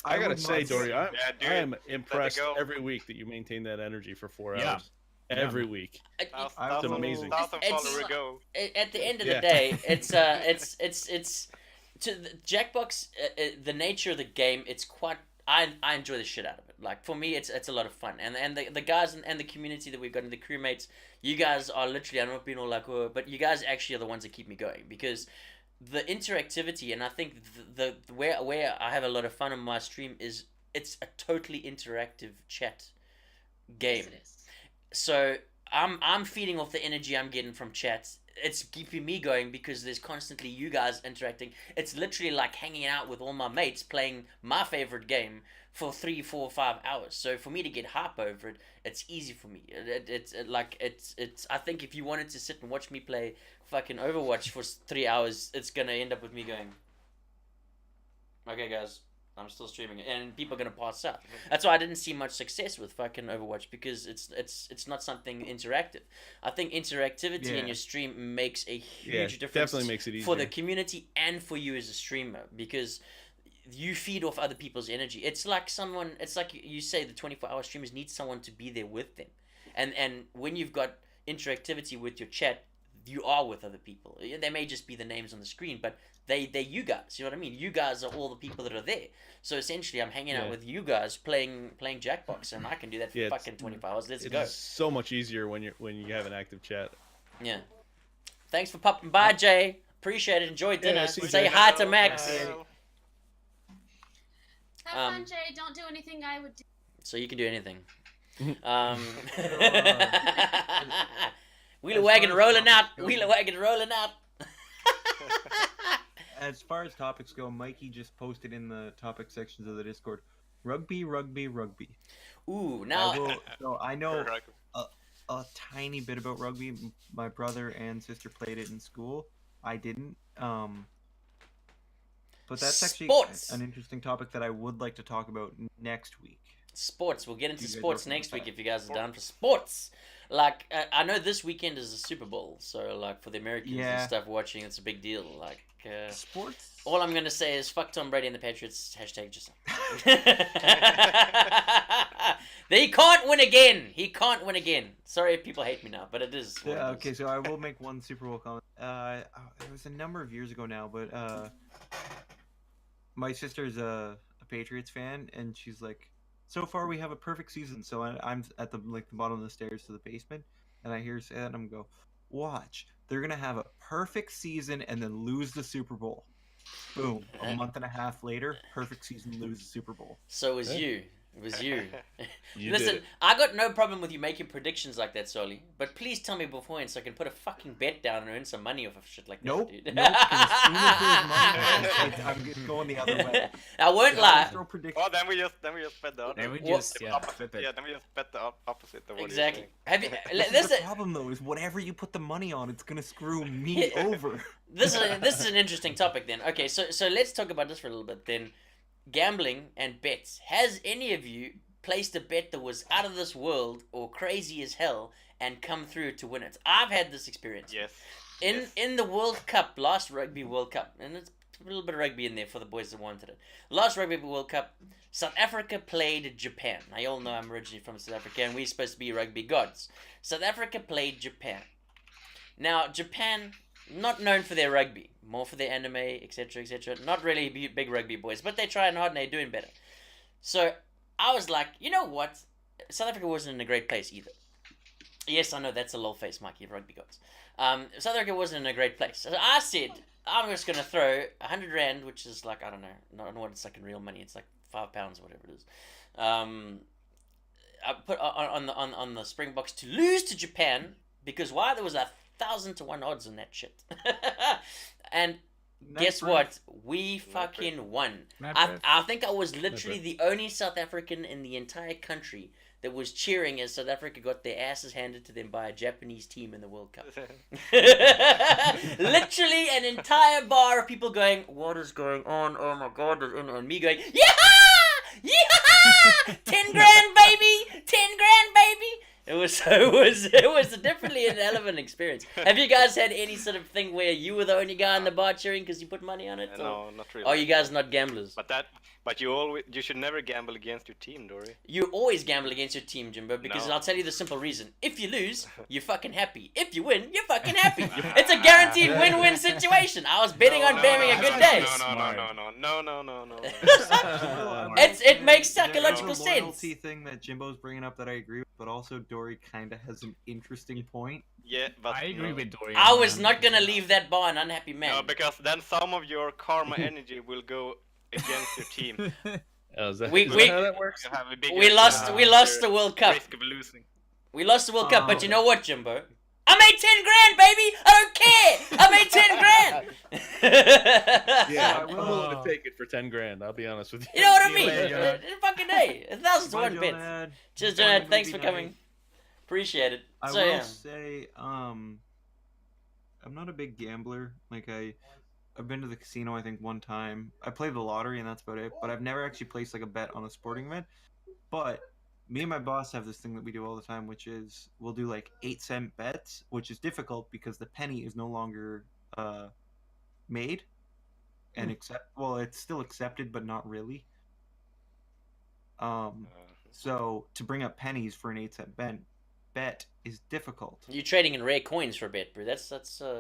I gotta say, Dory, I am it. impressed Let it go. every week that you maintain that energy for 4 Yeah. hours. Every week. It's amazing. At the end of the day, it's to the Jackbox. The nature of the game, it's quite. I enjoy the shit out of it. Like for me, it's a lot of fun, and the guys and the community that we've got, and the crewmates, you guys are literally. I'm not being all like, oh, but you guys actually are the ones that keep me going because the interactivity, and I think the where I have a lot of fun on my stream is it's a totally interactive chat game. Yes, it is. So I'm feeding off the energy I'm getting from chats. It's keeping me going because there's constantly you guys interacting. It's literally like hanging out with all my mates playing my favorite game for 3, 4, 5 hours. So for me to get hype over it, it's easy for me. It's I think if you wanted to sit and watch me play fucking Overwatch for 3 hours, it's gonna end up with me going, okay guys, I'm still streaming it, and people are gonna pass out. That's why I didn't see much success with fucking Overwatch because it's not something interactive. I think interactivity in your stream makes a huge difference. Definitely makes it easier for the community and for you as a streamer because you feed off other people's energy. It's like you say the 24-hour streamers need someone to be there with them, and when you've got interactivity with your chat, you are with other people. They may just be the names on the screen, but they're you guys. You know what I mean? You guys are all the people that are there. So essentially, I'm hanging out with you guys playing Jackbox, and I can do that for fucking 24 hours. Let's go. It's so much easier when you have an active chat. Yeah. Thanks for popping by, Jay. Appreciate it. Enjoy dinner. see you, Say Jay. hi to Max. Have fun, Jay. Don't do anything I would do. So you can do anything. Wheeler wagon rolling out. Wheeler wagon rolling out. As far as topics go, Mikey just posted in the topic sections of the Discord, rugby. Ooh, now I know a tiny bit about rugby. My brother and sister played it in school. I didn't. But that's actually Sports. an interesting topic that I would like to talk about next week. Sports. We'll get into You guys sports open next with week that. if you guys are down for sports. Like, I know this weekend is the Super Bowl, so like for the Americans and stuff watching, it's a big deal. Like, Sports. all I'm gonna say is fuck Tom Brady and the Patriots. Hashtag just. He can't win again. He can't win again. Sorry if people hate me now, but it is. what Yeah, it is. okay, so I will make one Super Bowl comment. It was a number of years ago now, but my sister's a Patriots fan, and she's like, "So far we have a perfect season." So I'm at the bottom of the stairs to the basement, and I hear her say that, and I'm go, "Watch, they're gonna have a perfect season and then lose the Super Bowl." Boom! A month and a half later, perfect season, lose the Super Bowl. So it was Hey. you. It was you. You Listen, did it. I got no problem with you making predictions like that, Soli. But please tell me beforehand so I can put a fucking bet down and earn some money off of shit like that, Nope, dude. nope. 'Cause as soon as there's money, I'm just going the other way. I won't Yeah, lie. throw predictions. Oh, then we just bet the other. Then we Well, just flip it. Yeah, then we just bet the opposite of what Exactly. you're Have you? This is Listen, the problem though, is whatever you put the money on, it's gonna screw me over. this is an interesting topic then. Okay, so let's talk about this for a little bit then. Gambling and bets. Has any of you placed a bet that was out of this world or crazy as hell and come through to win it? I've had this experience. Yes. In the World Cup, last Rugby World Cup, and it's a little bit of rugby in there for the boys that wanted it. Last Rugby World Cup, South Africa played Japan. Now, you all know I'm originally from South Africa, and we're supposed to be rugby gods. South Africa played Japan. Now, Japan, not known for their rugby, more for their anime, etc., etc. Not really big rugby boys, but they're trying hard and they're doing better. So, I was like, you know what? South Africa wasn't in a great place either. Yes, I know that's a lol face, Mikey, rugby gods. South Africa wasn't in a great place. So I said, I'm just going to throw 100 Rand, which is like, I don't know what it's like in real money. It's like £5 or whatever it is. I put on the Springboks to lose to Japan because why? There was 1,000 to 1 odds on that shit. And guess what? We fucking won. I think I was literally the only South African in the entire country that was cheering as South Africa got their asses handed to them by a Japanese team in the World Cup. Literally an entire bar of people going, what is going on? Oh my god. And me going, yeah! Yeah! 10 grand, baby! 10 grand, baby! It was definitely an relevant experience. Have you guys had any sort of thing where you were the only guy in the bar cheering because you put money on it? No, not really. Are you guys not gamblers? But you should never gamble against your team, Dory. You always gamble against your team, Jimbo, because No. I'll tell you the simple reason. If you lose, you're fucking happy. If you win, you're fucking happy. It's a guaranteed win-win situation. I was betting on bearing a good day. No. It makes There's psychological a sense. loyalty thing that Jimbo's bringing up that I agree with, but also Dory kind of has an interesting point. Yeah, but I agree with Dorian. I was not gonna leave that bar an unhappy man. No, because then some of your karma energy will go against your team. Oh, is that, We- is we- that how that works? You have a bigger We lost the World Cup. risk of losing. We lost the World Cup, but you know what, Jimbo? I made 10 grand, baby! I don't care! I made 10 grand! Yeah, I'm willing to take it for 10 grand. I'll be honest with you. You know what I mean? later. Fucking day. 1,000 to Bye, 1 bit. Jonad. Cheers, Enjoy Jonad. the Thanks for movie coming. night. Appreciate it. I So, will yeah. say, I'm not a big gambler. Like I've been to the casino I think one time. I played the lottery and that's about it. But I've never actually placed like a bet on a sporting event. But me and my boss have this thing that we do all the time, which is we'll do like 8-cent bets, which is difficult because the penny is no longer made and it's still accepted but not really. So to bring up pennies for an 8-cent bet is difficult. You're trading in rare coins for a bet, bro. That's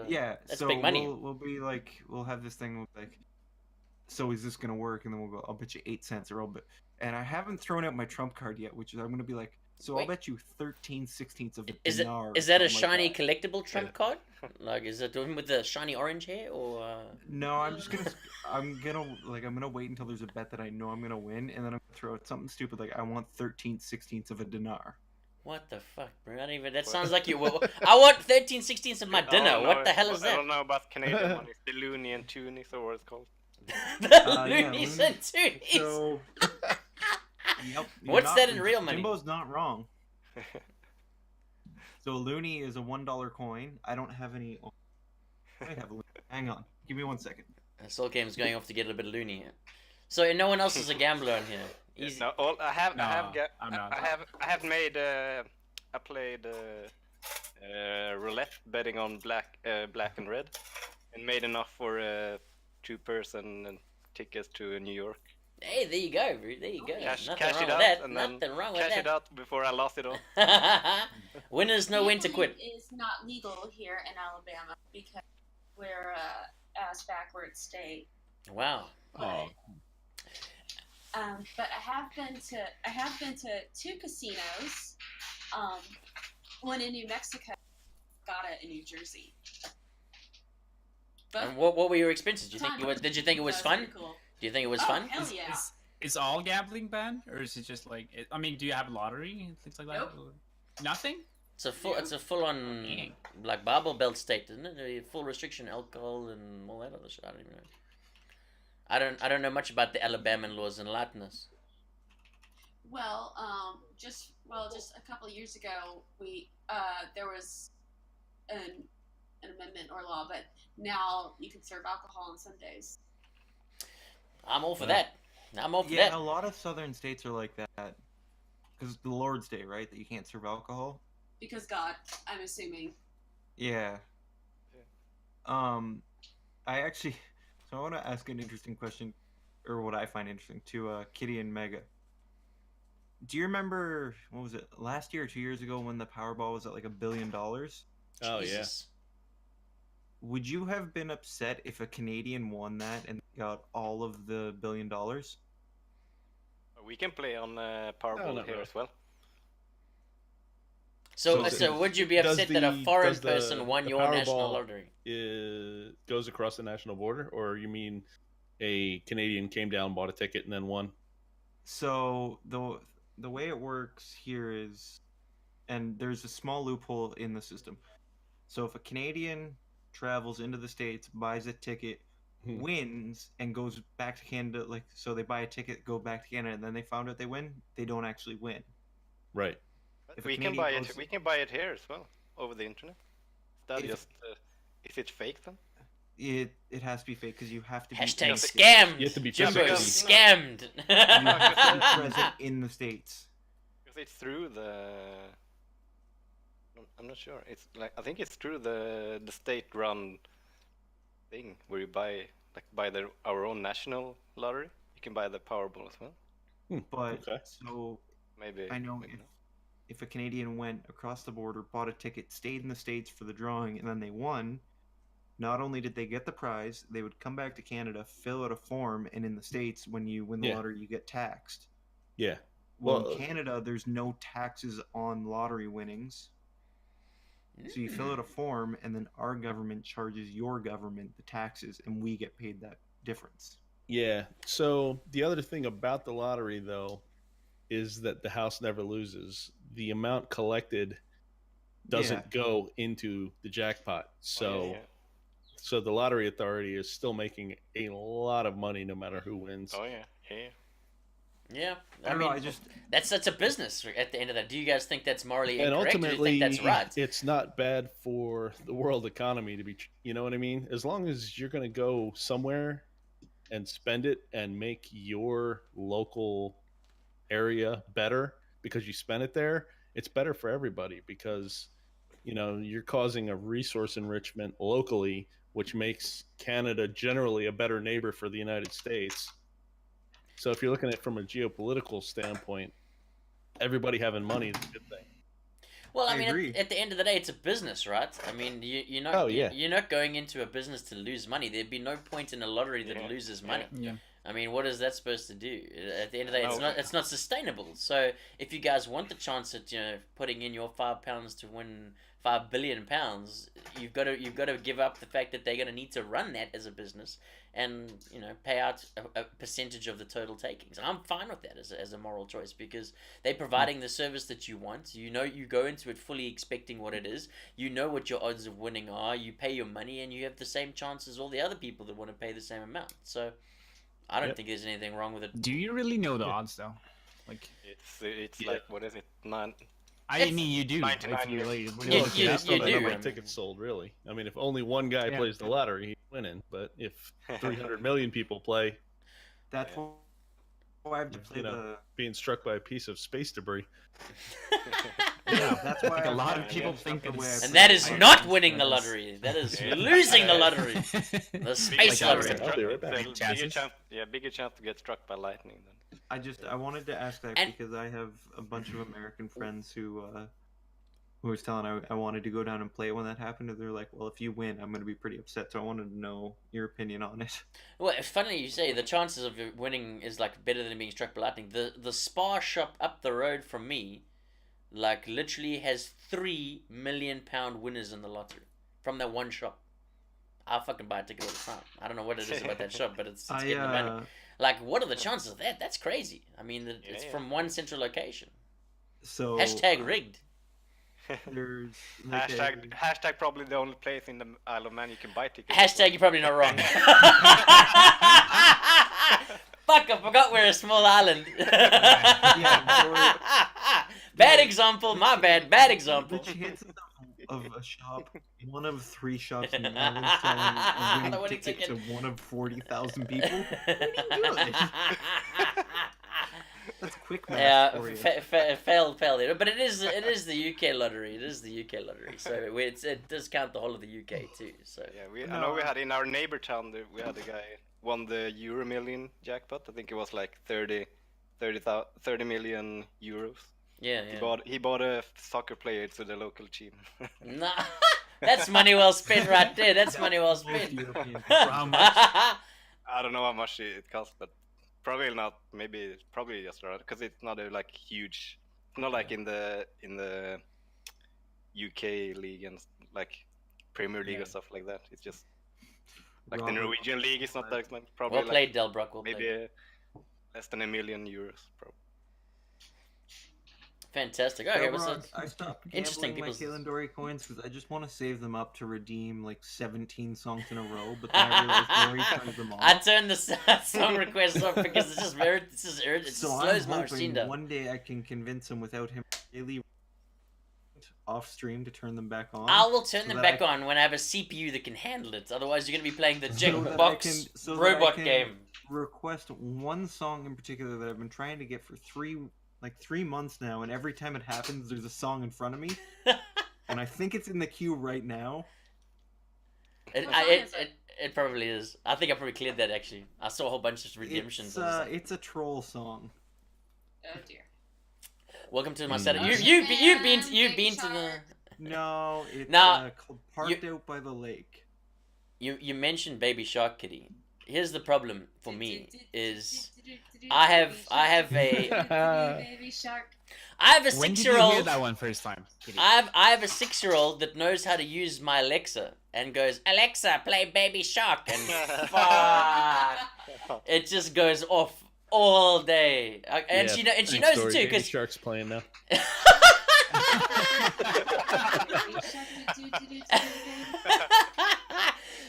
Yeah, that's so big money. We'll be like, we'll have this thing with like, so is this gonna work? And then we'll go, I'll bet you 8 cents or I'll bet. And I haven't thrown out my trump card yet, which is I'm gonna be like, so Wait. I'll bet you 13/16 of a Is dinar. that a or something shiny like that. collectible trump card? Like, is it the one with the shiny orange hair or? No, I'm just gonna, I'm gonna wait until there's a bet that I know I'm gonna win, and then I'm gonna throw out something stupid like I want 13/16 of a dinar. What the fuck, bro? I don't even. That sounds like you. I want 13/16 of my dinner. Oh, no, What the hell is I that? don't know about Canadian money. The loony and toonies or what it's called. The Yeah, loonies loony. and toonies. So, yep. you're What's not- that in real money? Jimbo's not wrong. So a loonie is a $1 coin. I don't have any. Oh, I might have a loonie. Hang on. Give me 1 second. Soul Game's going off to get a bit loony here. So no one else is a gambler on here. Easy. No, I have I'm not. I have made I played roulette betting on black and red, and made enough for 2-person tickets to New York. Hey, there you go. There you go. Cash Nothing it wrong with out, that. and then Nothing wrong with cash that. it out before I lost it all. Winners know when to Gambling quit. is not legal here in Alabama because we're a ass backward state. Wow. Oh, But I have been to 2 casinos. One in New Mexico, got in New Jersey. But And what were your expenses? Did you think it was fun? pretty cool. Do you think it was Oh, fun? hell yeah. Is all gambling banned, or is it just like? I mean, do you have lottery and things like that? Nope. Nothing. It's a full on Dang. like Bible Belt state, isn't it? A full restriction, alcohol and all that other shit. I don't even know. I don't know much about the Alabama laws. Enlighten us. Well, just a couple of years ago, there was an amendment or law, but now you can serve alcohol on Sundays. I'm all for that. I'm all for Yeah, that. a lot of southern states are like that. Because the Lord's Day, right? That you can't serve alcohol. Because God, I'm assuming. Yeah. I actually, so I want to ask an interesting question, or what I find interesting, to Kitty and Mega. Do you remember, what was it, last year or 2 years ago when the Powerball was at like $1 billion? oh yeah. Jesus. Would you have been upset if a Canadian won that and got all of the $1 billion? We can play on Powerball not here really. as well. So So would you be does upset that a the- foreign does the- person won the your national Powerball- lottery? Goes across the national border, or you mean a Canadian came down, bought a ticket, and then won? So the way it works here is, and there's a small loophole in the system. So if a Canadian travels into the States, buys a ticket, wins, and goes back to Canada, like, so they buy a ticket, go back to Canada, and then they found out they win, they don't actually win. Right. If a We can Canadian buy it. goes- We can buy it here as well over the internet. That If- just is it fake then? It has to be fake because you have to be Hashtag in the States. scammed. You have to be Jimbo physically- scammed. You have to be present in the States. Because it's through the. I'm not sure. It's like I think it's through the state-run thing where you buy our own national lottery. You can buy the Powerball as well. But Okay. so Maybe I know maybe not. if a Canadian went across the border, bought a ticket, stayed in the States for the drawing, and then they won, not only did they get the prize, they would come back to Canada, fill out a form, and in the States, when you win the Yeah. lottery, you get taxed. Yeah. Well, Well, in Canada, there's no taxes on lottery winnings. So you fill out a form, and then our government charges your government the taxes, and we get paid that difference. Yeah. So the other thing about the lottery, though, is that the house never loses. The amount collected doesn't go into the jackpot. So, so the lottery authority is still making a lot of money, no matter who wins. Oh yeah, yeah. Yeah, I don't know, I just that's a business at the end of that. Do you guys think that's morally And incorrect? Or do you ultimately, think that's right? it's not bad for the world economy to be, you know what I mean? As long as you're going to go somewhere and spend it and make your local area better because you spent it there, it's better for everybody because, you know, you're causing a resource enrichment locally, which makes Canada generally a better neighbor for the United States. So if you're looking at it from a geopolitical standpoint, everybody having money is a good thing. Well, I I mean, agree. at the end of the day, it's a business, right? I mean, you're not Oh, yeah. you're not going into a business to lose money. There'd be no point in a lottery that Yeah. loses money. Yeah. I mean, what is that supposed to do? At the end of the day, No. it's not sustainable. So if you guys want the chance at putting in your £5 to win £5 billion, you've got to give up the fact that they're going to need to run that as a business and pay out a percentage of the total takings. And I'm fine with that as a moral choice because they're providing the service that you want. You go into it fully expecting what it is. You know what your odds of winning are. You pay your money and you have the same chance as all the other people that want to pay the same amount. So I don't Yep. think there's anything wrong with it. Do you really know the odds though? Like, It's Yeah. like what is it? I mean, you do. 99 If you years. really, Yeah, Well, you that's not the do. number of tickets sold, really. I mean, if only one guy Yeah. plays the lottery, he's winning. But if 300 million people play, that's Yeah. Oh, I have to play being struck by a piece of space debris. Yeah, that's why a lot of I've people changed think up the way I it's- And play that it. is I- not I- winning the that is- lottery. That is Yeah. losing the lottery. The Like space that, lottery. right? I'll be right back. Bigger Chances? chance, bigger chance to get struck by lightning then. I wanted to ask that And- because I have a bunch of American friends who was telling I wanted to go down and play when that happened, and they're like, "Well, if you win, I'm going to be pretty upset." So I wanted to know your opinion on it. Well, it's funny you say the chances of you winning is like better than being struck by lightning. The Spa shop up the road from me, like literally has £3 million winners in the lottery from that one shop. I'll fucking buy a ticket all the time. I don't know what it is about that shop, but it's getting the money. Like, what are the chances of that? That's crazy. I mean, it's from one central location. So Hashtag rigged. there's like Hashtag probably the only place in the Isle of Man you can buy tickets. Hashtag you're probably not wrong. Fuck, I forgot we're a small island. Bad example, my bad. Bad the example. chances of a shop, one of 3 shops in the island selling a The winning winning ticket to ticket. one of 40,000 people. Good. That's quick math Yeah, for you. failed there. But it is the UK lottery. It is the UK lottery. So it does count the whole of the UK too. So Yeah, I know we had in our neighbor town. We had a guy won the Euro Million jackpot. I think it was like 30 million euros. yeah. He bought a soccer player to the local team. Nah, that's money well spent right there. That's money well Most spent. European How much? I don't know how much it cost, but probably not. Probably just around because it's not a like huge. Not like in the UK league and like Premier League or stuff like that. It's just like the Robert- Norwegian league is not that expensive. Probably Well like played, Delbrock. Well maybe played. less than €1 million. Probably. Fantastic. Okay, Overall, what's that? I stopped Interesting, gambling my people's- Kaelin coins because I just want to save them up to redeem like 17 songs in a row, but then I realized Dory turns them off. I turned the song requests off because it's just very, it so slows I'm my hoping machine down. one day I can convince him without him really off stream to turn them back on. I will turn so them that back I- on when I have a CPU that can handle it. Otherwise, you're going to be playing the So Jack that I Box can- so that I robot can game. request one song in particular that I've been trying to get for 3 months now, and every time it happens, there's a song in front of me, and I think it's in the queue right now. It, What I, song it, is it? it, it probably is. I think I probably cleared that actually. I saw a whole bunch of redemptions. It's a troll song. Oh dear. Welcome to my Mm. setup. Oh, You've been Baby to the. Shark. No, it's Now, parked out by the lake. You mentioned Baby Shark Kitty. Here's the problem for me is I have a Baby shark. I have a When did you hear 6-year-old. that one first time? Kitty? I have a 6-year-old that knows how to use my Alexa and goes, Alexa, play Baby Shark, and fuck, it just goes off all day. And Yeah, she thanks, knows Dory. it too Baby because Shark's playing now.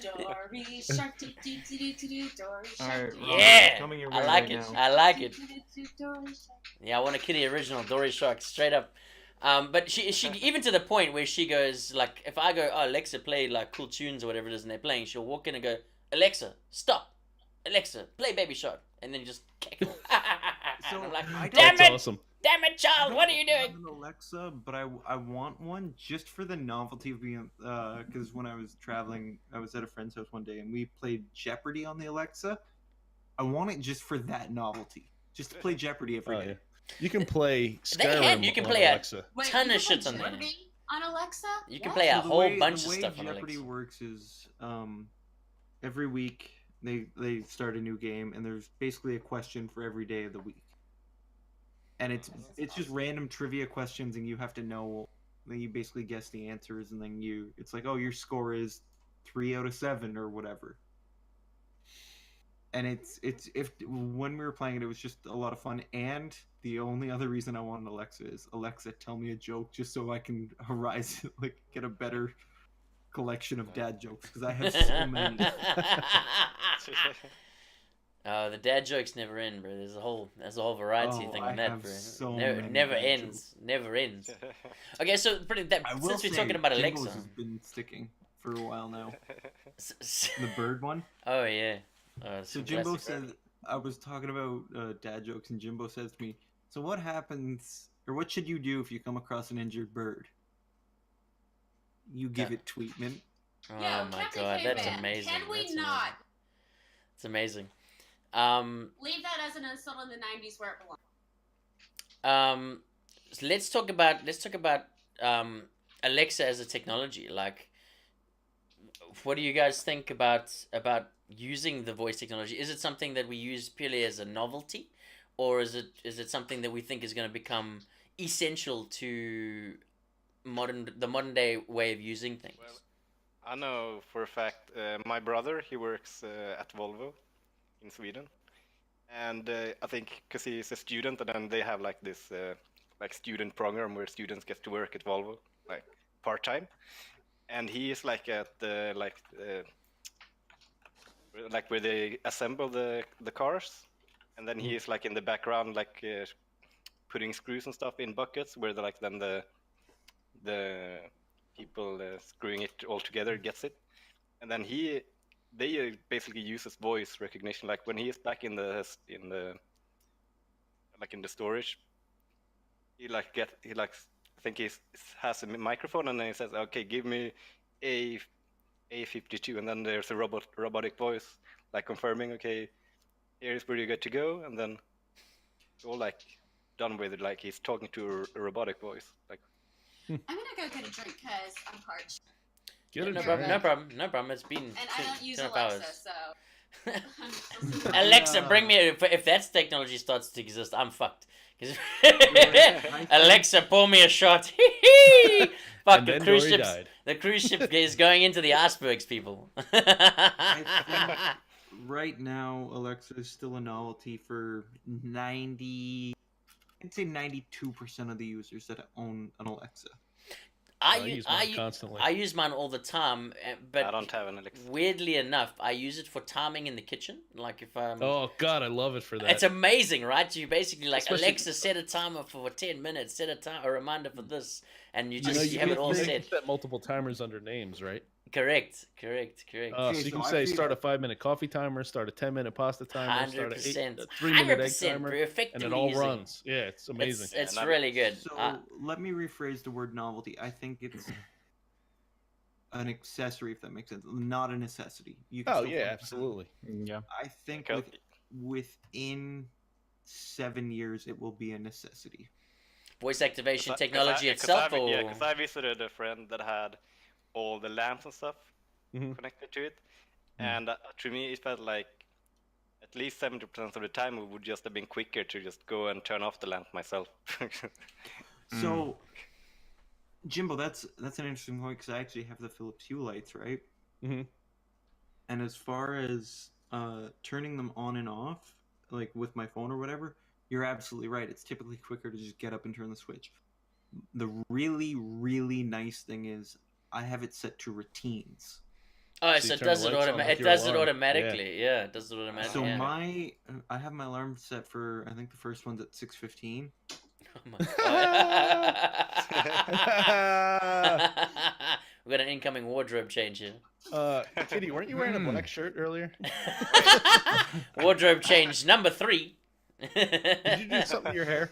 Dory shark, do do do do do do. Dory shark. Alright, do, Robert, Yeah, coming your I way like right it. now. I like it. do, do, do, Dory shark. Yeah, I want a Kitty original Dory Shark straight up. But she even to the point where she goes like, if I go, oh Alexa, play like cool tunes or whatever it is, and they're playing, she'll walk in and go, Alexa, stop, Alexa, play Baby Shark, and then just cackle. So, I'm like, I don't- damn That's it, awesome. damn it, child, what are you I don't doing? have an Alexa, but I want one just for the novelty of being because when I was traveling, I was at a friend's house one day and we played Jeopardy on the Alexa. I want it just for that novelty, just to play Jeopardy every Oh day. yeah. You can play They can, Skyrim you can on play a- Alexa. Wait, Ton you of can play shit on there. Jeopardy on Alexa. You can What? play a So the whole way- bunch the of way stuff on Jeopardy Alexa. works is every week they start a new game and there's basically a question for every day of the week. And it's just random trivia questions and you have to know, then you basically guess the answers and then it's like, oh, your score is 3 out of 7 or whatever. And it's when we were playing it, it was just a lot of fun. And the only other reason I want an Alexa is, Alexa, tell me a joke just so I can get a better collection of dad jokes because I have so many. The dad jokes never end, bro. There's a whole variety Oh, thing I on that, have bro. so never many never dad ends, never ends. Okay, so I will since we're say, talking about Jingles Alexa, has been sticking for a while now. s- s- The bird one. oh yeah, So some Jimbo classic. said I was talking about dad jokes, and Jimbo says to me, "So what happens, or what should you do if you come across an injured bird? You give it treatment." Oh Yo, my Captain god, that's Caveman, amazing. can we That's not It's amazing. leave that as an insult in the 90s where it belongs? So let's talk about Alexa as a technology. Like, what do you guys think about using the voice technology? Is it something that we use purely as a novelty, or is it something that we think is going to become essential to the modern day way of using things? Well, I know for a fact my brother, he works at Volvo in Sweden, and I think because he's a student, and then they have like this like student program where students get to work at Volvo like part time, and he is like at the like where they assemble the cars, and then he is like in the background like putting screws and stuff in buckets where the like then the people screwing it all together gets it, and then they basically use his voice recognition, like when he is back in the like in the storage, he I think he has a microphone, and then he says, okay, give me A52, and then there's a robotic voice like confirming, okay, here's where you get to go, and then it's all like done with it, like he's talking to a robotic voice. Like, I'm gonna go get a drink because I'm parched. Get a No drink. problem. No problem. It's been And I don't use 2.5 Alexa, hours. so. Alexa, bring me if that technology starts to exist, I'm fucked. 'Cause Alexa, pour me a shot. Fuck, And the then cruise Dory ships. died. The cruise ship is going into the icebergs, people. I think right now, Alexa is still a novelty for 90. I'd say 92% of the users that own an Alexa. I use mine constantly. I use mine all the time, but I don't have an Alexa. weirdly enough, I use it for timing in the kitchen. Like if Oh god, I love it for that. it's amazing, right? You basically like Especially- Alexa, set a timer for 10 minutes, set a reminder for this, and you just know, you have it all can set. set multiple timers under names, right? Correct. So Okay, you can so I say feel- start a 5-minute coffee timer, start a 10-minute pasta timer, start a 100%. 3-minute egg 100%, timer, bro. Effectively and it all using. runs. Yeah, it's amazing. It's Yeah, really good. So let me rephrase the word novelty. I think it's an accessory, if that makes sense, not a necessity. You can Oh still yeah, function. absolutely. Yeah. I think Okay. within 7 years, it will be a necessity. Voice activation 'Cause technology itself, or yeah, because I visited a friend that had all the lamps and stuff Mhm. connected to it, and to me it felt like at least 70% of the time it would just have been quicker to just go and turn off the lamp myself. So, Jimbo, that's an interesting point because I actually have the Philips Hue lights, right? Mhm. And as far as turning them on and off, like with my phone or whatever, you're absolutely right. It's typically quicker to just get up and turn the switch. The really, really nice thing is I have it set to routines. oh, So so you it turn does the it lights on automatically. with It your does it alarm. automatically. Yeah, it does it automatically. So yeah. I have my alarm set for, I think the first one's at 6:15. Oh my god. We got an incoming wardrobe change here. Kitty, weren't you wearing a black shirt earlier? Wardrobe change number 3. Did you do something to your hair?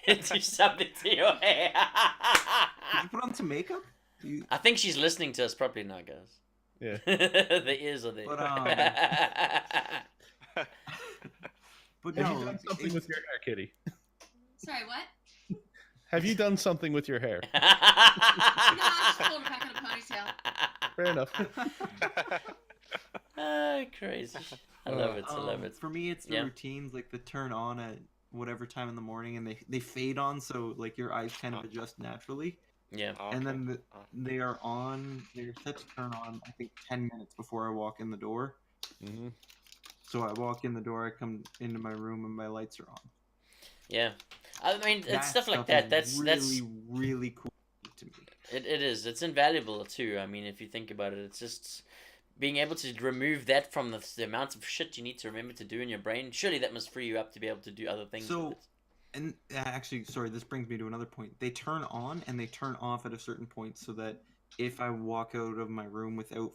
Do something to your hair. Did you put on some makeup? You- I think she's listening to us properly now, guys. Yeah. The ears are there. But, But Have no, you done something it's- with your hair, Kitty? Sorry, what? Have you done something with your hair? No, I just pulled it back in a ponytail. Fair enough. Ah, crazy. I love it. I love it. For me, it's the Yeah. routines, like the turn on at whatever time in the morning, and they fade on, so like your eyes kind of adjust naturally, Yeah. and then they are on. They're set to turn on. I think 10 minutes before I walk in the door. hmm So I walk in the door, I come into my room, and my lights are on. Yeah. I mean, That it's stuff like stuff that. is That's really, really cool to me. it is. It's invaluable too. I mean, if you think about it, it's just being able to remove that from the amount of shit you need to remember to do in your brain. Surely that must free you up to be able to do other things. So, with it. and actually, sorry, this brings me to another point. They turn on and they turn off at a certain point, so that if I walk out of my room without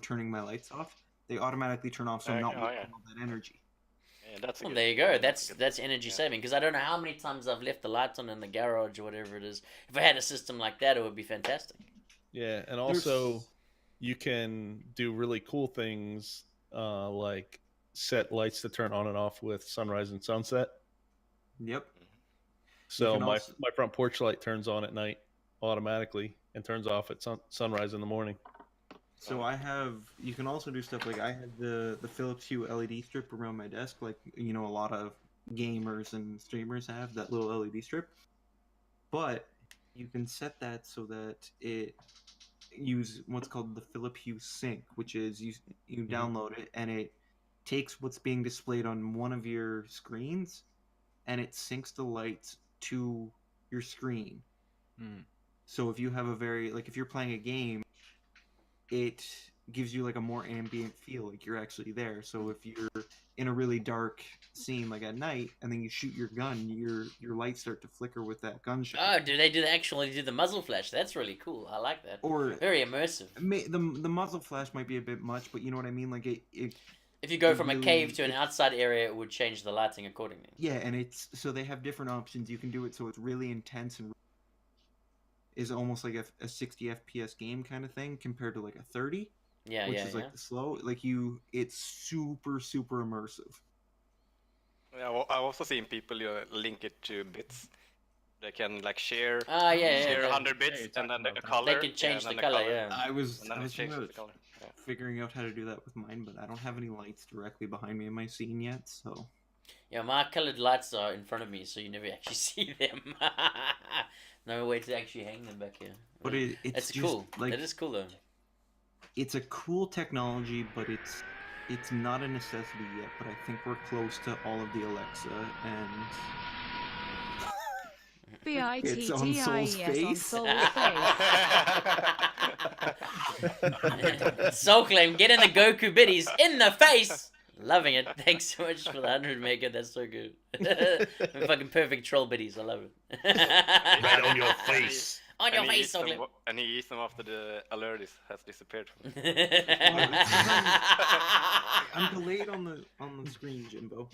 turning my lights off, they automatically turn off, so I'm not Oh, wasting yeah. all that energy. Yeah, that's a Well, good. there you go. That's That's energy yeah. saving, because I don't know how many times I've left the lights on in the garage or whatever it is. If I had a system like that, it would be fantastic. Yeah, and There's- also you can do really cool things like set lights to turn on and off with sunrise and sunset. Yep. So can my also- my front porch light turns on at night automatically and turns off at sunrise in the morning. So you can also do stuff like I have the Philips Hue LED strip around my desk, like a lot of gamers and streamers have that little LED strip. But you can set that so that it use what's called the Philips Hue Sync, which is you download it and it takes what's being displayed on one of your screens and it syncs the lights to your screen. So if you have if you're playing a game, it gives you like a more ambient feel, like you're actually there. So if you're in a really dark scene, like at night, and then you shoot your gun, your lights start to flicker with that gunshot. Oh, do they actually do the muzzle flash? That's really cool. I like that. Or very immersive. The muzzle flash might be a bit much, but you know what I mean. Like if you go from a cave to an outside area, it would change the lighting accordingly. Yeah, and so they have different options. You can do it so it's really intense and is almost like a 60 FPS game kind of thing compared to like a 30. Yeah, which is like the slow. Like it's super immersive. Yeah, well, I've also seen people link it to bits. They can like share. Share 100 bits and then the color. They can change the color. Yeah. I was thinking about figuring out how to do that with mine, but I don't have any lights directly behind me in my scene yet, so. Yeah, my colored lights are in front of me, so you never actually see them. No way to actually hang them back here. But it's just, cool. Like, it is cool though. It's a cool technology, but it's not a necessity yet. But I think we're close to all of the Alexa and. It's on Soul's face. Soul Claim, get in the Goku biddies in the face. Loving it. Thanks so much for the 100 mega. That's so good. Fucking perfect troll biddies. I love it. Right on your face. On your face, Soul Claim. And he eats them after the alert has disappeared. I'm delayed on the screen, Jimbo.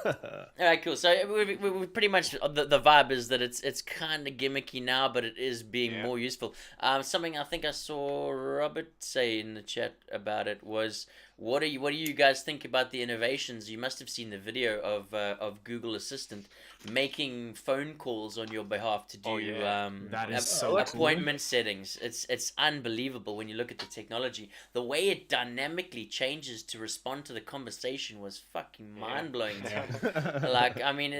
All right, cool. So we pretty much the vibe is that it's kind of gimmicky now, but it is being more useful. Something I think I saw Robert say in the chat about it was, what do you guys think about the innovations? You must have seen the video of Google Assistant making phone calls on your behalf to do that is so appointment settings. It's unbelievable when you look at the technology. The way it dynamically changes to respond to the conversation was fucking mind blowing. Like, I mean,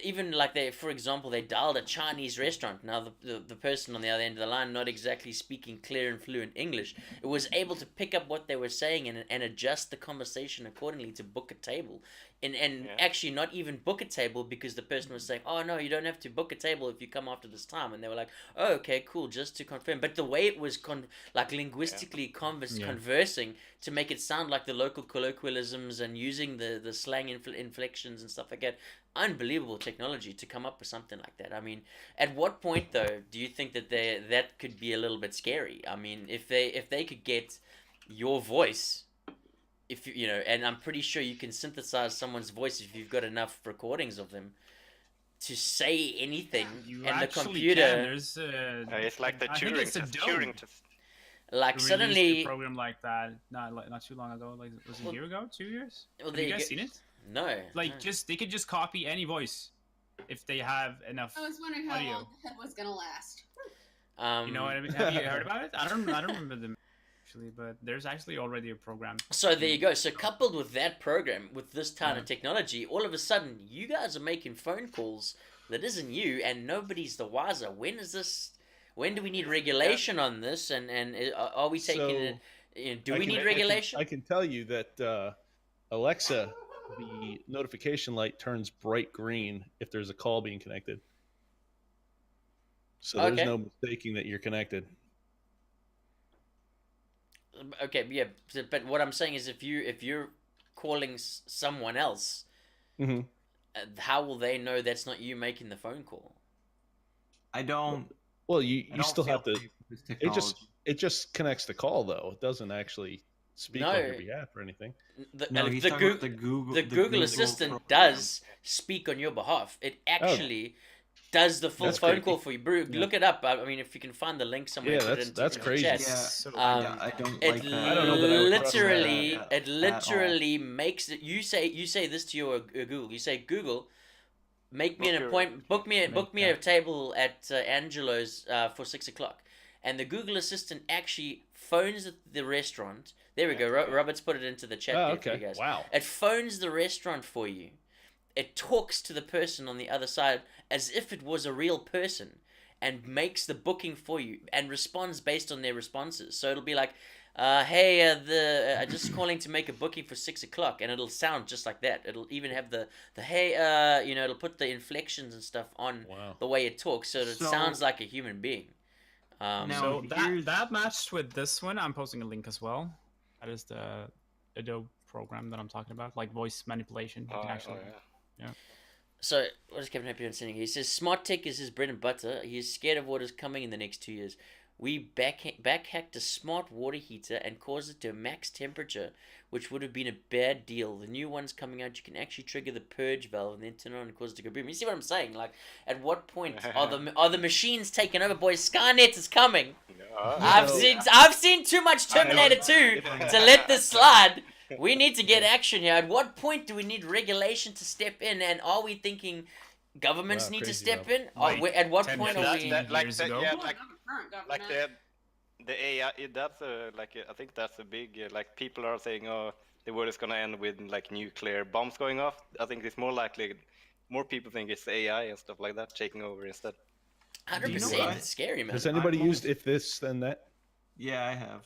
even like for example, they dialed a Chinese restaurant. Now the person on the other end of the line, not exactly speaking clear and fluent English, it was able to pick up what they were saying and adjust the conversation accordingly to book a table. And actually not even book a table, because the person was saying, oh no, you don't have to book a table if you come after this time. And they were like, oh, okay, cool, just to confirm. But the way it was linguistically conversing to make it sound like the local colloquialisms and using the slang inflections and stuff like that, unbelievable technology to come up with something like that. I mean, at what point though do you think that that could be a little bit scary? I mean, if they could get your voice, if you know, and I'm pretty sure you can synthesize someone's voice if you've got enough recordings of them to say anything, and the computer. It's like the Turing test. Like suddenly, a program like that not too long ago. Like, was it a year ago? 2 years? Well, have you guys seen it? No. Like, they could just copy any voice if they have enough. I was wondering how long that was gonna last. You know what I mean? Have you heard about it? I don't remember them actually, but there's actually already a program. So there you go. So coupled with that program, with this kind of technology, all of a sudden you guys are making phone calls that isn't you, and nobody's the wiser. When is this? When do we need regulation on this? And are we taking it? Do we need regulation? I can tell you that Alexa, the notification light turns bright green if there's a call being connected. So there's no mistaking that you're connected. Okay, yeah, but what I'm saying is, if you're calling someone else, how will they know that's not you making the phone call? I don't. Well, you still have to. It just connects the call though. It doesn't actually speak on your behalf or anything. No, he's talking about the Google. The Google Assistant does speak on your behalf. It actually does the full That's phone creepy. call for you. Bru, look it up. I mean, if you can find the link somewhere, Yeah, put it that's into crazy. the chat. Yeah, So, I don't It like that. I don't know that I would trust literally, that it at literally makes it. You say this to your Google. You say, Google, make me Book an your- appointment. Book me a table at Angelo's for 6 o'clock. And the Google Assistant actually phones the restaurant. There we go. Robert's put it into the chat there for you guys. Wow. It phones the restaurant for you. It talks to the person on the other side as if it was a real person and makes the booking for you and responds based on their responses. So it'll be like, hey, I'm just calling to make a booking for 6 o'clock, and it'll sound just like that. It'll even have the hey, it'll put the inflections and stuff on the way it talks, so it sounds like a human being. So that matched with this one. I'm posting a link as well. That is the Adobe program that I'm talking about, like voice manipulation. You can actually, yeah. So, what is Kevin Happy sending? He says, smart tech is his bread and butter. He is scared of what is coming in the next 2 years. We backhacked a smart water heater and caused it to a max temperature, which would have been a bad deal. The new one's coming out. You can actually trigger the purge valve and then turn it on and cause it to go boom. You see what I'm saying? Like, at what point are the machines taking over, boys? Skynet is coming. I've seen too much Terminator 2 to let this slide. We need to get action here. At what point do we need regulation to step in? And are we thinking governments need to step in? At what point are we? Like the AI, that's I think that's a big like people are saying, oh, the world is gonna end with like nuclear bombs going off. I think it's more likely, more people think it's AI and stuff like that taking over instead. 100%. It's scary, man. Has anybody used if this then that? Yeah, I have.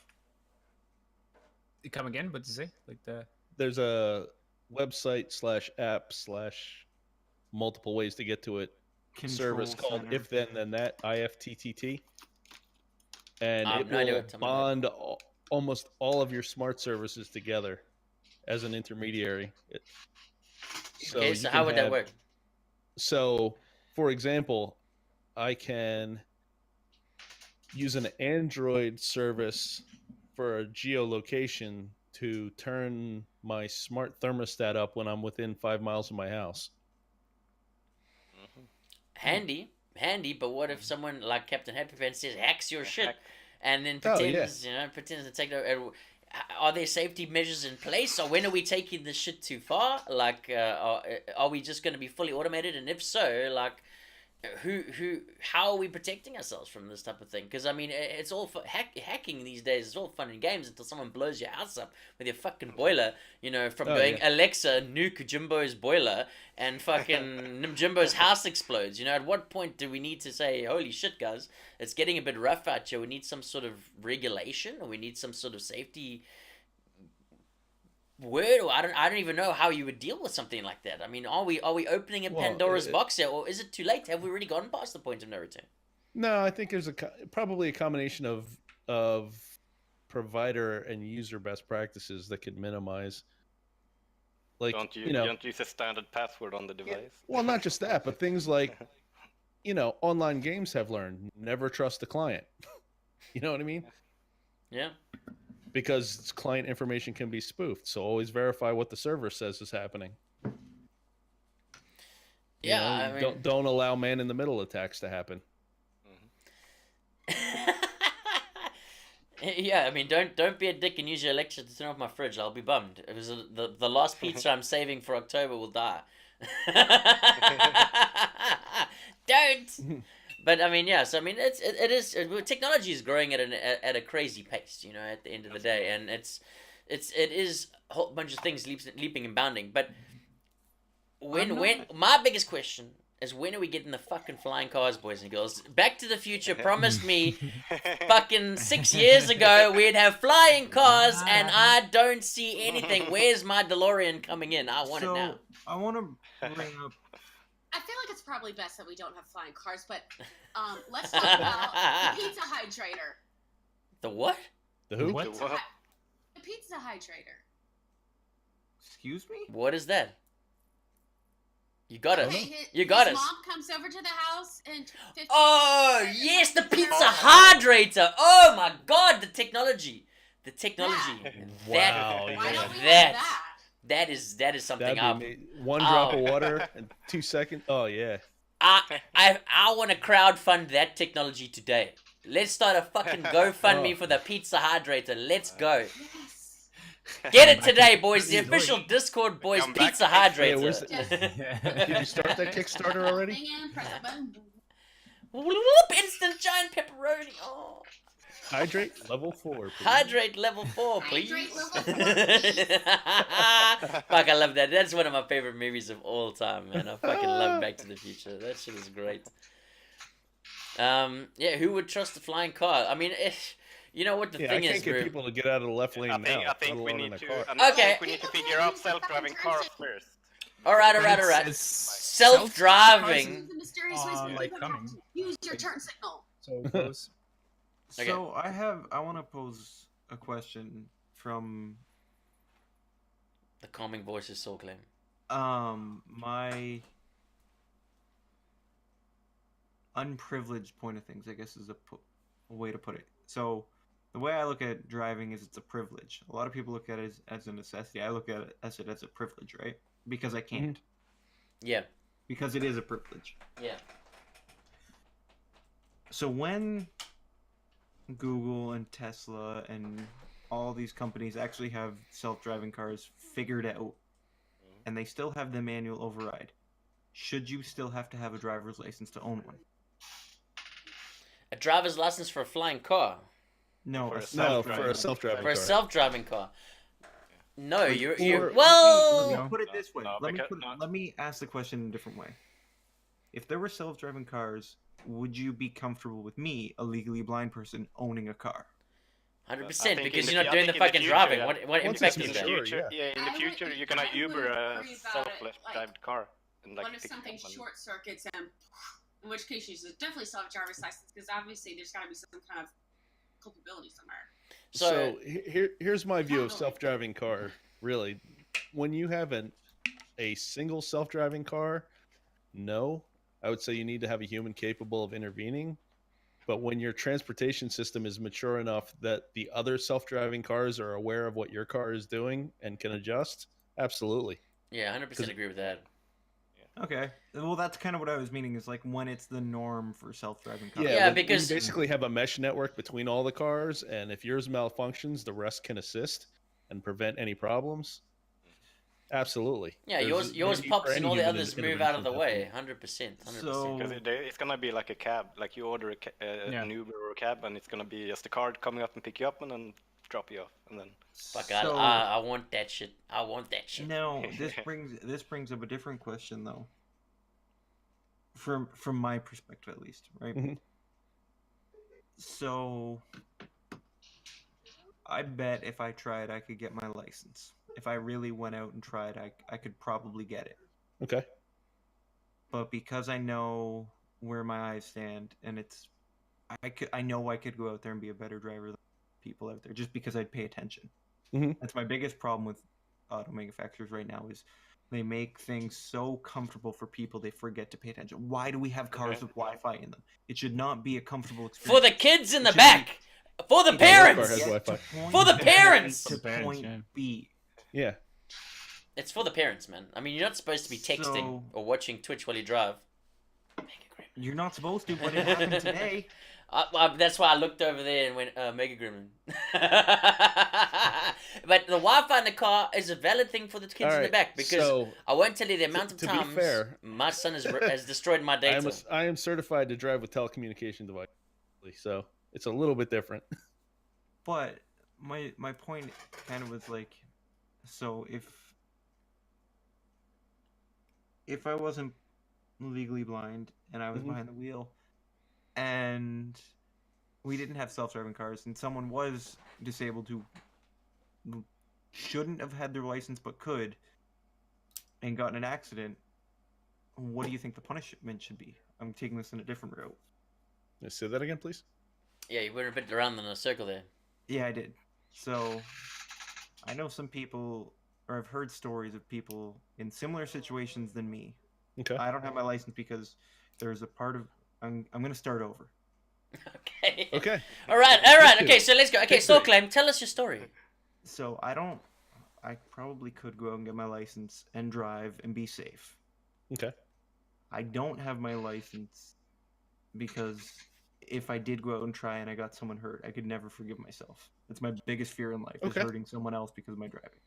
You come again? What did you say? Like There's a website /app/ multiple ways to get to it. Service called Center. if then that IFTTT, and it no idea will what you're talking about. bond almost all of your smart services together as an intermediary. Okay, so how would that work? So, for example, I can use an Android service for a geolocation to turn my smart thermostat up when I'm within 5 miles of my house. Handy, but what if someone like Captain Happy Pants says hacks your shit and then pretends, pretends to take it? Are there safety measures in place, or when are we taking this shit too far? Like, are we just going to be fully automated? And if so, like, how are we protecting ourselves from this type of thing? Because I mean, it's all hacking these days. It's all fun and games until someone blows your house up with your fucking boiler. From going Alexa, nuke Jimbo's boiler, and fucking Jimbo's house explodes. At what point do we need to say, holy shit, guys, it's getting a bit rough out here. We need some sort of regulation, or we need some sort of safety word, or I don't even know how you would deal with something like that. I mean, are we opening a Pandora's box here, or is it too late? Have we already gone past the point of no return? No, I think there's probably a combination of provider and user best practices that could minimize. Like, don't use a standard password on the device. Well, not just that, but things like, online games have learned never trust the client. You know what I mean? Yeah. Because client information can be spoofed, so always verify what the server says is happening. Yeah, I mean... don't allow man-in-the-middle attacks to happen. Yeah, I mean, don't be a dick and use your Alexa to turn off my fridge. I'll be bummed. It was the last pizza I'm saving for October will die. Don't. But I mean, yeah. So I mean, it is technology is growing at a crazy pace. At the end of the day, and it is a whole bunch of things leaping and bounding. But when my biggest question is, when are we getting the fucking flying cars, boys and girls? Back to the Future promised me fucking 6 years ago we'd have flying cars, and I don't see anything. Where's my DeLorean coming in? I want it now. I want to bring up. I feel like it's probably best that we don't have flying cars, but let's talk about the pizza hydrator. The what? The who? What? The pizza hydrator. Excuse me? What is that? You got it. Okay, You got his us. mom comes over to the house and 15 Oh, minutes yes, the later, pizza her- hydrator. Oh my god, the technology. The technology. Wow, Why yeah. don't we That- want that? That is something That'd be one drop of water in 2 seconds. Oh yeah. I want to crowdfund that technology today. Let's start a fucking GoFundMe for the pizza hydrator. Let's go. Yes. Get it today, boys. The official Discord boys Come back pizza to Kickstarter. Yeah, where's hydrator. Did you start that Kickstarter already? Thing in, press a button. Whoop, instant giant pepperoni. Oh. Hydrate level 4. Please. Hydrate level 4, please. Hydrate level 4, please. Fuck, I love that. That's one of my favorite movies of all time, man. I fucking love Back to the Future. That shit is great. Yeah, who would trust a flying car? I mean, you know what the Yeah, thing I can't is, get bro. people to get out of the left lane I now. think let we alone need in a to. car. I Okay. think we need to figure out self-driving cars first. All right. It's Self-driving. Use the mysterious ways we like leave coming. them. Use your turn signal. So close. Okay. So I want to pose a question from The calming voice is so clean. my unprivileged point of things, I guess, is a way to put it. So the way I look at driving is it's a privilege. A lot of people look at it as a necessity. I look at it as a privilege, right? Because I can't. Yeah. Because it is a privilege. Yeah. So when Google and Tesla and all these companies actually have self-driving cars figured out, and they still have the manual override, should you still have to have a driver's license to own one? A driver's license for a flying car. No, For a For a self-driving For car. a self-driving car. No, Like, you're or- well. Let me put it this way. No, because- Let me ask the question in a different way. If there were self-driving cars, would you be comfortable with me, a legally blind person, owning a car? 100% I think because in you're the- not I doing the think in the fucking future, driving. yeah. What Once impact it's is In the that? mature, future, yeah. in the I future, would- you can I would Uber a worry about it, self-driven car and like What if pick something up and- short circuits him? In which case, you should definitely still have a driver's license because obviously there's got to be some kind of culpability somewhere. So, Here's my view of self-driving car. Really, when you have a single self-driving car, no, I would say you need to have a human capable of intervening. But when your transportation system is mature enough that the other self-driving cars are aware of what your car is doing and can adjust, absolutely. yeah, 100% agree with that. Okay. Well, that's kind of what I was meaning. Is like when it's the norm for self-driving cars. Yeah, when because- you basically have a mesh network between all the cars, and if yours malfunctions, the rest can assist and prevent any problems. Absolutely. Yeah, There's yours no need pops for and any all the human others move out of the intervention way. at that 100%. 100%. So- Because it's gonna be like a cab, like you order an Uber or a cab, and it's gonna be just a car coming up and pick you up and then drop you off, and then Fuck, So- I want that shit. I want that shit. Now, this brings up a different question though. From my perspective, at least, right? Mhm. So, I bet if I tried, I could get my license. If I really went out and tried, I could probably get it. Okay. But because I know where my eyes stand, and I know I could go out there and be a better driver than people out there, just because I'd pay attention. Mhm. That's my biggest problem with auto manufacturers right now is they make things so comfortable for people they forget to pay attention. Why do we have cars with Wi-Fi in them? It should not be a comfortable experience. For the kids in the It should back. For the be- parents. has Get Wi-Fi. to point For the A parents! to For parents, point yeah. B. Yeah. It's for the parents, man. I mean, you're not supposed to be texting So- or watching Twitch while you drive. You're not supposed to, but it happened today. That's why I looked over there and went, Mega Gremlin. But the Wi-Fi in the car is a valid thing for the kids in the Alright, back because so, I won't tell you the amount of to be times fair, my son has destroyed my data. I am certified to drive with telecommunication device, so it's a little bit different. But my point kind of was like, so if I wasn't legally blind and I was Mhm. behind the wheel and we didn't have self-driving cars and someone was disabled who shouldn't have had their license but could and got in an accident, what do you think the punishment should be? I'm taking this in a different route. Let's say that again, please. Yeah, you went a bit around in a circle there. Yeah, I did. So, I know some people, or I've heard stories of people in similar situations than me, Okay. I don't have my license because there's a part of I'm going to start over. Okay. Okay. All right. Get to Okay, it. so let's go. Okay, Get to it. Claim, tell us your story. So I probably could go out and get my license and drive and be safe. Okay. I don't have my license because if I did go out and try and I got someone hurt, I could never forgive myself. That's my biggest fear in life, is Okay. hurting someone else because of my driving.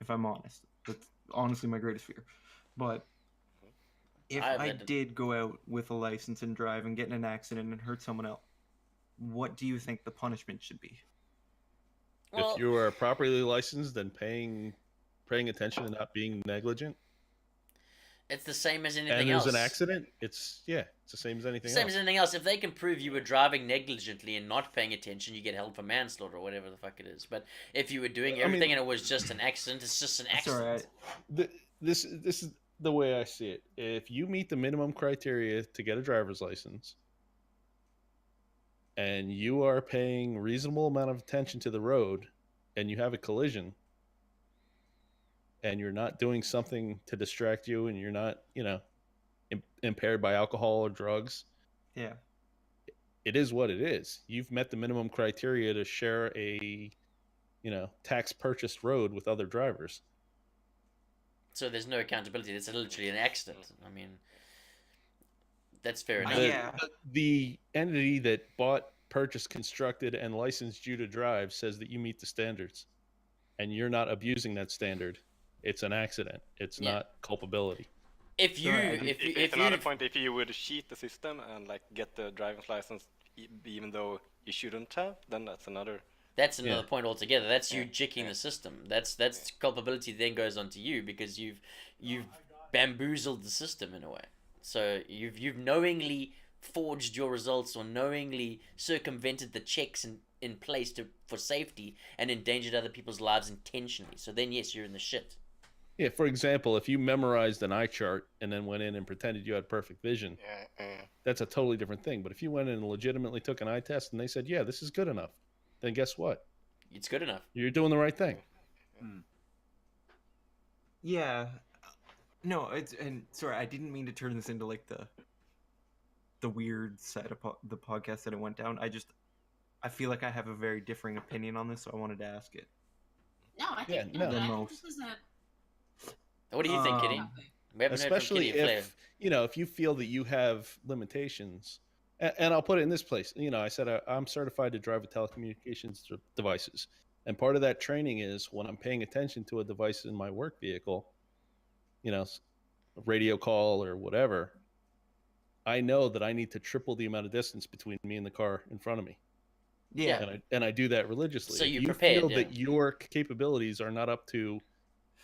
If I'm honest, that's honestly my greatest fear. But if I did go out with a license and drive and get in an accident and hurt someone else, what do you think the punishment should be? Well, If you are properly licensed and paying attention and not being negligent, it's the same as anything and else. there's an accident, it's the same as anything Same else. as anything else. If they can prove you were driving negligently and not paying attention, you get held for manslaughter or whatever the fuck it is. But if you were doing everything and it was just an accident, it's just an accident. This is the way I see it. If you meet the minimum criteria to get a driver's license, and you are paying reasonable amount of attention to the road, and you have a collision, and you're not doing something to distract you, and you're not, impaired by alcohol or drugs, Yeah. it is what it is. You've met the minimum criteria to share a, tax purchased road with other drivers. So there's no accountability. It's literally an accident. I mean, that's fair enough. The entity that bought, purchased, constructed, and licensed you to drive says that you meet the standards, and you're not abusing that standard. It's an accident. It's not culpability. It's another point. If you would cheat the system and like get the driver's license even though you shouldn't have, then that's another. That's another point altogether. That's you jicking the system. That's culpability then goes on to you because you've bamboozled the system in a way. So you've knowingly forged your results or knowingly circumvented the checks in place for safety and endangered other people's lives intentionally. So then yes, you're in the shit. Yeah, for example, if you memorized an eye chart and then went in and pretended you had perfect vision, that's a totally different thing. But if you went in and legitimately took an eye test and they said, yeah, this is good enough, then guess what? It's good enough. You're doing the right thing. Yeah. No, sorry, I didn't mean to turn this into like the weird side of the podcast that it went down. I feel like I have a very differing opinion on this, so I wanted to ask it. No, I think this is a. What do you think, Kitty? We haven't Especially heard from Kitty if you feel that you have limitations, and I'll put it in this place. I said I'm certified to drive with telecommunications devices, and part of that training is when I'm paying attention to a device in my work vehicle, a radio call or whatever, I know that I need to triple the amount of distance between me and the car in front of me. Yeah. And I do that religiously. So you prepared, feel that your capabilities are not up to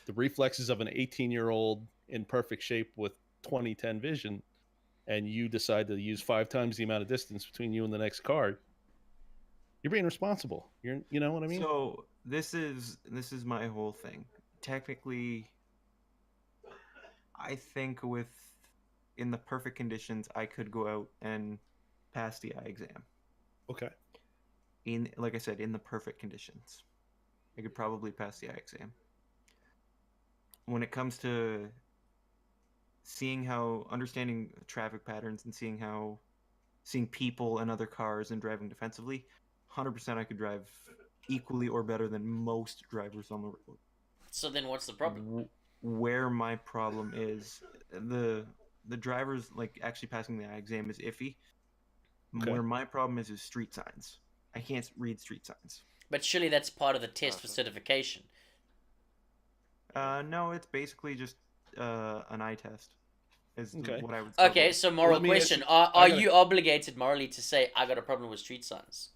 the reflexes of an 18-year-old in perfect shape with 20/10 vision, and you decide to use 5 times the amount of distance between you and the next car, you're being responsible. You know what I mean? So this is my whole thing. Technically, I think in the perfect conditions, I could go out and pass the eye exam. Okay. Like I said, in the perfect conditions, I could probably pass the eye exam. When it comes to understanding traffic patterns and seeing people and other cars and driving defensively, 100% I could drive equally or better than most drivers on the road. So then what's the problem? Where my problem is, the drivers, like, actually passing the eye exam is iffy. Okay. Where my problem is street signs. I can't read street signs. But surely that's part of the test for certification. No, it's basically just an eye test. What I would say. Okay, so moral question. Are you obligated morally to say, I got a problem with street signs?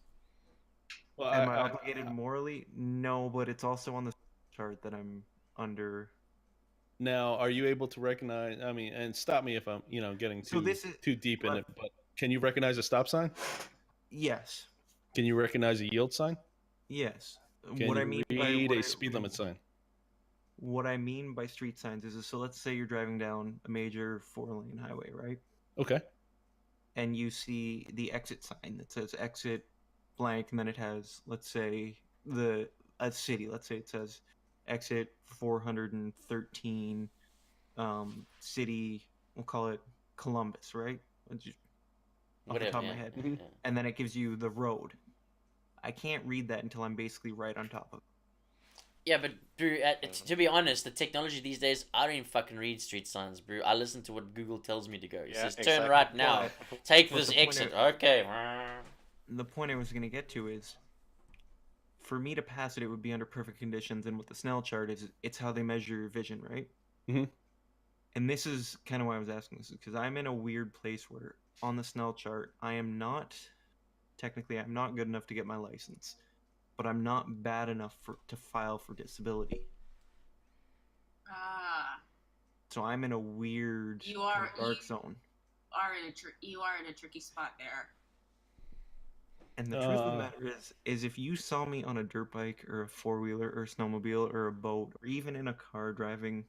Well, am I obligated morally? No, but it's also on the chart that I'm under. Now, are you able to recognize, and stop me if I'm, getting too deep in it, but can you recognize a stop sign? Yes. Can you recognize a yield sign? Yes. Can you read a speed limit sign? What I mean by street signs is, so let's say you're driving down a major 4-lane highway, right? Okay. And you see the exit sign that says exit blank, and then it has, let's say, a city. Let's say it says exit 413 city, we'll call it Columbus, right? Just off the Whatever. top of Yeah, my head. yeah, yeah. And then it gives you the road. I can't read that until I'm basically right on top of it. Yeah, but Brew, to be honest, the technology these days, I don't even fucking read street signs, Brew. I listen to what Google tells me to go. It Yeah, says, turn exactly. right now. Take But this the point exit. of- Okay. The point I was going to get to is, for me to pass it, it would be under perfect conditions. And what the Snell chart is, it's how they measure your vision, right? Mhm. And this is kind of why I was asking this, because I'm in a weird place where on the Snell chart, I'm not good enough to get my license, but I'm not bad enough to file for disability. Ah, So I'm in a weird You are- kind of dark you- zone. you are in a tricky spot there. And the truth of the matter is if you saw me on a dirt bike or a four-wheeler or a snowmobile or a boat or even in a car driving,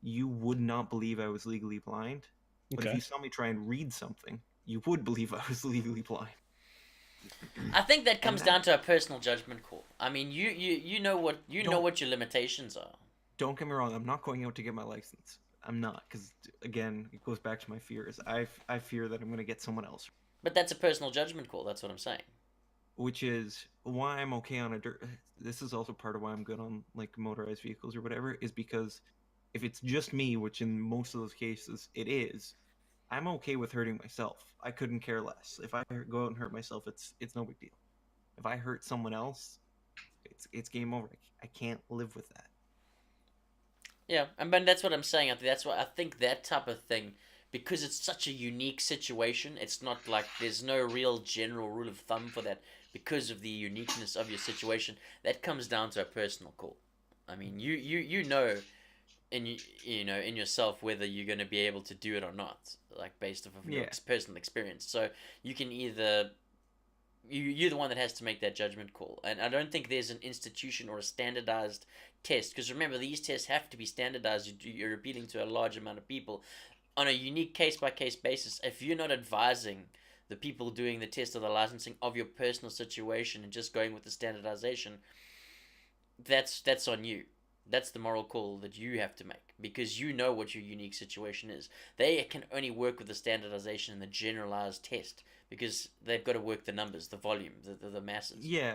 you would not believe I was legally blind. But if Okay. you saw me try and read something, you would believe I was legally blind. I think that comes that- down to a personal judgment call. I mean, you know what Don't- what your limitations are. Don't get me wrong, I'm not going out to get my license. I'm not, because again, it goes back to my fears. I fear that I'm going to get someone else, But that's a personal judgment call. That's what I'm saying. which is why I'm okay on a dirt. This is also part of why I'm good on like motorized vehicles or whatever, is because if it's just me, which in most of those cases it is, I'm okay with hurting myself. I couldn't care less. If I go out and hurt myself, it's no big deal. If I hurt someone else, it's game over. I can't live with that. Yeah, and but that's what I'm saying. That's why I think that type of thing, because it's such a unique situation. It's not like there's no real general rule of thumb for that because of the uniqueness of your situation. That comes down to a personal call. I mean, you know, in yourself whether you're going to be able to do it or not, like based off of your Yeah. personal experience. So you can either you're the one that has to make that judgment call, and I don't think there's an institution or a standardized test, because remember, these tests have to be standardized. You're appealing to a large amount of people on a unique case-by-case basis. If you're not advising the people doing the test or the licensing of your personal situation and just going with the standardization, that's on you. That's the moral call that you have to make, because you know what your unique situation is. They can only work with the standardization and the generalized test because they've got to work the numbers, the volume, the masses. Yeah,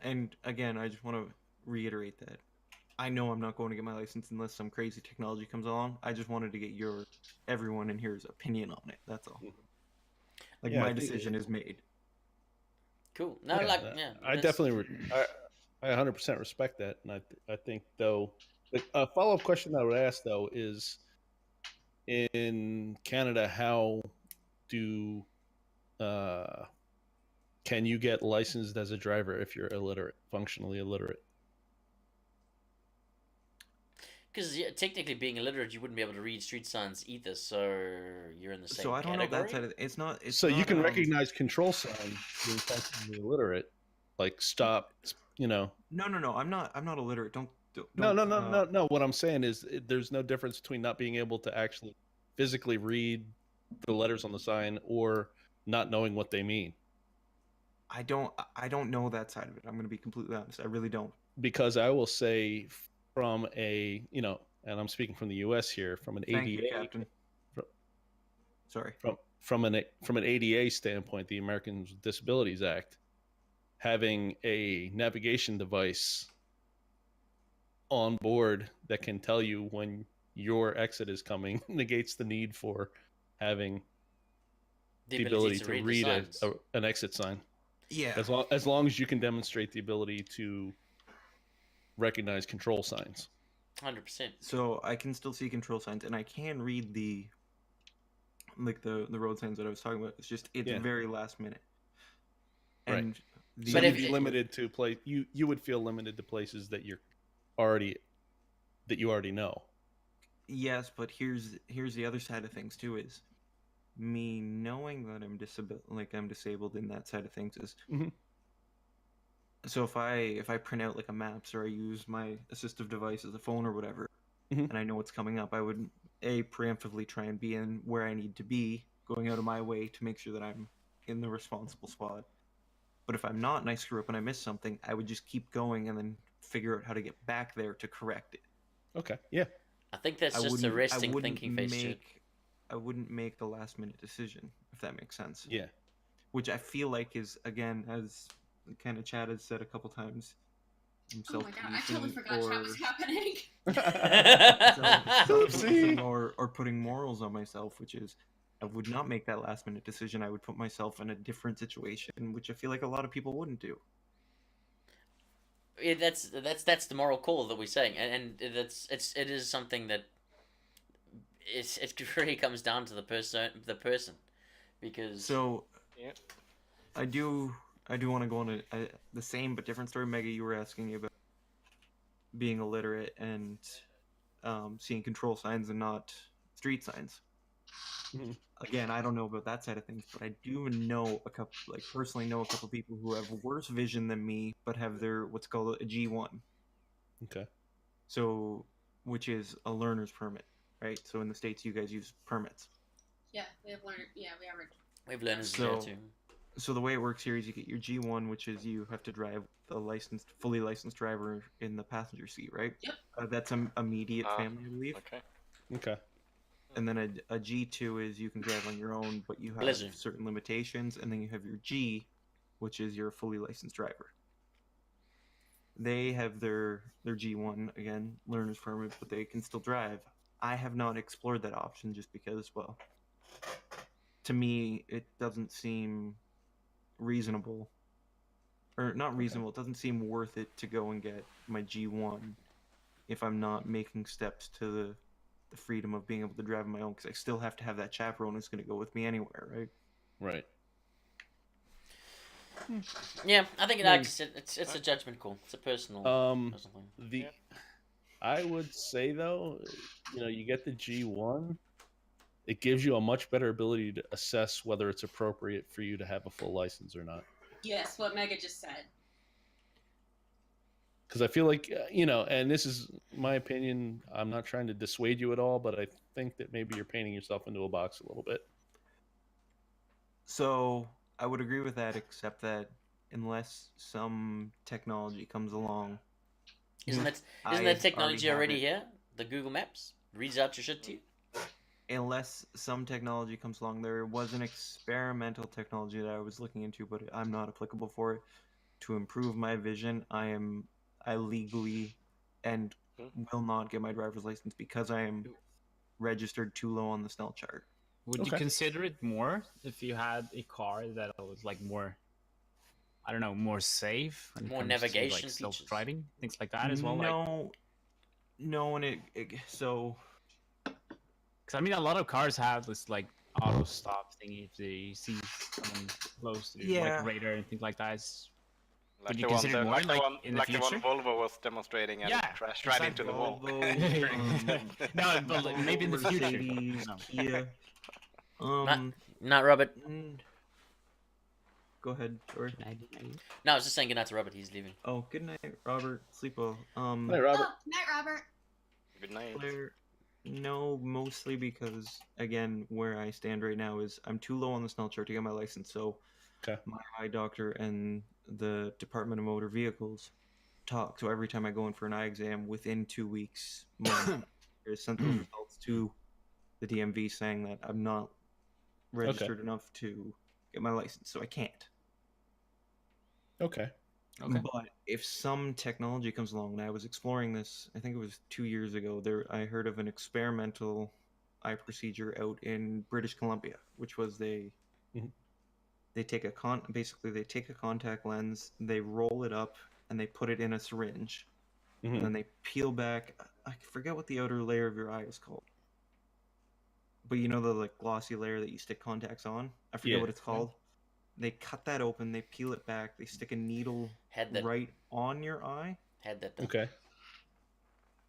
and again, I just want to reiterate that I know I'm not going to get my license unless some crazy technology comes along. I just wanted to get everyone in here's opinion on it. That's all. Like Yeah, I my think- decision is made. Cool. No, Yeah, like that- yeah. I that's- definitely, I 100% respect that, and I think though, a follow up question that I would ask though is, in Canada, how do can you get licensed as a driver if you're illiterate, functionally illiterate? Because technically, being illiterate, you wouldn't be able to read street signs either. So you're in the same. So I don't category? know that side of it. It's not. It's So you not, can recognize control signs being functionally illiterate, like stop, you know. No. I'm not illiterate. Don't. No. What I'm saying is, there's no difference between not being able to actually physically read the letters on the sign or not knowing what they mean. I don't know that side of it. I'm going to be completely honest. I really don't. Because I will say, from a, and I'm speaking from the U.S. here, from an Thank you, ADA, Captain. Sorry. from an ADA standpoint, the Americans with Disabilities Act, having a navigation device on board that can tell you when your exit is coming negates the need for having the ability to read an exit sign. Yeah. As long as you can demonstrate the ability to recognize control signs. 100%. So I can still see control signs, and I can read the road signs that I was talking about. It's just very last minute. And So you'd be limited to you would feel limited to places that you already know. Yes, but here's the other side of things too, is me knowing that I'm disabled in that side of things is so if I print out like a maps, or I use my assistive device as a phone or whatever, and I know what's coming up, I would preemptively try and be in where I need to be, going out of my way to make sure that I'm in the responsible spot. But if I'm not and I screw up and I miss something, I would just keep going and then figure out how to get back there to correct it. Okay. Yeah. I think that's I just a wouldn't, I resting wouldn't thinking face, Stu. I wouldn't make a last minute decision, if that makes sense. Yeah. Which I feel like is, again, as kind of Chad has said a couple times, Oh my god, I totally forgot chat was happening. self-policing or putting morals on myself, which is I would not make that last minute decision. I would put myself in a different situation, which I feel like a lot of people wouldn't do. Yeah, that's the moral call that we're saying, and it is something that it really comes down to the person, because So Yeah. I do want to go on the same but different story. Mega, you were asking about being illiterate and seeing control signs and not street signs. Mhm. Again, I don't know about that side of things, but I do know personally know a couple people who have worse vision than me, but have their what's called a G1. Okay. So, which is a learner's permit, right? So in the States, you guys use permits. Yeah, we have learned. Yeah, we have. we've learned So- too. So the way it works here is you get your G1, which is you have to drive a fully licensed driver in the passenger seat, right? Yep. That's an immediate Ah, family, I believe. Okay. Okay. And then a G2 is you can drive on your own, but you have Blizzard. certain limitations. And then you have your G, which is your fully licensed driver. They have their G1, again, learner's permit, but they can still drive. I have not explored that option just because, well, to me, it doesn't seem reasonable. Or not reasonable, it doesn't seem worth it to go and get my G1 if I'm not making steps to the freedom of being able to drive on my own, because I still have to have that chaperone who's going to go with me anywhere, right? Right. Yeah, I think it's a judgment call. It's a personal thing. The I would say though, you get the G1, it gives you a much better ability to assess whether it's appropriate for you to have a full license or not. Yes, what Mega just said. Because I feel like, and this is my opinion, I'm not trying to dissuade you at all, but I think that maybe you're painting yourself into a box a little bit. So I would agree with that, except that unless some technology comes along, Isn't that I technology have already it. here? The Google Maps reads out your shit to you. Unless some technology comes along, there was an experimental technology that I was looking into, but I'm not applicable for it. To improve my vision, I legally and will not get my driver's license because I am registered too low on the Snell chart. Would you consider it more if you had a car that was like more, I don't know, more safe? When it More comes navigation to, like, features. self-driving, things like that as well. No, and so. Because I mean, a lot of cars have this like auto stop thingy if they see someone close to like radar and things like that. Would you consider it more in the future? The one Volvo was demonstrating and it crashed right into the wall. No, but maybe in the future. No. Not Robert. Go ahead, George. No, I was just saying good night to Robert. He's leaving. Oh, good night, Robert. Sleep well. Hey, Robert. Oh, night, Robert. Good night. No, mostly because, again, where I stand right now is I'm too low on the Snell chart to get my license. So my eye doctor and the Department of Motor Vehicles talk. So every time I go in for an eye exam, within 2 weeks, my sent those results to the DMV saying that I'm not registered enough to get my license. So I can't. Okay. But if some technology comes along, and I was exploring this, I think it was 2 years ago, I heard of an experimental eye procedure out in British Columbia, which was they take they take a contact lens, they roll it up, and they put it in a syringe, and then they peel back. I forget what the outer layer of your eye is called, but you know the like glossy layer that you stick contacts on. I forget what it's called. They cut that open, they peel it back, they stick a needle right on your eye. Had that done. Okay.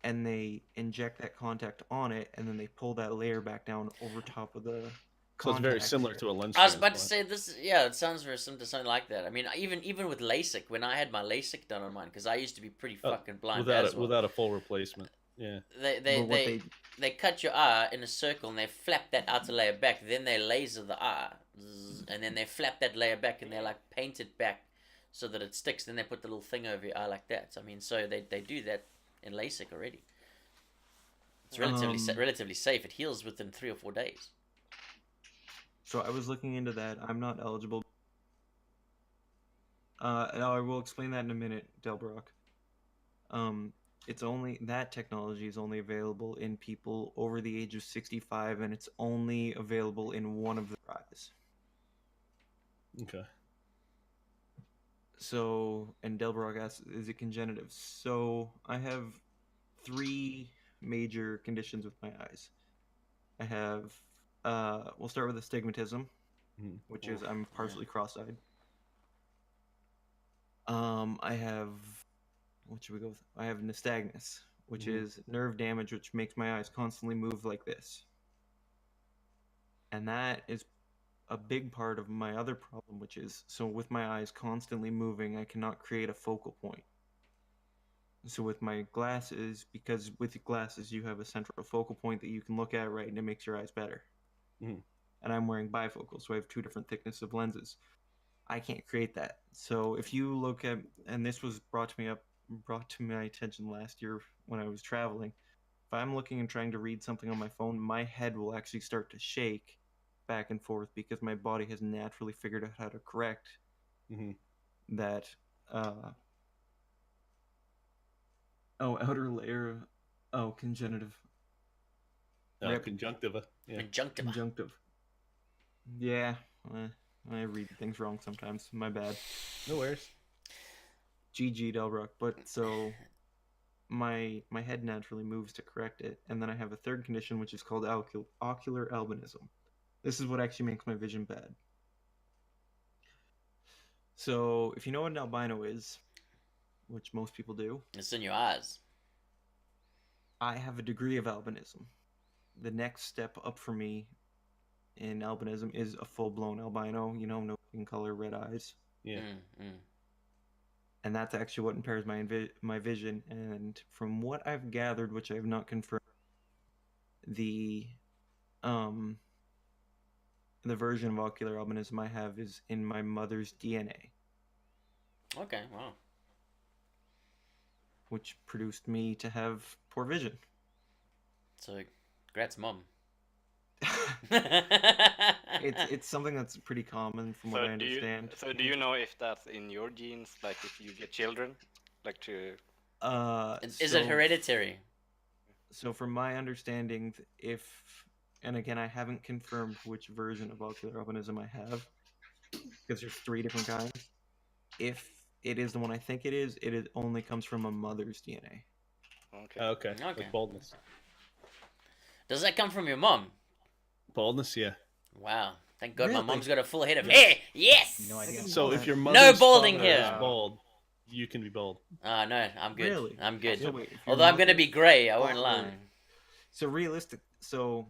And they inject that contact on it, and then they pull that layer back down over top of the contact. So it's very similar to a lens. I was about to say this. Yeah, it sounds very similar to something like that. I mean, even with LASIK, when I had my LASIK done on mine, because I used to be pretty fucking blind without a full replacement. Yeah. They cut your eye in a circle and they flap that outer layer back. Then they laser the eye, and then they flap that layer back and they like paint it back so that it sticks. Then they put the little thing over your eye like that. I mean, so they do that in LASIK already. It's relatively safe. It heals within 3 or 4 days. So I was looking into that. I'm not eligible. And I will explain that in a minute, Delbrock. It's only that technology is only available in people over the age of 65, and it's only available in one of their eyes. Okay. So, and Delbrock asks, is it congenitive? So, I have 3 major conditions with my eyes. I have, we'll start with astigmatism, which is I'm partially cross-eyed. I have, what should we go with? I have nystagmus, which is nerve damage, which makes my eyes constantly move like this. And that is a big part of my other problem, which is, so with my eyes constantly moving, I cannot create a focal point. So with my glasses, because with your glasses you have a central focal point that you can look at, right, and it makes your eyes better. And I'm wearing bifocals, so I have 2 different thickness of lenses. I can't create that. So if you look at, and this was brought to my attention last year when I was traveling, if I'm looking and trying to read something on my phone, my head will actually start to shake back and forth because my body has naturally figured out how to correct that outer layer congenitive conjunctiva. Yeah. Conjunctiva. Yeah, I read things wrong sometimes. My bad. No worries. GG Delbrock. But so my head naturally moves to correct it, and then I have a third condition which is called ocular albinism. This is what actually makes my vision bad. So if you know what an albino is, which most people do, it's in your eyes. I have a degree of albinism. The next step up for me in albinism is a full-blown albino, no skin color, red eyes. Yeah. And that's actually what impairs my vision. And from what I've gathered, which I have not confirmed, the version of ocular albinism I have is in my mother's DNA. Okay, wow. Which produced me to have poor vision. So, congrats, Mom. It's something that's pretty common from what I understand. Do you know if that's in your genes, like if you get children, like to? Is it hereditary? So from my understanding, and again I haven't confirmed which version of ocular albinism I have, because there's 3 different kinds. If it is the one I think it only comes from a mother's DNA. Okay. Like baldness. Does that come from your mom? Baldness, yeah. Wow. Thank God my mom's got a full head of hair. Yes! No idea. So if your mother's balding father here. is bald, you can be bald. No, I'm good. Really? I'm good. So wait, Although I'm going to be grey, I won't lie. So realistic. So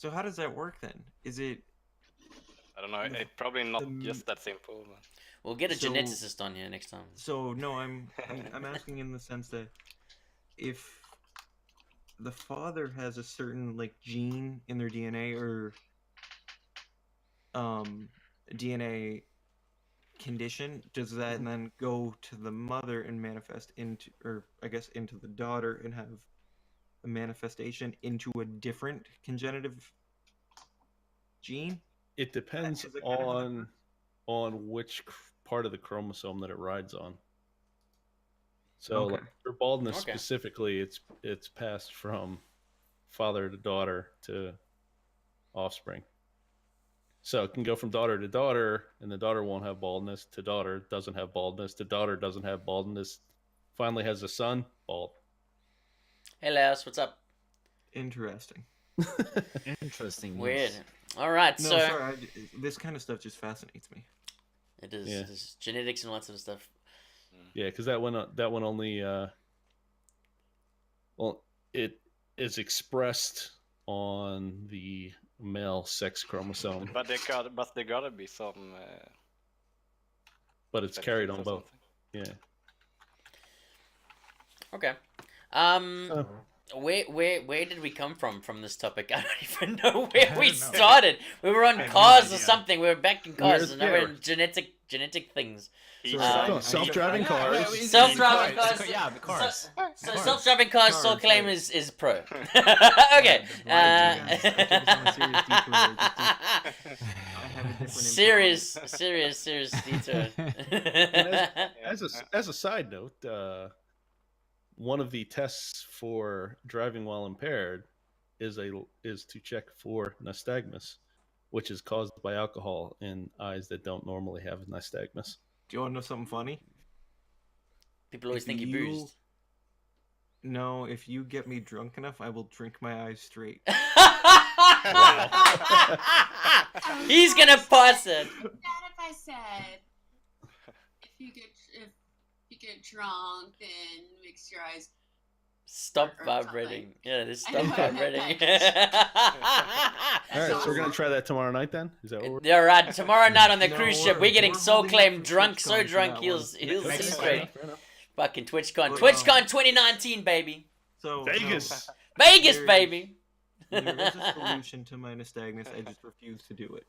how does that work then? Is it? I don't know. It's probably not just that simple. But... We'll get a geneticist on here next time. So no, I'm asking in the sense that if the father has a certain gene in their DNA or DNA condition, does that then go to the mother and manifest into, or I guess into the daughter and have a manifestation into a different congenitive gene? It depends on which part of the chromosome that it rides on. So for baldness specifically, it's passed from father to daughter to offspring. So it can go from daughter to daughter, and the daughter won't have baldness, to daughter doesn't have baldness, to daughter doesn't have baldness, finally has a son, bald. Hey Laos, what's up? Interesting. Interesting. Weird. All right, no, so sorry, this kind of stuff just fascinates me. It is. Yeah. It's genetics and lots of stuff. Yeah, because that one only it is expressed on the male sex chromosome. But there gotta be some. But it's carried on both. Yeah. Okay. Where did we come from this topic? I don't even know where we don't know. started. We were on I have no cars or idea. something. We were back in We're cars, and now we're there. in genetic things. Self-driving cars. Self-driving cars. cars. Yeah, the cars. So Cars. self-driving cars, Cars, sole claim right. is pro. Okay. Right, you guys, I took us on a serious detour just to- I have a different serious detour. As a side note, one of the tests for driving while impaired is to check for nystagmus, which is caused by alcohol in eyes that don't normally have nystagmus. Do you want to know something funny? People always If think you you- boozed. No, if you get me drunk enough, I will drink my eyes straight. He's gonna pass it. What if I said if you get drunk, then mix your eyes? Stop Or vibrating. something. Yeah, just I stop know, vibrating. All right, so we're gonna try that tomorrow night then. Is that what we're? Yeah, right. Tomorrow night on the No, cruise ship, we're- we're getting we're soul holding claim up for drunk, so TwitchCon for drunk that he'll one. see Fair straight. enough, fair enough. Fucking TwitchCon. But, TwitchCon 2019, baby. So Vegas. Vegas, There is- baby. There is a solution to my nystagmus. I just refuse to do it.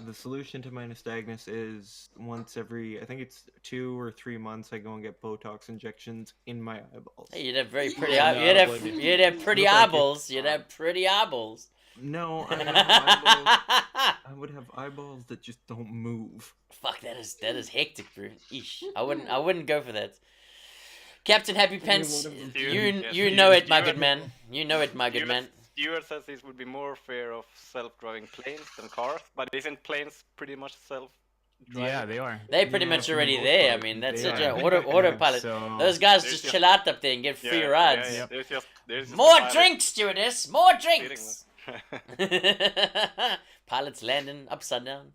The solution to my nystagmus is once every, I think it's 2 or 3 months, I go and get Botox injections in my eyeballs. Hey, you'd have very pretty Yeah. eye- you'd No, have blame you'd have pretty Look like it. eyeballs. You'd have pretty eyeballs. No, I would have eyeballs. I would have eyeballs that just don't move. Fuck, that is hectic, bro. Eesh. I wouldn't go for that. Captain Happy Pants, what if- you know it, my good man. You know it, my good man. Stewart says this would be more fear of self-driving planes than cars, but isn't planes pretty much self-driving? Yeah, they are. They're pretty Yeah, much for the already most there. I part, mean, that's they it. are. Yeah, autopilot. So, Those guys There's just just- chill out up there and get free rides. Yeah. There's just More a pilot drinks, stewardess. More sitting drinks. there. Pilots landing upside down.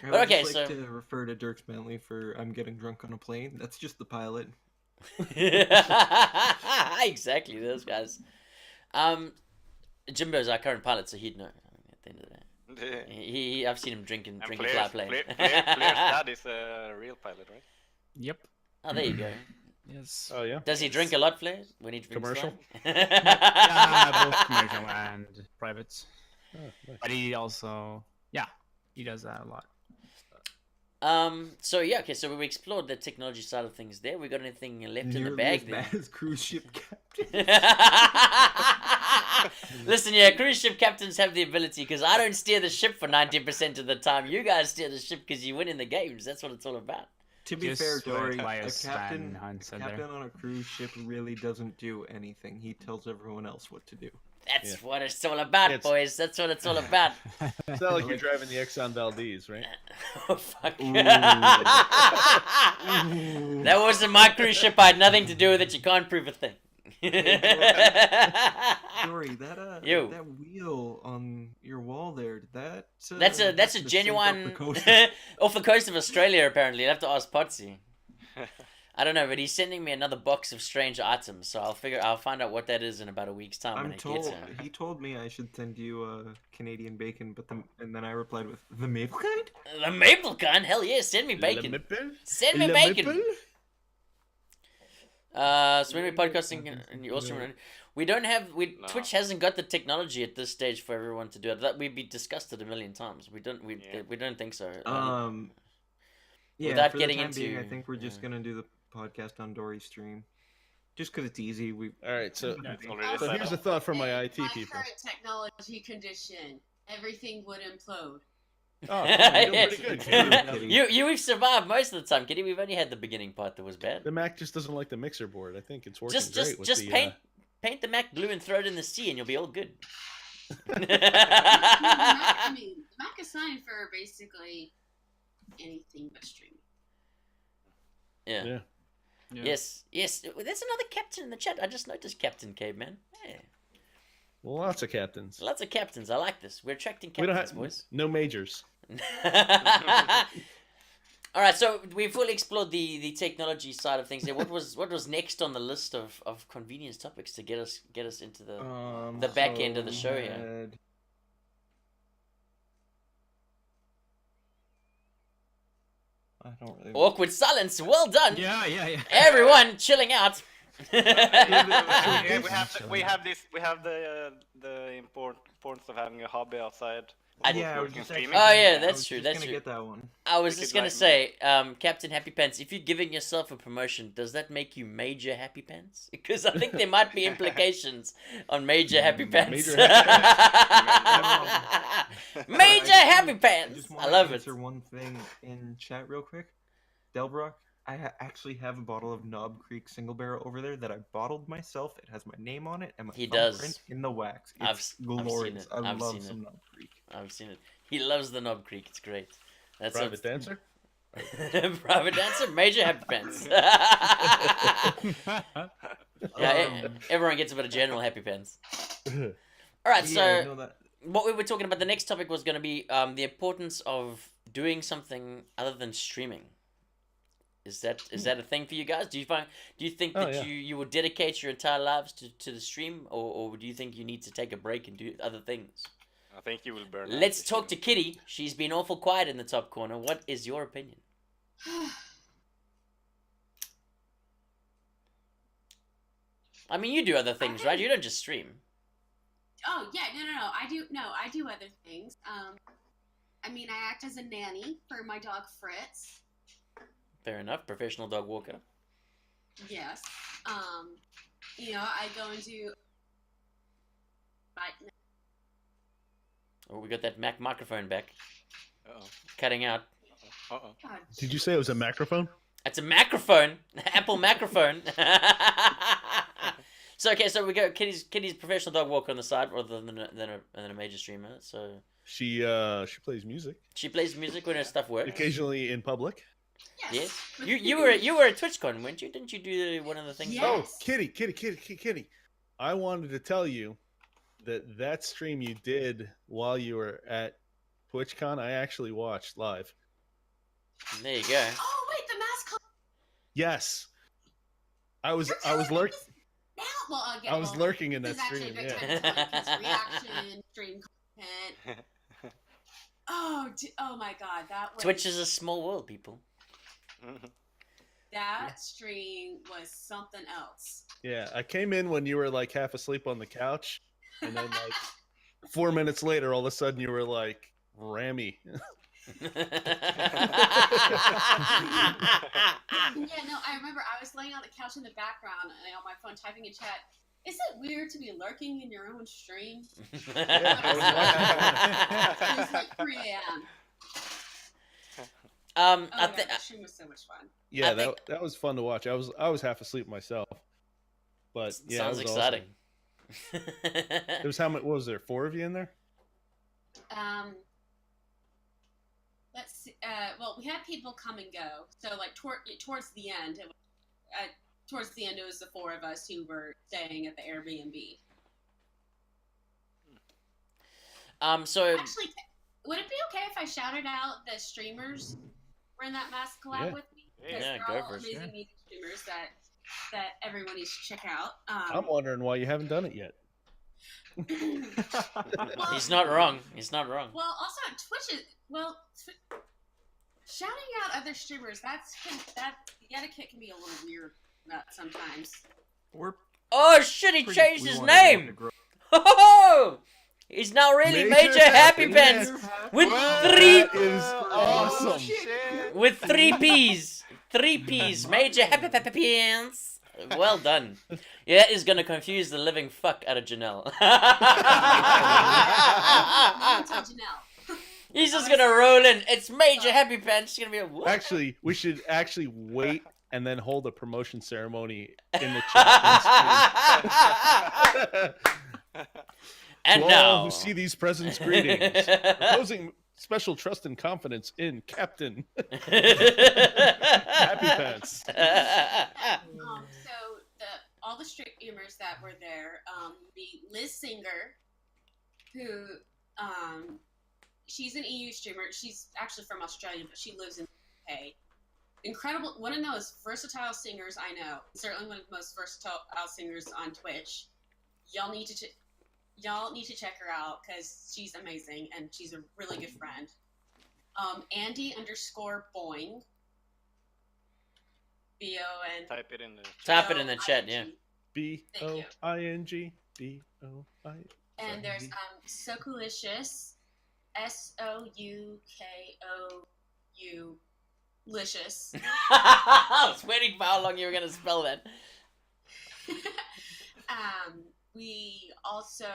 I But would okay, just like so- to refer to Dirk Bentley for I'm getting drunk on a plane. That's just the pilot. Exactly, those guys. Jimbo's our current pilot, so he'd know. At the end of the day, I've seen him drinking And fly plane. Flair's dad is a real pilot, right? Yep. Oh, there you go. Yes. Oh yeah. Does he drink a lot, Flair? When he drinks Commercial? fly? Yeah, both commercial and private. Oh, nice. But he also, yeah, he does that a lot. So yeah, okay, so we explored the technology side of things there. We got anything left in the Nearly bag as there? bad as cruise ship captain. Listen, yeah, cruise ship captains have the ability because I don't steer the ship for 90% of the time. You guys steer the ship because you win in the games. That's what it's all about. To be Just fair, Dory, by a a Stan Hunt said there. captain on a cruise ship really doesn't do anything. He tells everyone else what to do. That's Yeah. what it's all about, It's- boys. That's what it's all about. It's not like you're driving the Exxon Valdez, right? Oh, fuck. Ooh. That wasn't my cruise ship. I had nothing to do with it. You can't prove a thing. Dory, that Yo. that wheel on your wall there, that That's a happen to sync up genuine the coast? off the coast of Australia. Apparently, you'll have to ask Potsy. I don't know, but he's sending me another box of strange items, so I'll find out what that is in about a week's time when I'm it told gets here. he told me I should send you Canadian bacon, but and then I replied with the maple kind. The maple kind? Hell yeah, send me bacon. Send me bacon. So when we're podcasting, and you also we don't have No. Twitch hasn't got the technology at this stage for everyone to do it. That we'd be discussed it a million times. We don't think so. Yeah, Without for getting the time being, I into- think we're just yeah. gonna do the podcast on Dory's stream, just because it's easy. We All right, so It's already so set here's up. a thought from my IT my people. current technology condition, everything would implode. Oh, you're doing pretty good. Kitty. We've survived most of the time, Kitty. We've only had the beginning part that was bad. The Mac just doesn't like the mixer board. I think it's working Just great with the, paint the Mac blue and throw it in the sea, and you'll be all good. I mean, the Mac is fine for basically anything but streaming. Yeah. Yeah. Yeah. Yes. There's another captain in the chat. I just noticed Captain Caveman. Yeah. Lots of captains. Lots of captains. I like this. We're attracting We don't captains, have boys. no majors. All right, so we've fully explored the technology side of things. There, what was next on the list of convenience topics to get us into the back end of the show here? had- I don't really. Awkward silence. Well done, Yeah. everyone. Chilling out. We have the importance of having a hobby outside. Yeah, I was just streaming. Oh yeah, I that's was true. just That's gonna true. get that one. I was We just could, gonna like, say, Captain Happy Pants, if you're giving yourself a promotion, does that make you Major Happy Pants? Because I think there might be implications on Major Happy Pants. Major Major Happy I Pants! just I want to love it. answer one thing in chat real quick. Delbrock, I actually have a bottle of Knob Creek Single Barrel over there that I bottled myself. It has my name on it and my He thumbprint does. in the wax. I've It's seen glorious. it. I I've love seen some it. Knob Creek. I've seen it. He loves the Knob Creek. It's great. That's Private dancer? Private dancer, Major Happy Pants. Yeah, everyone gets a bit of general Happy Pants. All right, Yeah, so no, that what we were talking about, the next topic was going to be the importance of doing something other than streaming. Is that a thing for you guys? Do you think Oh, that yeah. you will dedicate your entire lives to the stream, or do you think you need to take a break and do other things? I think you will burn. Let's talk to Kitty. She's been awful quiet in the top corner. What is your opinion? I mean, you do other things, right? You don't just stream. Oh yeah, no. I do other things. I mean, I act as a nanny for my dog Fritz. Fair enough. Professional dog walker. Yes. I go into. Oh, we got that Mac microphone back. Uh-oh. Cutting out. Uh-oh. God, Did you say it was a microphone? It's a microphone. Apple microphone. So we got Kitty's professional dog walker on the side rather than a major streamer. So She plays music she plays music when her stuff works. occasionally in public. Yes. You were at TwitchCon, weren't you? Didn't you do one of the things? Yes. Oh, Kitty! I wanted to tell you that stream you did while you were at TwitchCon, I actually watched live. There you go. Oh wait, the mask. Yes, I was You're lurking. telling me this now. Well, again, I was lurking in this that is actually stream. a great Yeah. time to like his reaction, stream content. Oh my god, that was Twitch is a small world, people. that stream was something else. Yeah, I came in when you were like half asleep on the couch, and then like 4 minutes later, all of a sudden you were like Rammy. Yeah, no, I remember I was laying on the couch in the background and on my phone typing in chat. Is it weird to be lurking in your own stream? It was like 3 a.m. Oh I my think god, that stream was so much fun. Yeah, I think- that was fun to watch. I was half asleep myself, but yeah, sounds it was exciting. Awesome. It was how much? What was there? 4 of you in there? Let's see. Well, we had people come and go. So like towards the end, it was the 4 of us who were staying at the Airbnb. So Actually, would it be okay if I shouted out the streamers who were in that mask collab Yeah. with me? Because Yeah, they're go all for it, amazing sure. music streamers that everyone needs to check out. I'm wondering why you haven't done it yet. Well, he's not wrong. He's not wrong. Well, also on Twitch shouting out other streamers, that the etiquette can be a little weird sometimes. We're Oh shit! He pretty- changed we his want everyone to name. grow. Oh, he's now really Major Happy Pants with three That is awesome. with 3 P's. 3 P's. Major Happy Pants. Well done. Yeah, that is gonna confuse the living fuck out of Janelle. No, tell Janelle. He's just gonna roll in. It's Major Happy Pants. She's gonna be a what? Actually, we should actually wait and then hold a promotion ceremony in the chat. And to now, all who see these presents, greetings. Proposing special trust and confidence in Captain Happy Pants. So all the streamers that were there, the Liz Singer, who she's an EU streamer. She's actually from Australia, but she lives in the UK. Incredible, one of the most versatile singers I know. Certainly one of the most versatile singers on Twitch. Y'all need to check her out because she's amazing and she's a really good friend. Andy_Boing. B-O-N. Type it in the Tap it in the chat, yeah. B-O-I-N-G. B-O-I. And there's Sokulicious, S-O-U-K-O-U, licious. I was waiting for how long you were gonna spell that. We also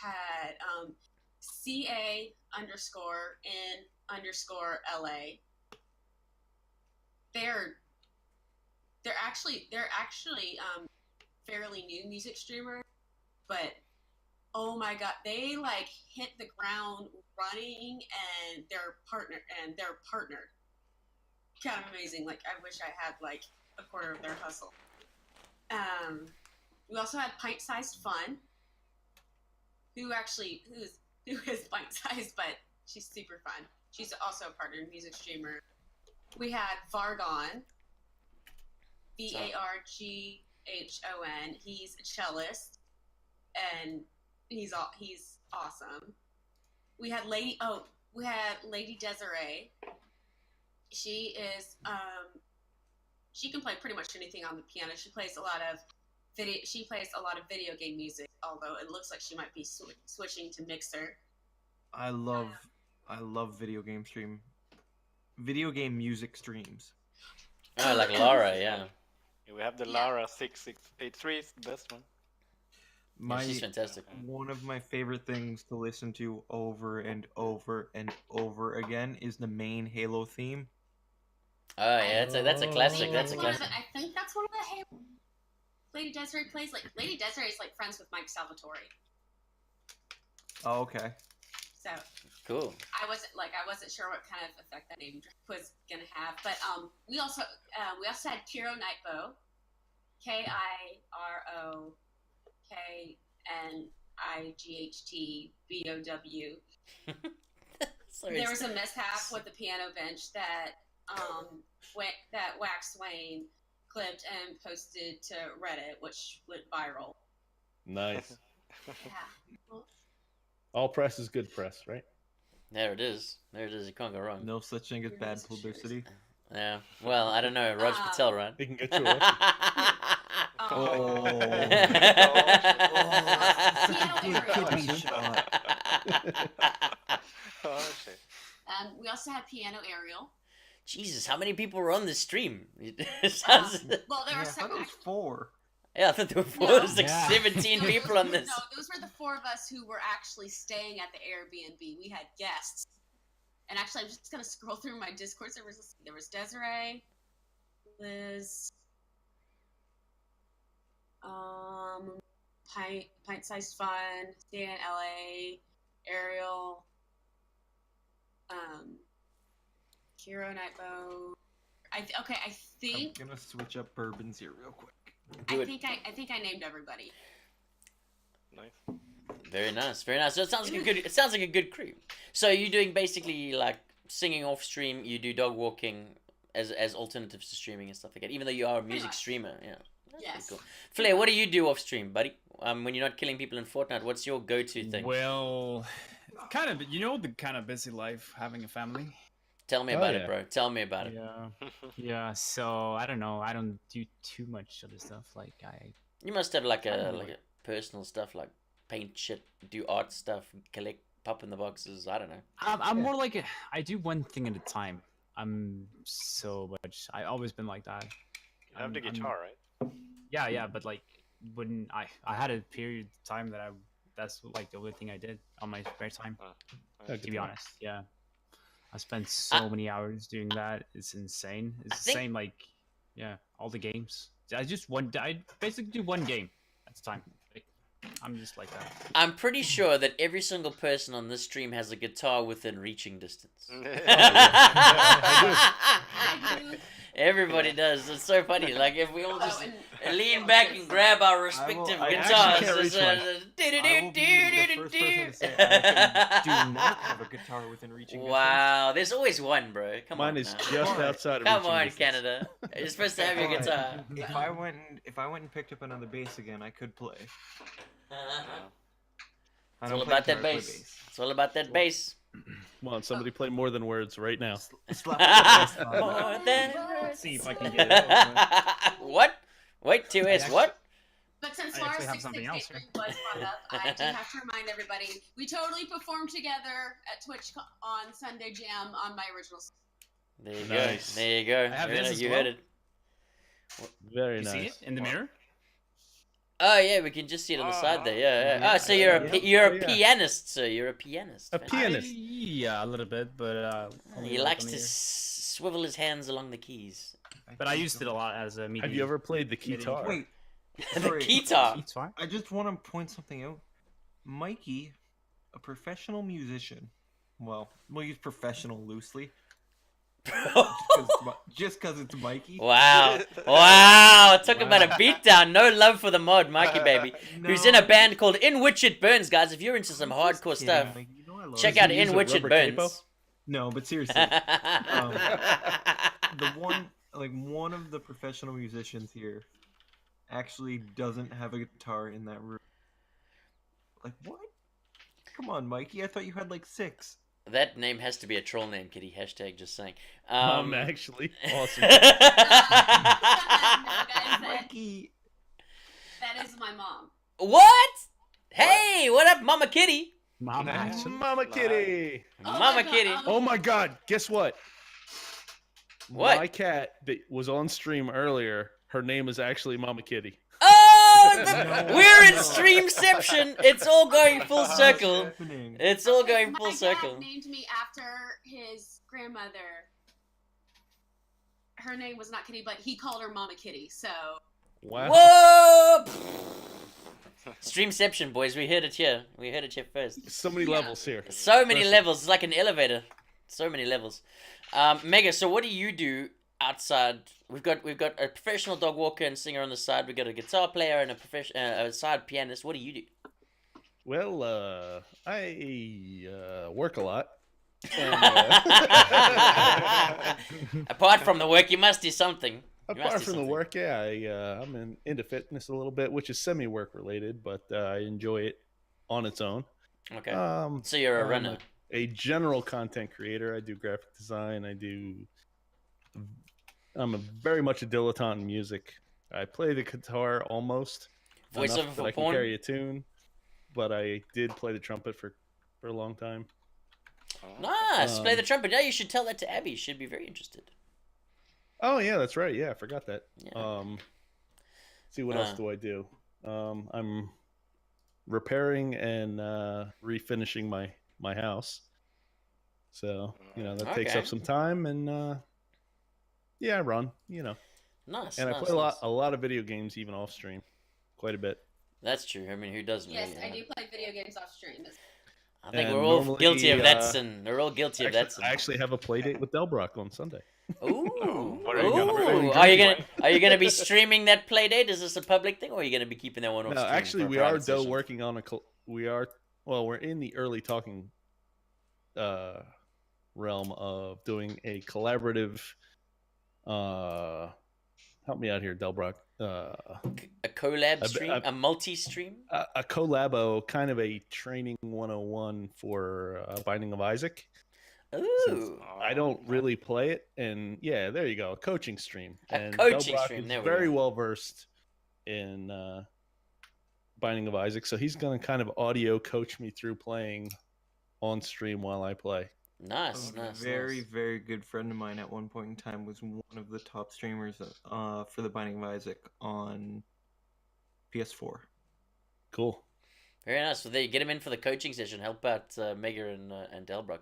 had CA underscore in underscore LA. They're actually fairly new music streamer, but oh my god, they like hit the ground running, and their partner kind of amazing. Like I wish I had like a quarter of their hustle. We also had Pint Sized Fun, who is pint sized, but she's super fun. She's also a partner music streamer. We had Vargon, Varghon. He's a cellist, and he's awesome. We had Lady Desiree. She is she can play pretty much anything on the piano. She plays a lot of video game music, although it looks like she might be switching to mixer. I love video game music streams. Oh, like Laura, yeah. We have the Lara 6683, the best one. She's fantastic. One of my favorite things to listen to over and over and over again is the main Halo theme. Oh yeah, that's a classic. I think that's one of the Halo. Lady Desiree plays. Like Lady Desiree is like friends with Mike Salvatore. Oh, okay. So cool. I wasn't sure what kind of effect that name was gonna have, but we also had Kiro Nightbow, KIROKNIGHTBOW. There was a mishap with the piano bench that Wax Wayne clipped and posted to Reddit, which went viral. Nice. Yeah. Well, all press is good press, right? There it is. You can't go wrong. No such thing as bad publicity. Yeah. Well, I don't know. Raj Patel, right? He can get you elected. we also had Piano Ariel. Jesus, how many people were on this stream? Well, there were I thought it was 4. Yeah, I thought there were 4. There was like 17 people on this. No, those were the 4 of us who were actually staying at the Airbnb. We had guests. And actually, I'm just going to scroll through my Discord. There was Desiree, Liz, Pint Sized Fun, Dan LA, Ariel, Kiro Nightbow. I think I'm gonna switch up bourbons here real quick. I think I named everybody. Nice. Very nice, very nice. So it sounds like a good. It sounds like a good crew. So you're doing basically like singing off stream. You do dog walking as alternatives to streaming and stuff like that. Even though you are a music streamer, yeah. Yes. Cool. Flair, what do you do off stream, buddy? When you're not killing people in Fortnite, what's your go-to thing? Well, kind of, the kind of busy life having a family. Tell me about it, bro. Tell me about it. Yeah, yeah. So I don't know. I don't do too much other stuff. You must have like a personal stuff like paint shit, do art stuff, collect pop in the boxes. I don't know. I'm more like I do one thing at a time. I've always been like that. You have the guitar, right? Yeah, but like when I had a period of time that's like the only thing I did on my spare time. To be honest, yeah. I spent so many hours doing that. It's insane. It's the same like all the games. I basically do one game at a time. I'm just like that. I'm pretty sure that every single person on this stream has a guitar within reaching distance. Everybody does. It's so funny. Like if we all just lean back and grab our respective guitars. I will be the first person to say I do not have a guitar within reaching distance. Wow, there's always one, bro. Come on. Mine is just outside of Come reaching on, distance. Canada. You're supposed to have your guitar. If I went and picked up another bass again, I could play. It's all about that bass. It's all about that bass. Come on, somebody play More Than Words right now. Slap it up. More than Let's see if I can get it. Out, What? Wait, 2S, what? But since I Mars actually have something else 668 was brought up, I do have to remind everybody we totally performed together at Twitch on Sunday Jam on my original. There you Nice. go. There you go. I have this as You well. heard it. Very You nice. see it in the mirror? Oh yeah, we can just see it on the side there. Yeah, yeah. Oh, so Yeah, you're a yeah. pianist, sir. You're a pianist. A pianist. Yeah, a little bit, but only He like likes on to the ear. swivel his hands along the keys. But I used it a lot as a media. Have you ever played the Media. guitar? Wait, The sorry, guitar. Guitar? I just want to point something out. Mikey, a professional musician. Well, we'll use professional loosely. Just because it's Mikey. Wow. Wow. Talk about a beatdown. No love for the mod, Mikey baby. Who's in a band called In Which It Burns, guys. If you're into some I'm just hardcore kidding, stuff, Mikey. You know I love check you. out he use In a Which It rubber Burns. capo? No, but seriously, the one of the professional musicians here actually doesn't have a guitar in that room. Like what? Come on, Mikey. I thought you had like 6. That name has to be a troll name, Kitty. Hashtag just saying. Actually, awesome. No, guys, Mikey. that is my mom. What? Hey, what up, Mama Kitty? Mom Nice. action. Mama Kitty. Oh my Mama God, Kitty. Oh my God! Guess what? What? My cat that was on stream earlier. Her name is actually Mama Kitty. Oh, No. we're in Streamception. It's all going full What's circle. happening? It's all Because going full my circle. dad named me after his grandmother. Her name was not Kitty, but he called her Mama Kitty. So Wow. Whoa! Streamception, boys. We heard it here. We heard it here first. So many Yeah. levels here. So many Impressive. levels. It's like an elevator. So many levels. Mega. So what do you do outside? We've got a professional dog walker and singer on the side. We've got a guitar player and a side pianist. What do you do? Well, I work a lot. And, Apart from the work, you must do something. You must apart do from the something. work, yeah, I'm into fitness a little bit, which is semi-work related, but I enjoy it on its own. Okay. Um, So you're a I'm runner. a general content creator. I do graphic design. I'm very much a dilettante in music. I play the guitar almost Voiceover enough that for I can porn. carry a tune, but I did play the trumpet for a long time. Nice. Play Um, the trumpet. Yeah, you should tell that to Abby. She'd be very interested. Oh yeah, that's right. Yeah, I forgot that. Yeah. See what else do I do? I'm repairing and refinishing my house. So that takes Okay. up some time, and yeah, I run. Nice. And I nice, play nice. a lot of video games even off stream, quite a bit. That's true. I mean, who doesn't? yes, really, I huh? do play video games off stream. I think And we're all normally, guilty of that uh, sin. We're all guilty of Actually, that sin. I actually have a play date with Delbrock on Sunday. Ooh. what are you gonna do? Ooh. Are you gonna be streaming that play date? Is this a public thing, or are you gonna be keeping that one off No, stream? actually, for a we are private session? working on we're in the early talking realm of doing a collaborative. Help me out here, Delbrock. A collab a- stream, a- a multi-stream. A collabo, kind of a training 101 for Binding of Isaac. Ooh. I don't really play it, and yeah, there you go, a coaching stream. A And coaching Delbrock stream, is there we very go. well versed in Binding of Isaac, so he's going to kind of audio coach me through playing on stream while I play. Nice, A nice, very, nice. very good friend of mine at one point in time was one of the top streamers for the Binding of Isaac on PS4. Cool. Very nice. So there, you get him in for the coaching session. Help out Mega and Delbrock.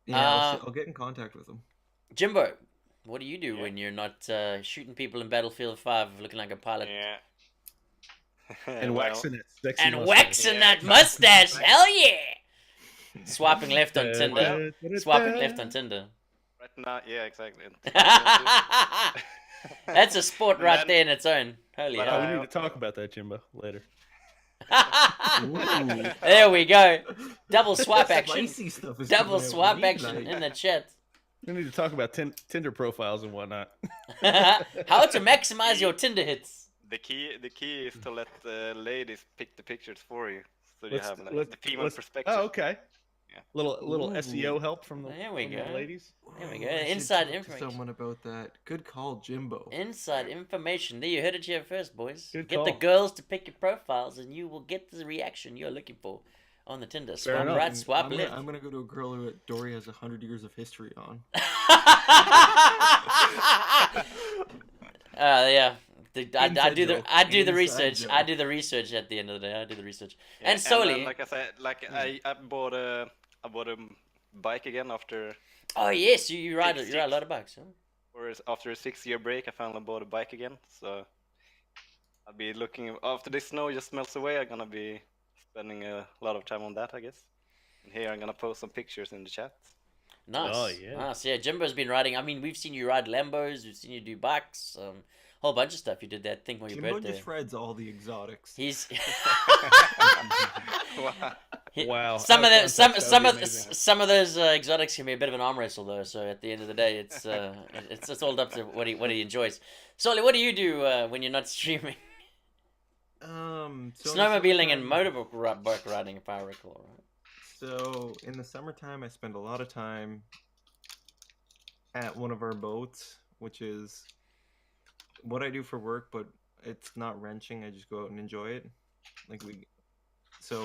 Yeah, Uh, I'll get in contact with him. Jimbo, what do you do when you're not shooting people in Battlefield 5 looking like a pilot? Yeah. And Well, waxing it. Sexy And mustache. waxing Yeah. that mustache. Hell yeah! Swiping left on Tinder. Well- Swiping left on Tinder. Right now, yeah, exactly. That's a sport And right then- there in its own. Holy But, Oh, hell. we need to talk about that, Jimbo, later. There we go. Double swipe action. Spicy stuff is Double coming out swipe with me action tonight. in the chat. We need to talk about Tinder profiles and whatnot. How to maximize your Tinder hits. the key is to let the ladies pick the pictures for you, so you have like, the female let's- perspective. Oh, okay. Little Ooh. SEO help from the There we from go. the ladies. There we Ooh, go. I should Inside talk to information. someone about that. Good call, Jimbo. Inside information. There, you heard it here first, boys. Good Get the call. girls to pick your profiles, and you will get the reaction you're looking for on the Tinder. Fair Swipe enough. right, swipe I'm left. gonna go to a girl who Dory has 100 years of history on. Yeah. I do Inside the joke. I do the Inside research. joke. I do the research at the end of the day. I do the research. Yeah, And solely. then, like I said, I bought a bike again after Oh yes, you ride Six. a lot of bikes. Huh? after a 6-year break. I finally bought a bike again, so I'll be looking after this snow just melts away. I'm gonna be spending a lot of time on that, I guess. And here I'm gonna post some pictures in the chat. Nice. Oh, yeah. Nice. Yeah, Jimbo's been riding. I mean, we've seen you ride Lambos. We've seen you do bikes. Whole bunch of stuff. You did that thing for your Jimbo birthday. just rides all the exotics. He's. Wow. Some out of the context, that would be amazing. some of those exotics can be a bit of an arm wrestle though. So at the end of the day, it's all up to what he enjoys. Solly, what do you do when you're not streaming? So in the Snowmobiling and summertime- motorbike riding, if I recall. Right? So in the summertime, I spend a lot of time at one of our boats, which is what I do for work, but it's not wrenching. I just go out and enjoy it. So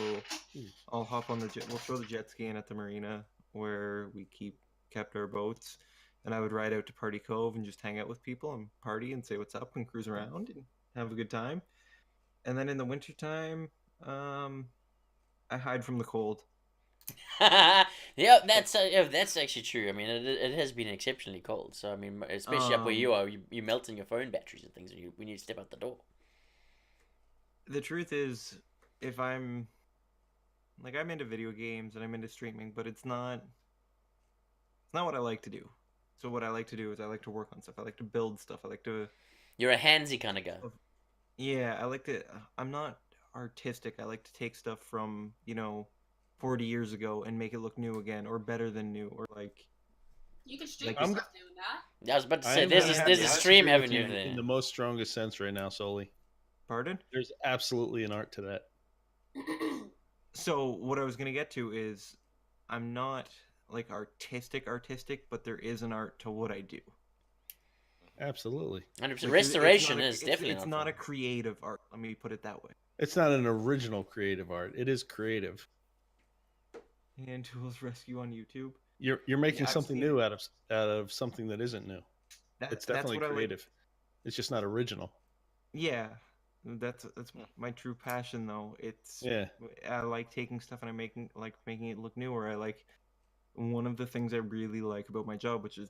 I'll hop on we'll throw the jet ski in at the marina where we kept our boats, and I would ride out to Party Cove and just hang out with people and party and say what's up and cruise around and have a good time. And then in the wintertime, I hide from the cold. Yeah, that's actually true. I mean, it has been exceptionally cold. So I mean, especially up where you are, you melting your phone batteries and things when you step out the door. The truth is, if I'm into video games and I'm into streaming, but it's not what I like to do. So what I like to do is I like to work on stuff. I like to build stuff. I like to. You're a handsy kind of guy. Yeah, I like to. I'm not artistic. I like to take stuff from 40 years ago and make it look new again, or better than new, or like. You can stream Like, yourself doing that. Yeah, I was about to I say am there's gonna a, have there's to a stream disagree with you avenue there. in the most strongest sense right now, Soli. Pardon? There's absolutely an art to that. So what I was gonna get to is, I'm not like artistic, but there is an art to what I do. Absolutely. 100%. Like, Restoration it's not a- is it's- definitely It's an not art a form. creative art. Let me put it that way. It's not an original creative art. It is creative. Hand tools rescue on YouTube. You're making Yeah, I've something seen new out of something that isn't new. That, It's that's definitely what I like. creative. It's just not original. Yeah, that's my true passion though. It's Yeah. I like taking stuff and making it look new. Or I like one of the things I really like about my job, which is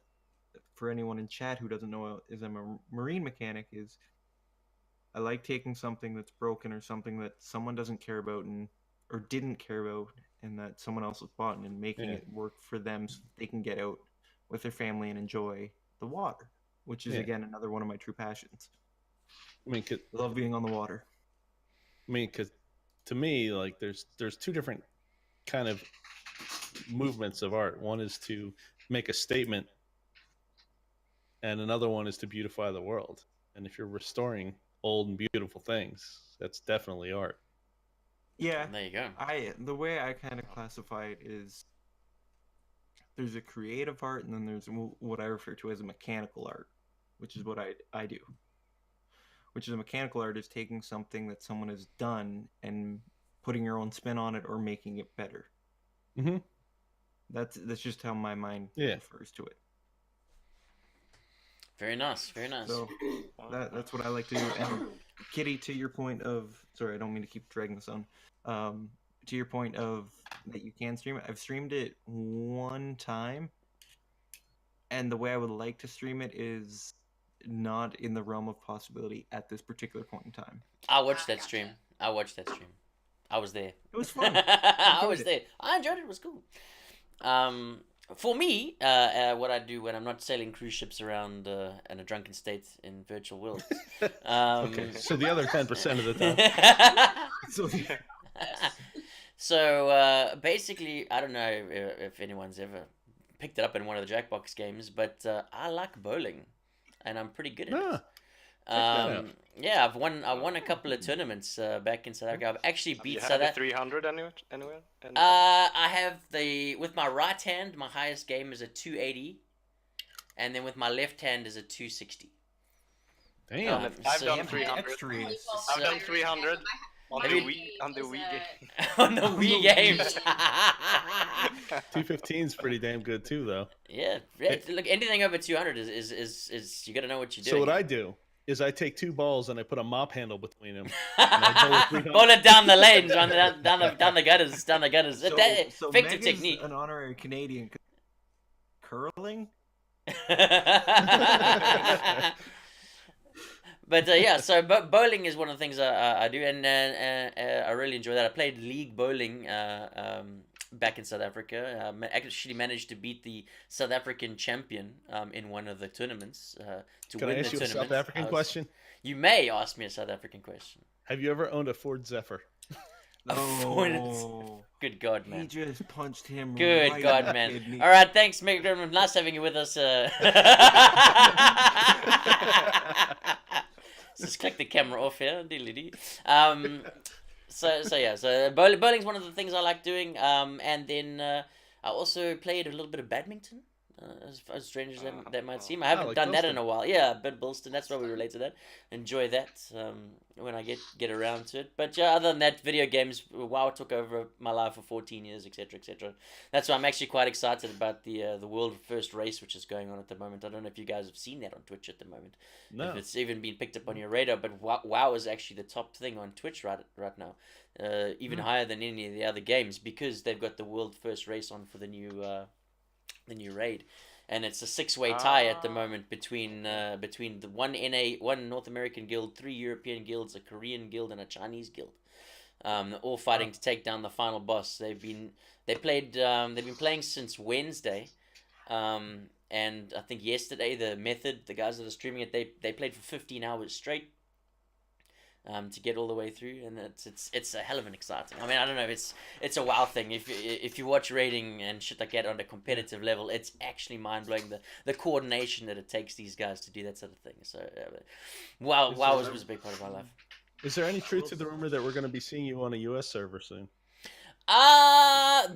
for anyone in chat who doesn't know, is I'm a marine mechanic. Is I like taking something that's broken or something that someone doesn't care about or didn't care about, and that someone else has bought, and making Yeah. it work for them so they can get out with their family and enjoy the water, which is Yeah. again another one of my true passions. I mean, Love being on the water. because to me, like, there's two different kind of movements of art. One is to make a statement, and another one is to beautify the world. And if you're restoring old and beautiful things, that's definitely art. Yeah, There you go. the way I kind of classify it is there's a creative art, and then there's what I refer to as a mechanical art, which is what I do. Which is a mechanical art is taking something that someone has done and putting your own spin on it or making it better. Mm-hmm. That's just how my mind Yeah. refers to it. Very nice. Very nice. So that's what I like to do. And Kitty, to your point of, sorry, I don't mean to keep dragging this on. To your point of that you can stream it, I've streamed it one time, and the way I would like to stream it is not in the realm of possibility at this particular point in time. I watched that stream. I was there. It was fun. I was it. there. I enjoyed it. It was cool. For me, what I do when I'm not sailing cruise ships around in a drunken state in virtual worlds. Okay, so the other 10% of the time. So So basically, I don't know if anyone's ever picked it up in one of the Jackbox games, but I like bowling, and I'm pretty good at it. out. Yeah, I won a couple of tournaments back in South Africa. I've actually Have beat you South had a Africa. 300 anywhere? I have with my right hand, my highest game is a 280, and then with my left hand is a 260. Damn. I've done yeah, 300. extra is. I've done 300 on Have the you- Wii game. On the Wii games. 215 is pretty damn good too, though. Yeah, look, anything over 200 is you got to know what you're doing. So what I do is I take 2 balls and I put a mop handle between them. Ball it down the lanes, down the gutters, down the gutters. So Effective Meg is technique. an honorary Canadian. Curling? But yeah, so bowling is one of the things I do, and I really enjoy that. I played league bowling back in South Africa. Actually managed to beat the South African champion in one of the tournaments to Can win I ask the you a tournament. South African question? You may ask me a South African question. Have you ever owned a Ford Zephyr? No. Good God, He man. just punched him. Good right God, in the man. kidney. All right, thanks, Meg. Nice having you with us. Just click the camera off here. So bowling's one of the things I like doing. And then I also played a little bit of badminton. As strange as that might seem, I haven't like done that in Bilston. a while. Yeah, but Bilston, that's why we relate to that. Enjoy that when I get around to it. But yeah, other than that, video games, WoW took over my life for 14 years, etc., etc. That's why I'm actually quite excited about the world first race, which is going on at the moment. I don't know if you guys have seen that on Twitch at the moment. No. If it's even been picked up on your radar, but WoW is actually the top thing on Twitch right now, even higher than any of the other games, because they've got the world first race on for the new raid, and it's a 6-way tie at the moment between the one North American guild, 3 European guilds, a Korean guild, and a Chinese guild. They're all fighting to take down the final boss. They've been playing since Wednesday, and I think yesterday the guys that are streaming it, they played for 15 hours straight. To get all the way through, and it's a hell of an exciting. I mean, I don't know, it's a WoW thing. If you watch raiding and shit like that on a competitive level, it's actually mind blowing the coordination that it takes these guys to do that sort of thing. So WoW was a big part of my life. Is there any truth to the rumor that we're going to be seeing you on a US server soon? I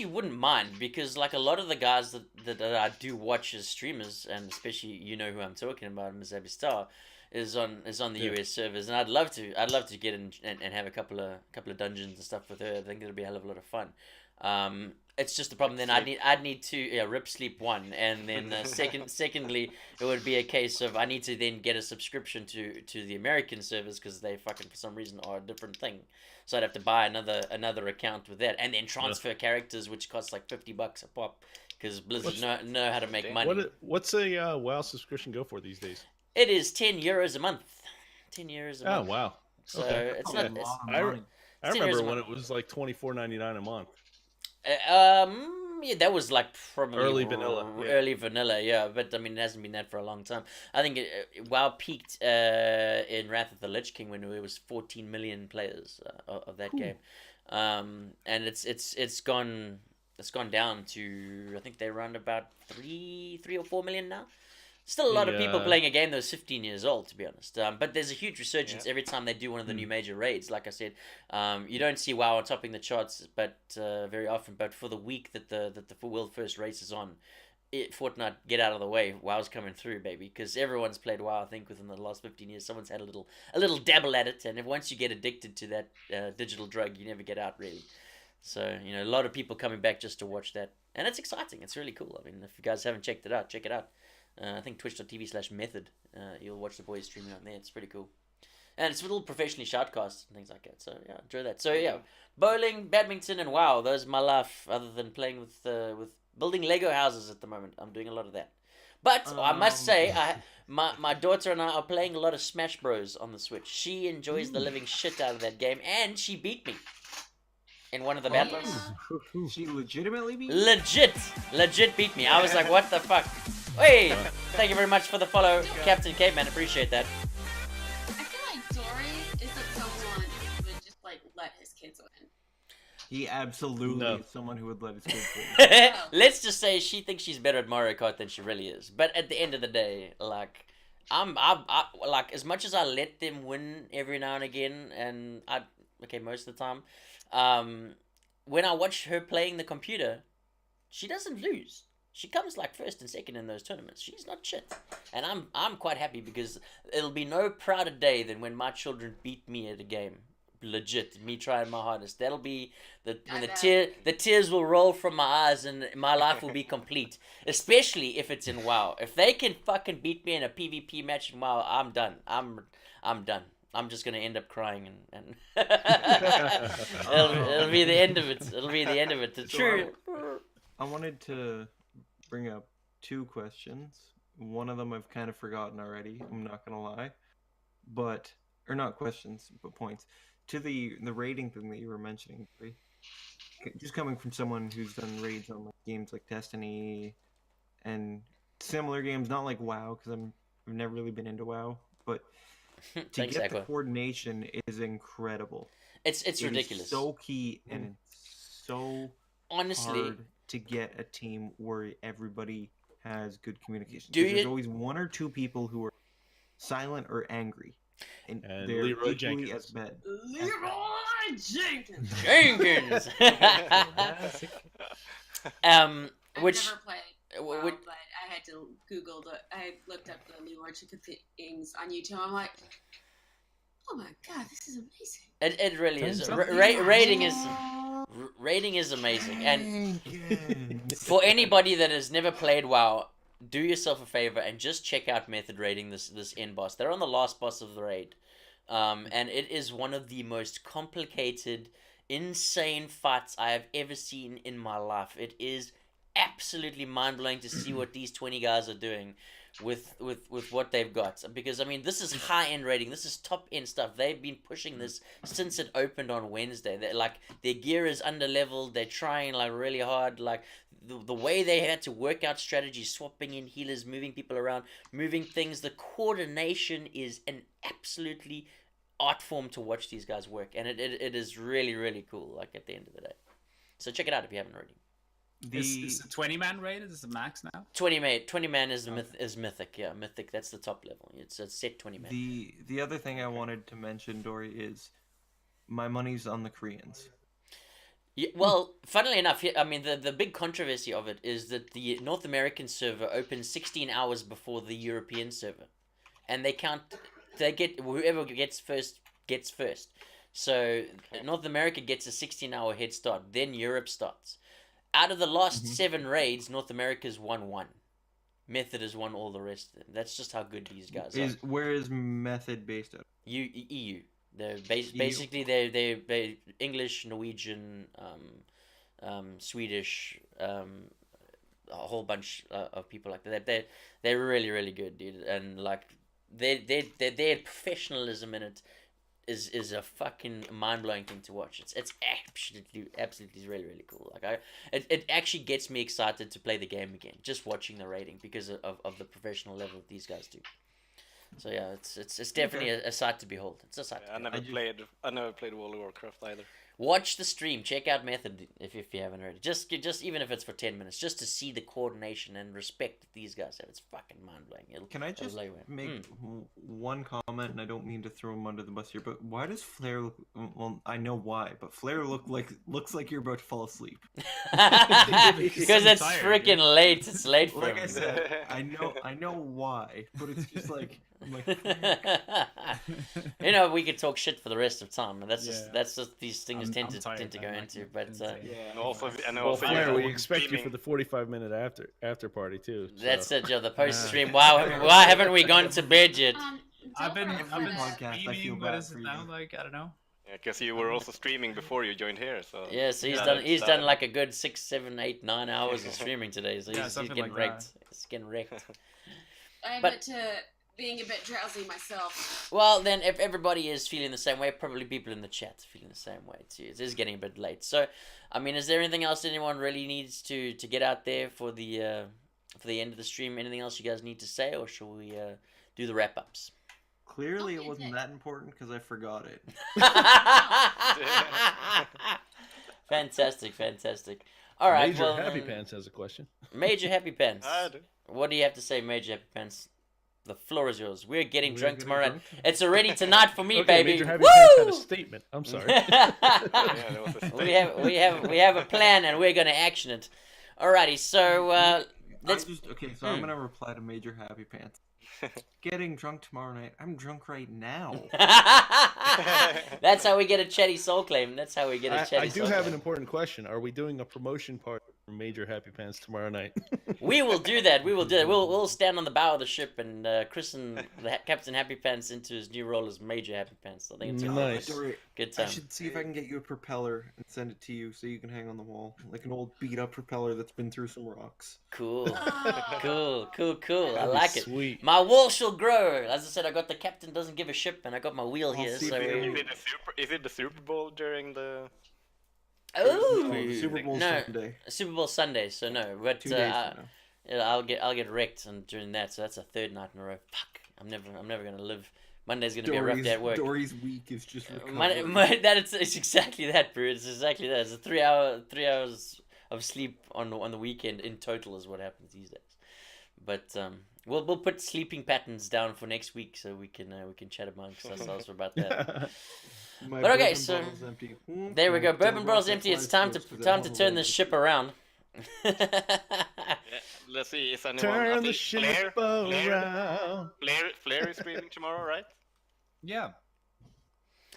wouldn't mind, because like a lot of the guys that I do watch as streamers, and especially you know who I'm talking about, Mizabi Star, is on the US servers, and I'd love to get in and have a couple of dungeons and stuff with her. I think it'll be a hell of a lot of fun. It's just the problem. Then I'd need to rip sleep one, and then secondly, it would be a case of I need to then get a subscription to the American servers, because they fucking for some reason are a different thing. So I'd have to buy another account with that, and then transfer characters, which costs like $50 a pop, because Blizzard know how to make money. What's a WoW subscription go for these days? It is €10 a month. €10 a month. Oh wow! So Okay. it's That's not. a lot of I money. remember a when month. it was like $24.99 a month. Yeah, that was like probably Early vanilla, yeah. Early vanilla, yeah. But I mean, it hasn't been that for a long time. I think WoW peaked in Wrath of the Lich King when it was 14 million players of that game, and it's gone down to, I think they're around about 3 or 4 million now. Still a lot of people playing a game that was 15 years old, to be honest. But there's a huge resurgence every time they do one of the new major raids. Like I said, you don't see WoW topping the charts, but very often. But for the week that the world first race is on, Fortnite, get out of the way. WoW's coming through, baby, because everyone's played WoW. I think within the last 15 years, someone's had a little dabble at it, and once you get addicted to that digital drug, you never get out really. So a lot of people coming back just to watch that, and it's exciting. It's really cool. I mean, if you guys haven't checked it out, check it out. I think twitch.tv/method. You'll watch the boys streaming on there. It's pretty cool. And it's a little professionally shoutcast and things like that. So yeah, enjoy that. So yeah, bowling, badminton, and WoW. Those are my life, other than playing with building Lego houses at the moment. I'm doing a lot of that. But I must say, my daughter and I are playing a lot of Smash Bros on the Switch. She enjoys the living shit out of that game, and she beat me in one of the battles. She legitimately beat? Legit beat me. I was like, what the fuck? Hey, thank you very much for the follow, Captain Caveman. Appreciate that. I feel like Dory isn't someone who would just like let his kids win. He absolutely No. is someone who would let his kids win. Let's just say she thinks she's better at Mario Kart than she really is. But at the end of the day, like, I like, as much as I let them win every now and again, and most of the time, when I watch her playing the computer, she doesn't lose. She comes like first and second in those tournaments. She's not shit, and I'm quite happy, because it'll be no prouder day than when my children beat me at a game. Legit, me trying my hardest. That'll be when the tears will roll from my eyes, and my life will be complete. Especially if it's in WoW. If they can fucking beat me in a PvP match in WoW, I'm done. I'm done. I'm just gonna end up crying, and it'll be the end of it. It'll be the end of it. The true. I wanted to bring up 2 questions. One of them I've kind of forgotten already. I'm not gonna lie, or not questions, but points to the rating thing that you were mentioning. Just coming from someone who's done raids on like games like Destiny and similar games, not like WoW, because I've never really been into WoW, but to Thanks, get Aqua. the coordination is incredible. It's It ridiculous. is so key, and it's so Honestly, hard to get a team where everybody has good communication. Do There's you- always 1 or 2 people who are silent or angry, and they're Leroy equally Jenkins. as bad. Leroy Jenkins. Jenkins. I've Which never played, WoW, but I had to Google I looked up the Leroy Jenkins things on YouTube. I'm like, oh my god, this is amazing. it really is. Turns out- Rating is amazing, and for anybody that has never played WoW, do yourself a favor and just check out Method Rating, this end boss. They're on the last boss of the raid, and it is one of the most complicated, insane fights I have ever seen in my life. It is absolutely mind blowing to see what these 20 guys are doing with what they've got, because I mean, this is high end rating, this is top end stuff. They've been pushing this since it opened on Wednesday. They're like, their gear is under leveled, they're trying like really hard, like the way they had to work out strategies, swapping in healers, moving people around, moving things. The coordination is an absolutely art form to watch these guys work, and it is really, really cool, like, at the end of the day. So check it out if you haven't already. Is the 20-man rated? Is the max now? 20 man is mythic. Yeah, mythic. That's the top level. It's a set 20 man. The other thing I wanted to mention, Dory, is my money's on the Koreans. Yeah, well, funnily enough, I mean, the big controversy of it is that the North American server opens 16 hours before the European server, and they get whoever gets first gets first. So North America gets a 16-hour head start, then Europe starts. Out of the last 7 raids, North America's won 1. Method has won all the rest of them. That's just how good these guys are. Where is Method based out? EU. They're basically they're English, Norwegian, Swedish, a whole bunch of people like that. They're really, really good, dude. And like their professionalism in it is a fucking mind-blowing thing to watch. It's absolutely really, really cool. Like it actually gets me excited to play the game again, just watching the rating, because of the professional level that these guys do. So yeah, it's definitely a sight to behold. It's a sight. I never played World of Warcraft either. Watch the stream. Check out Method if you haven't already. Just even if it's for 10 minutes, just to see the coordination and respect that these guys have. It's fucking mind blowing. Can I just make one comment? And I don't mean to throw him under the bus here, but why does Flare look? Well, I know why, but Flare looks like you're about to fall asleep. Because it's freaking late. It's late for Like him. I said, I know why, but it's just like. I'm like, you know, we could talk shit for the rest of time, and that's just these things tend to go into. But and also Flare, we expect you for the 45-minute after party too. So. That's it, Joe. The post stream. Why haven't we gone to bed yet? I've been podcast, I feel streaming, bad but is for it you. now? Like, I don't know. Yeah, because you were also streaming before you joined here, so Yeah, so he's done like a good 6, 7, 8, 9 hours of streaming today. So he's getting like wrecked. He's getting wrecked. I admit to being a bit drowsy myself. Well, then, if everybody is feeling the same way, probably people in the chat are feeling the same way too. It is getting a bit late. So, I mean, is there anything else anyone really needs to get out there for the end of the stream? Anything else you guys need to say, or shall we do the wrap ups? Clearly, it wasn't that important because I forgot it. Fantastic. All right. Major well, Happy Pants has a question. Major Happy Pants. I do. What do you have to say, Major Happy Pants? The floor is yours. We're getting We're drunk getting tomorrow night. drunk tonight. It's already tonight for me, Okay, baby. Major Happy Pants had a Woo! statement. I'm sorry. Yeah, that was a we have a plan and we're gonna action it. Alrighty, so let's. I'm gonna reply to Major Happy Pants. Getting drunk tomorrow night. I'm drunk right now. That's how we get a chatty soul claim. That's how we get a chatty I do soul have claim. an important question. Are we doing a promotion party for Major Happy Pants tomorrow night? We will do that. We will do that. We'll stand on the bow of the ship and christen Captain Happy Pants into his new role as Major Happy Pants. I think it's a Nice. Dory, good I time. should see if I can get you a propeller and send it to you so you can hang on the wall, like an old beat up propeller that's been through some rocks. Cool, Oh. cool. I That'd be like it. Sweet. My wall shall grow. As I said, I got the captain doesn't give a ship, and I got my wheel I'll here. see So if you- Is it the Super Bowl during the? oh, the Super Bowl no, Sunday. Super Bowl Sunday. So no, but 2 days from now. yeah, I'll get wrecked and during that. So that's a third night in a row. Fuck, I'm never gonna live. Monday's gonna be a rough day at work. Dory's week is just Monday, it's exactly that, bro. It's exactly that. It's a 3 hours of sleep on the weekend in total is what happens these days. But we'll put sleeping patterns down for next week so we can chat amongst ourselves about that. My But okay, bourbon so bottle's empty. There we go. Don't Bourbon rock bottle's that empty. It's fly time switch, 'cause I to have a turn this roll. ship around. Let's see. Is anyone? Turn I the think ship around. Flair is streaming tomorrow, right? Yeah.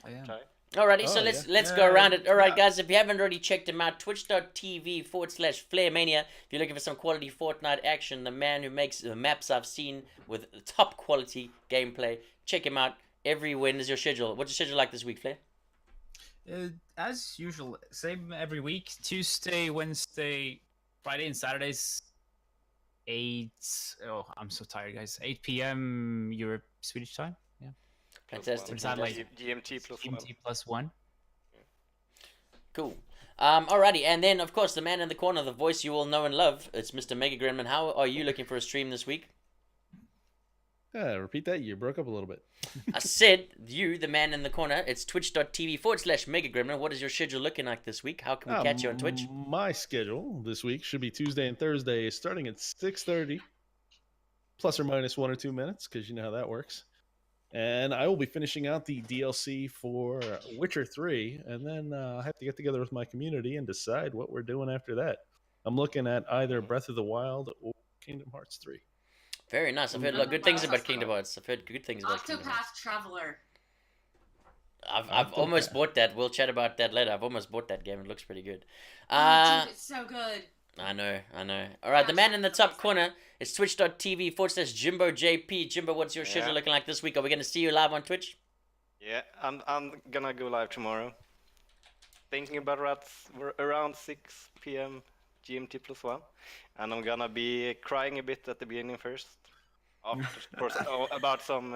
I am. Try. Alrighty, so Oh, let's go around it. Alright, guys, if you haven't already checked him out, twitch.tv/FlairMania. If you're looking for some quality Fortnite action, the man who makes the maps I've seen with top quality gameplay, check him out. When is your schedule? What's your schedule like this week, Flair? As usual, same every week. Tuesday, Wednesday, Friday, and Saturdays. 8. Oh, I'm so tired, guys. 8 p.m. Europe Swedish time. Yeah. Fantastic. Is that like GMT plus one. GMT +1? Cool. Alrighty, and then of course the man in the corner, the voice you all know and love, it's Mr. Mega Gremlin. How are you looking for a stream this week? Repeat that. You broke up a little bit. I said you, the man in the corner. It's twitch.tv/Mega Gremlin. What is your schedule looking like this week? How can we catch you on Twitch? My schedule this week should be Tuesday and Thursday, starting at 6:30, plus or minus 1 or 2 minutes, because you know how that works. And I will be finishing out the DLC for Witcher 3, and then I have to get together with my community and decide what we're doing after that. I'm looking at either Breath of the Wild or Kingdom Hearts 3. Very nice. I've heard a lot of good things about Kingdom Hearts. I've heard good things about Kingdom Hearts. Octopath Traveler. I've almost bought that. We'll chat about that later. I've almost bought that game. It looks pretty good. Oh, dude, it's so good. I know. All right, the man in the top corner is twitch.tv/JimboJP. Jimbo, what's your schedule Yeah. looking like this week? Are we going to see you live on Twitch? Yeah, I'm gonna go live tomorrow. Thinking about around 6 p.m. GMT +1, and I'm gonna be crying a bit at the beginning first. After, of course, about some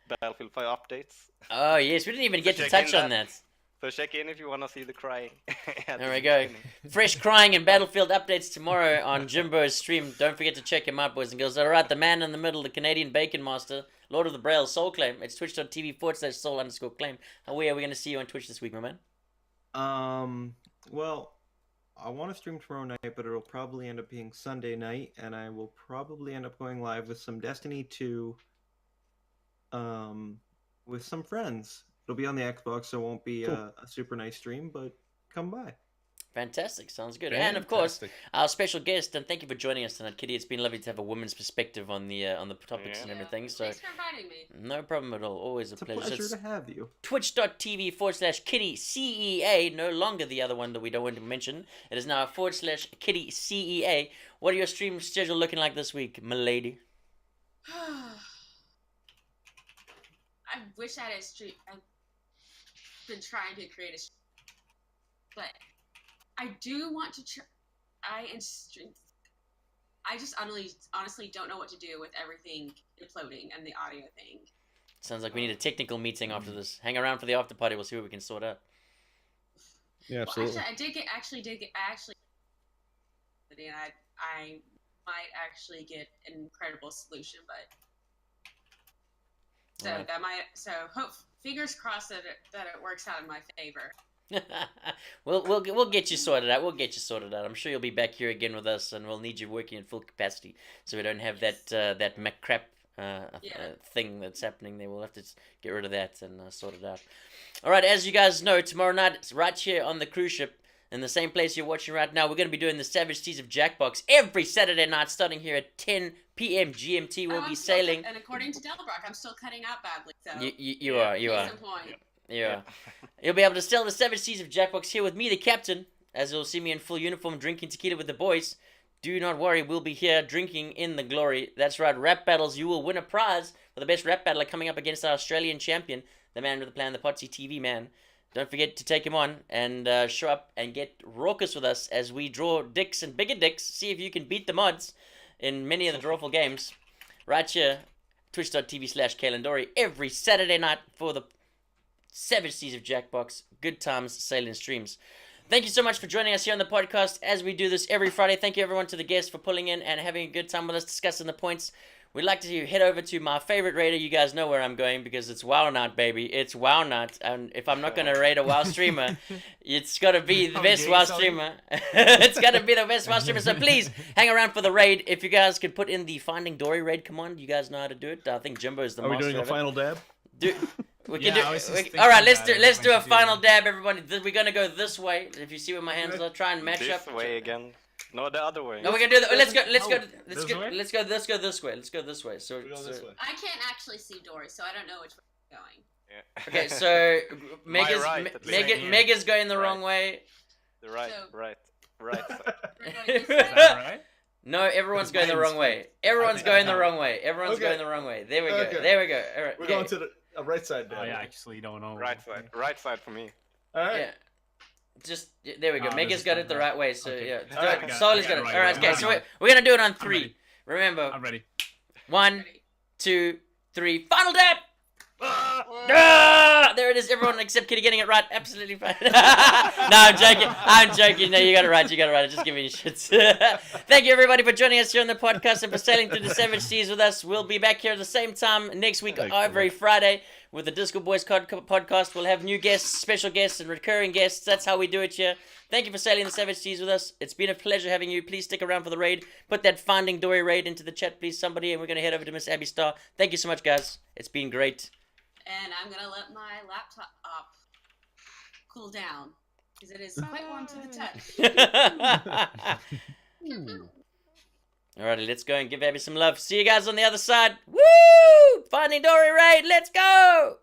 Battlefield 5 updates. Oh, yes. We didn't even get to check touch in on that. that. So check in if you wanna see the crying. at There the we go. beginning. Fresh crying and Battlefield updates tomorrow on Jimbo's stream. Don't forget to check him out, boys and girls. All right, the man in the middle, the Canadian Bacon Master, Lord of the Braille, Soul Claim. It's twitch.tv/soul_claim. Where are we going to see you on Twitch this week, my man? Well, I want to stream tomorrow night, but it'll probably end up being Sunday night, and I will probably end up going live with some Destiny 2, with some friends. It'll be on the Xbox, so it won't be a super nice stream, but come by. Fantastic. Sounds good. And of course, Fantastic. our special guest, and thank you for joining us tonight, Kitty. It's been lovely to have a woman's perspective on the topics Yeah. and everything. So Thanks for inviting me. no problem at all. Always a It's a pleasure. pleasure It's to have you. twitch.tv/KittyCEA, no longer the other one that we don't want to mention. It is now /KittyCEA. What are your stream schedule looking like this week, milady? I wish I had a stream. I've been trying to create a stream, but I do want to try. I just honestly don't know what to do with everything imploding and the audio thing. Sounds like we need a technical meeting after this. Hang around for the after party. We'll see what we can sort out. Yeah, Well, absolutely. actually, I did get, and I might actually get an incredible solution, but so Alright. that might fingers crossed that it works out in my favor. We'll get you sorted out. I'm sure you'll be back here again with us, and we'll need you working at full capacity, so we don't have that crap thing that's happening there. We'll have to get rid of that and sort it out. All right, as you guys know, tomorrow night, it's right here on the cruise ship, in the same place you're watching right now, we're going to be doing the Savage Seas of Jackbox every Saturday night, starting here at 10 p.m. GMT. We'll be sailing. And according to Delbrock, I'm still cutting out badly. So you are. case in point. Yeah. You'll be able to sail the Savage Seas of Jackbox here with me, the captain, as you'll see me in full uniform drinking tequila with the boys. Do not worry, we'll be here drinking in the glory. That's right, rap battles. You will win a prize for the best rap battler coming up against our Australian champion, the man with the plan, the Potsy TV man. Don't forget to take him on and show up and get raucous with us as we draw dicks and bigger dicks. See if you can beat the mods in many of the drawful games. Right here, twitch.tv/KalenDory every Saturday night for the Savage Seas of Jackbox. Good times sailing streams. Thank you so much for joining us here on the podcast as we do this every Friday. Thank you everyone to the guests for pulling in and having a good time with us discussing the points. We'd like to head over to my favorite raider. You guys know where I'm going because it's WoW Night, baby. It's WoW Night. And if I'm not going to raid a WoW streamer, it's got to be the best WoW streamer. It's got to be the best WoW streamer. So please hang around for the raid. If you guys could put in the Finding Dory raid command, you guys know how to do it. I think Jimbo's the master. Are we doing a final dab? We can do. All right, let's do a final dab, everybody. We're gonna go this way. If you see where my hands are, try and match up. This way again. No, the other way. No, we're gonna do that. Let's go this way. So this way. I can't actually see Dory, so I don't know which way I'm going. Yeah. okay, so right, Mega's going the wrong way. The right side. Is that right? No, everyone's going the wrong way. Everyone's going the wrong way. Everyone's going the wrong way. There we go. Okay. There we go. All right. We're going to the right side dab. I actually don't know. Right side for me. All right. Yeah. Just there we go. Oh, Mega's got it the right way, so okay. yeah. All right, Solly's got it. All right, okay. So we're gonna do it on 3. ready. Remember, I'm ready. 1, 2, 3. Final dab. Ah, there it is. Everyone except Kitty getting it right. Absolutely fine. No, I'm joking. No, you got it right. Just give me your shits. Thank you, everybody, for joining us here on the podcast and for sailing through the Savage Seas with us. We'll be back here at the same time next week, every Friday, with the Disco Boys podcast. We'll have new guests, special guests, and recurring guests. That's how we do it here. Thank you for sailing the Savage Seas with us. It's been a pleasure having you. Please stick around for the raid. Put that Finding Dory raid into the chat, please, somebody, and we're going to head over to Miss Abby Star. Thank you so much, guys. It's been great. And I'm gonna let my laptop cool down because it is quite warm to the touch. Alrighty, let's go and give Abby some love. See you guys on the other side. Woo! Finding Dory raid. Let's go!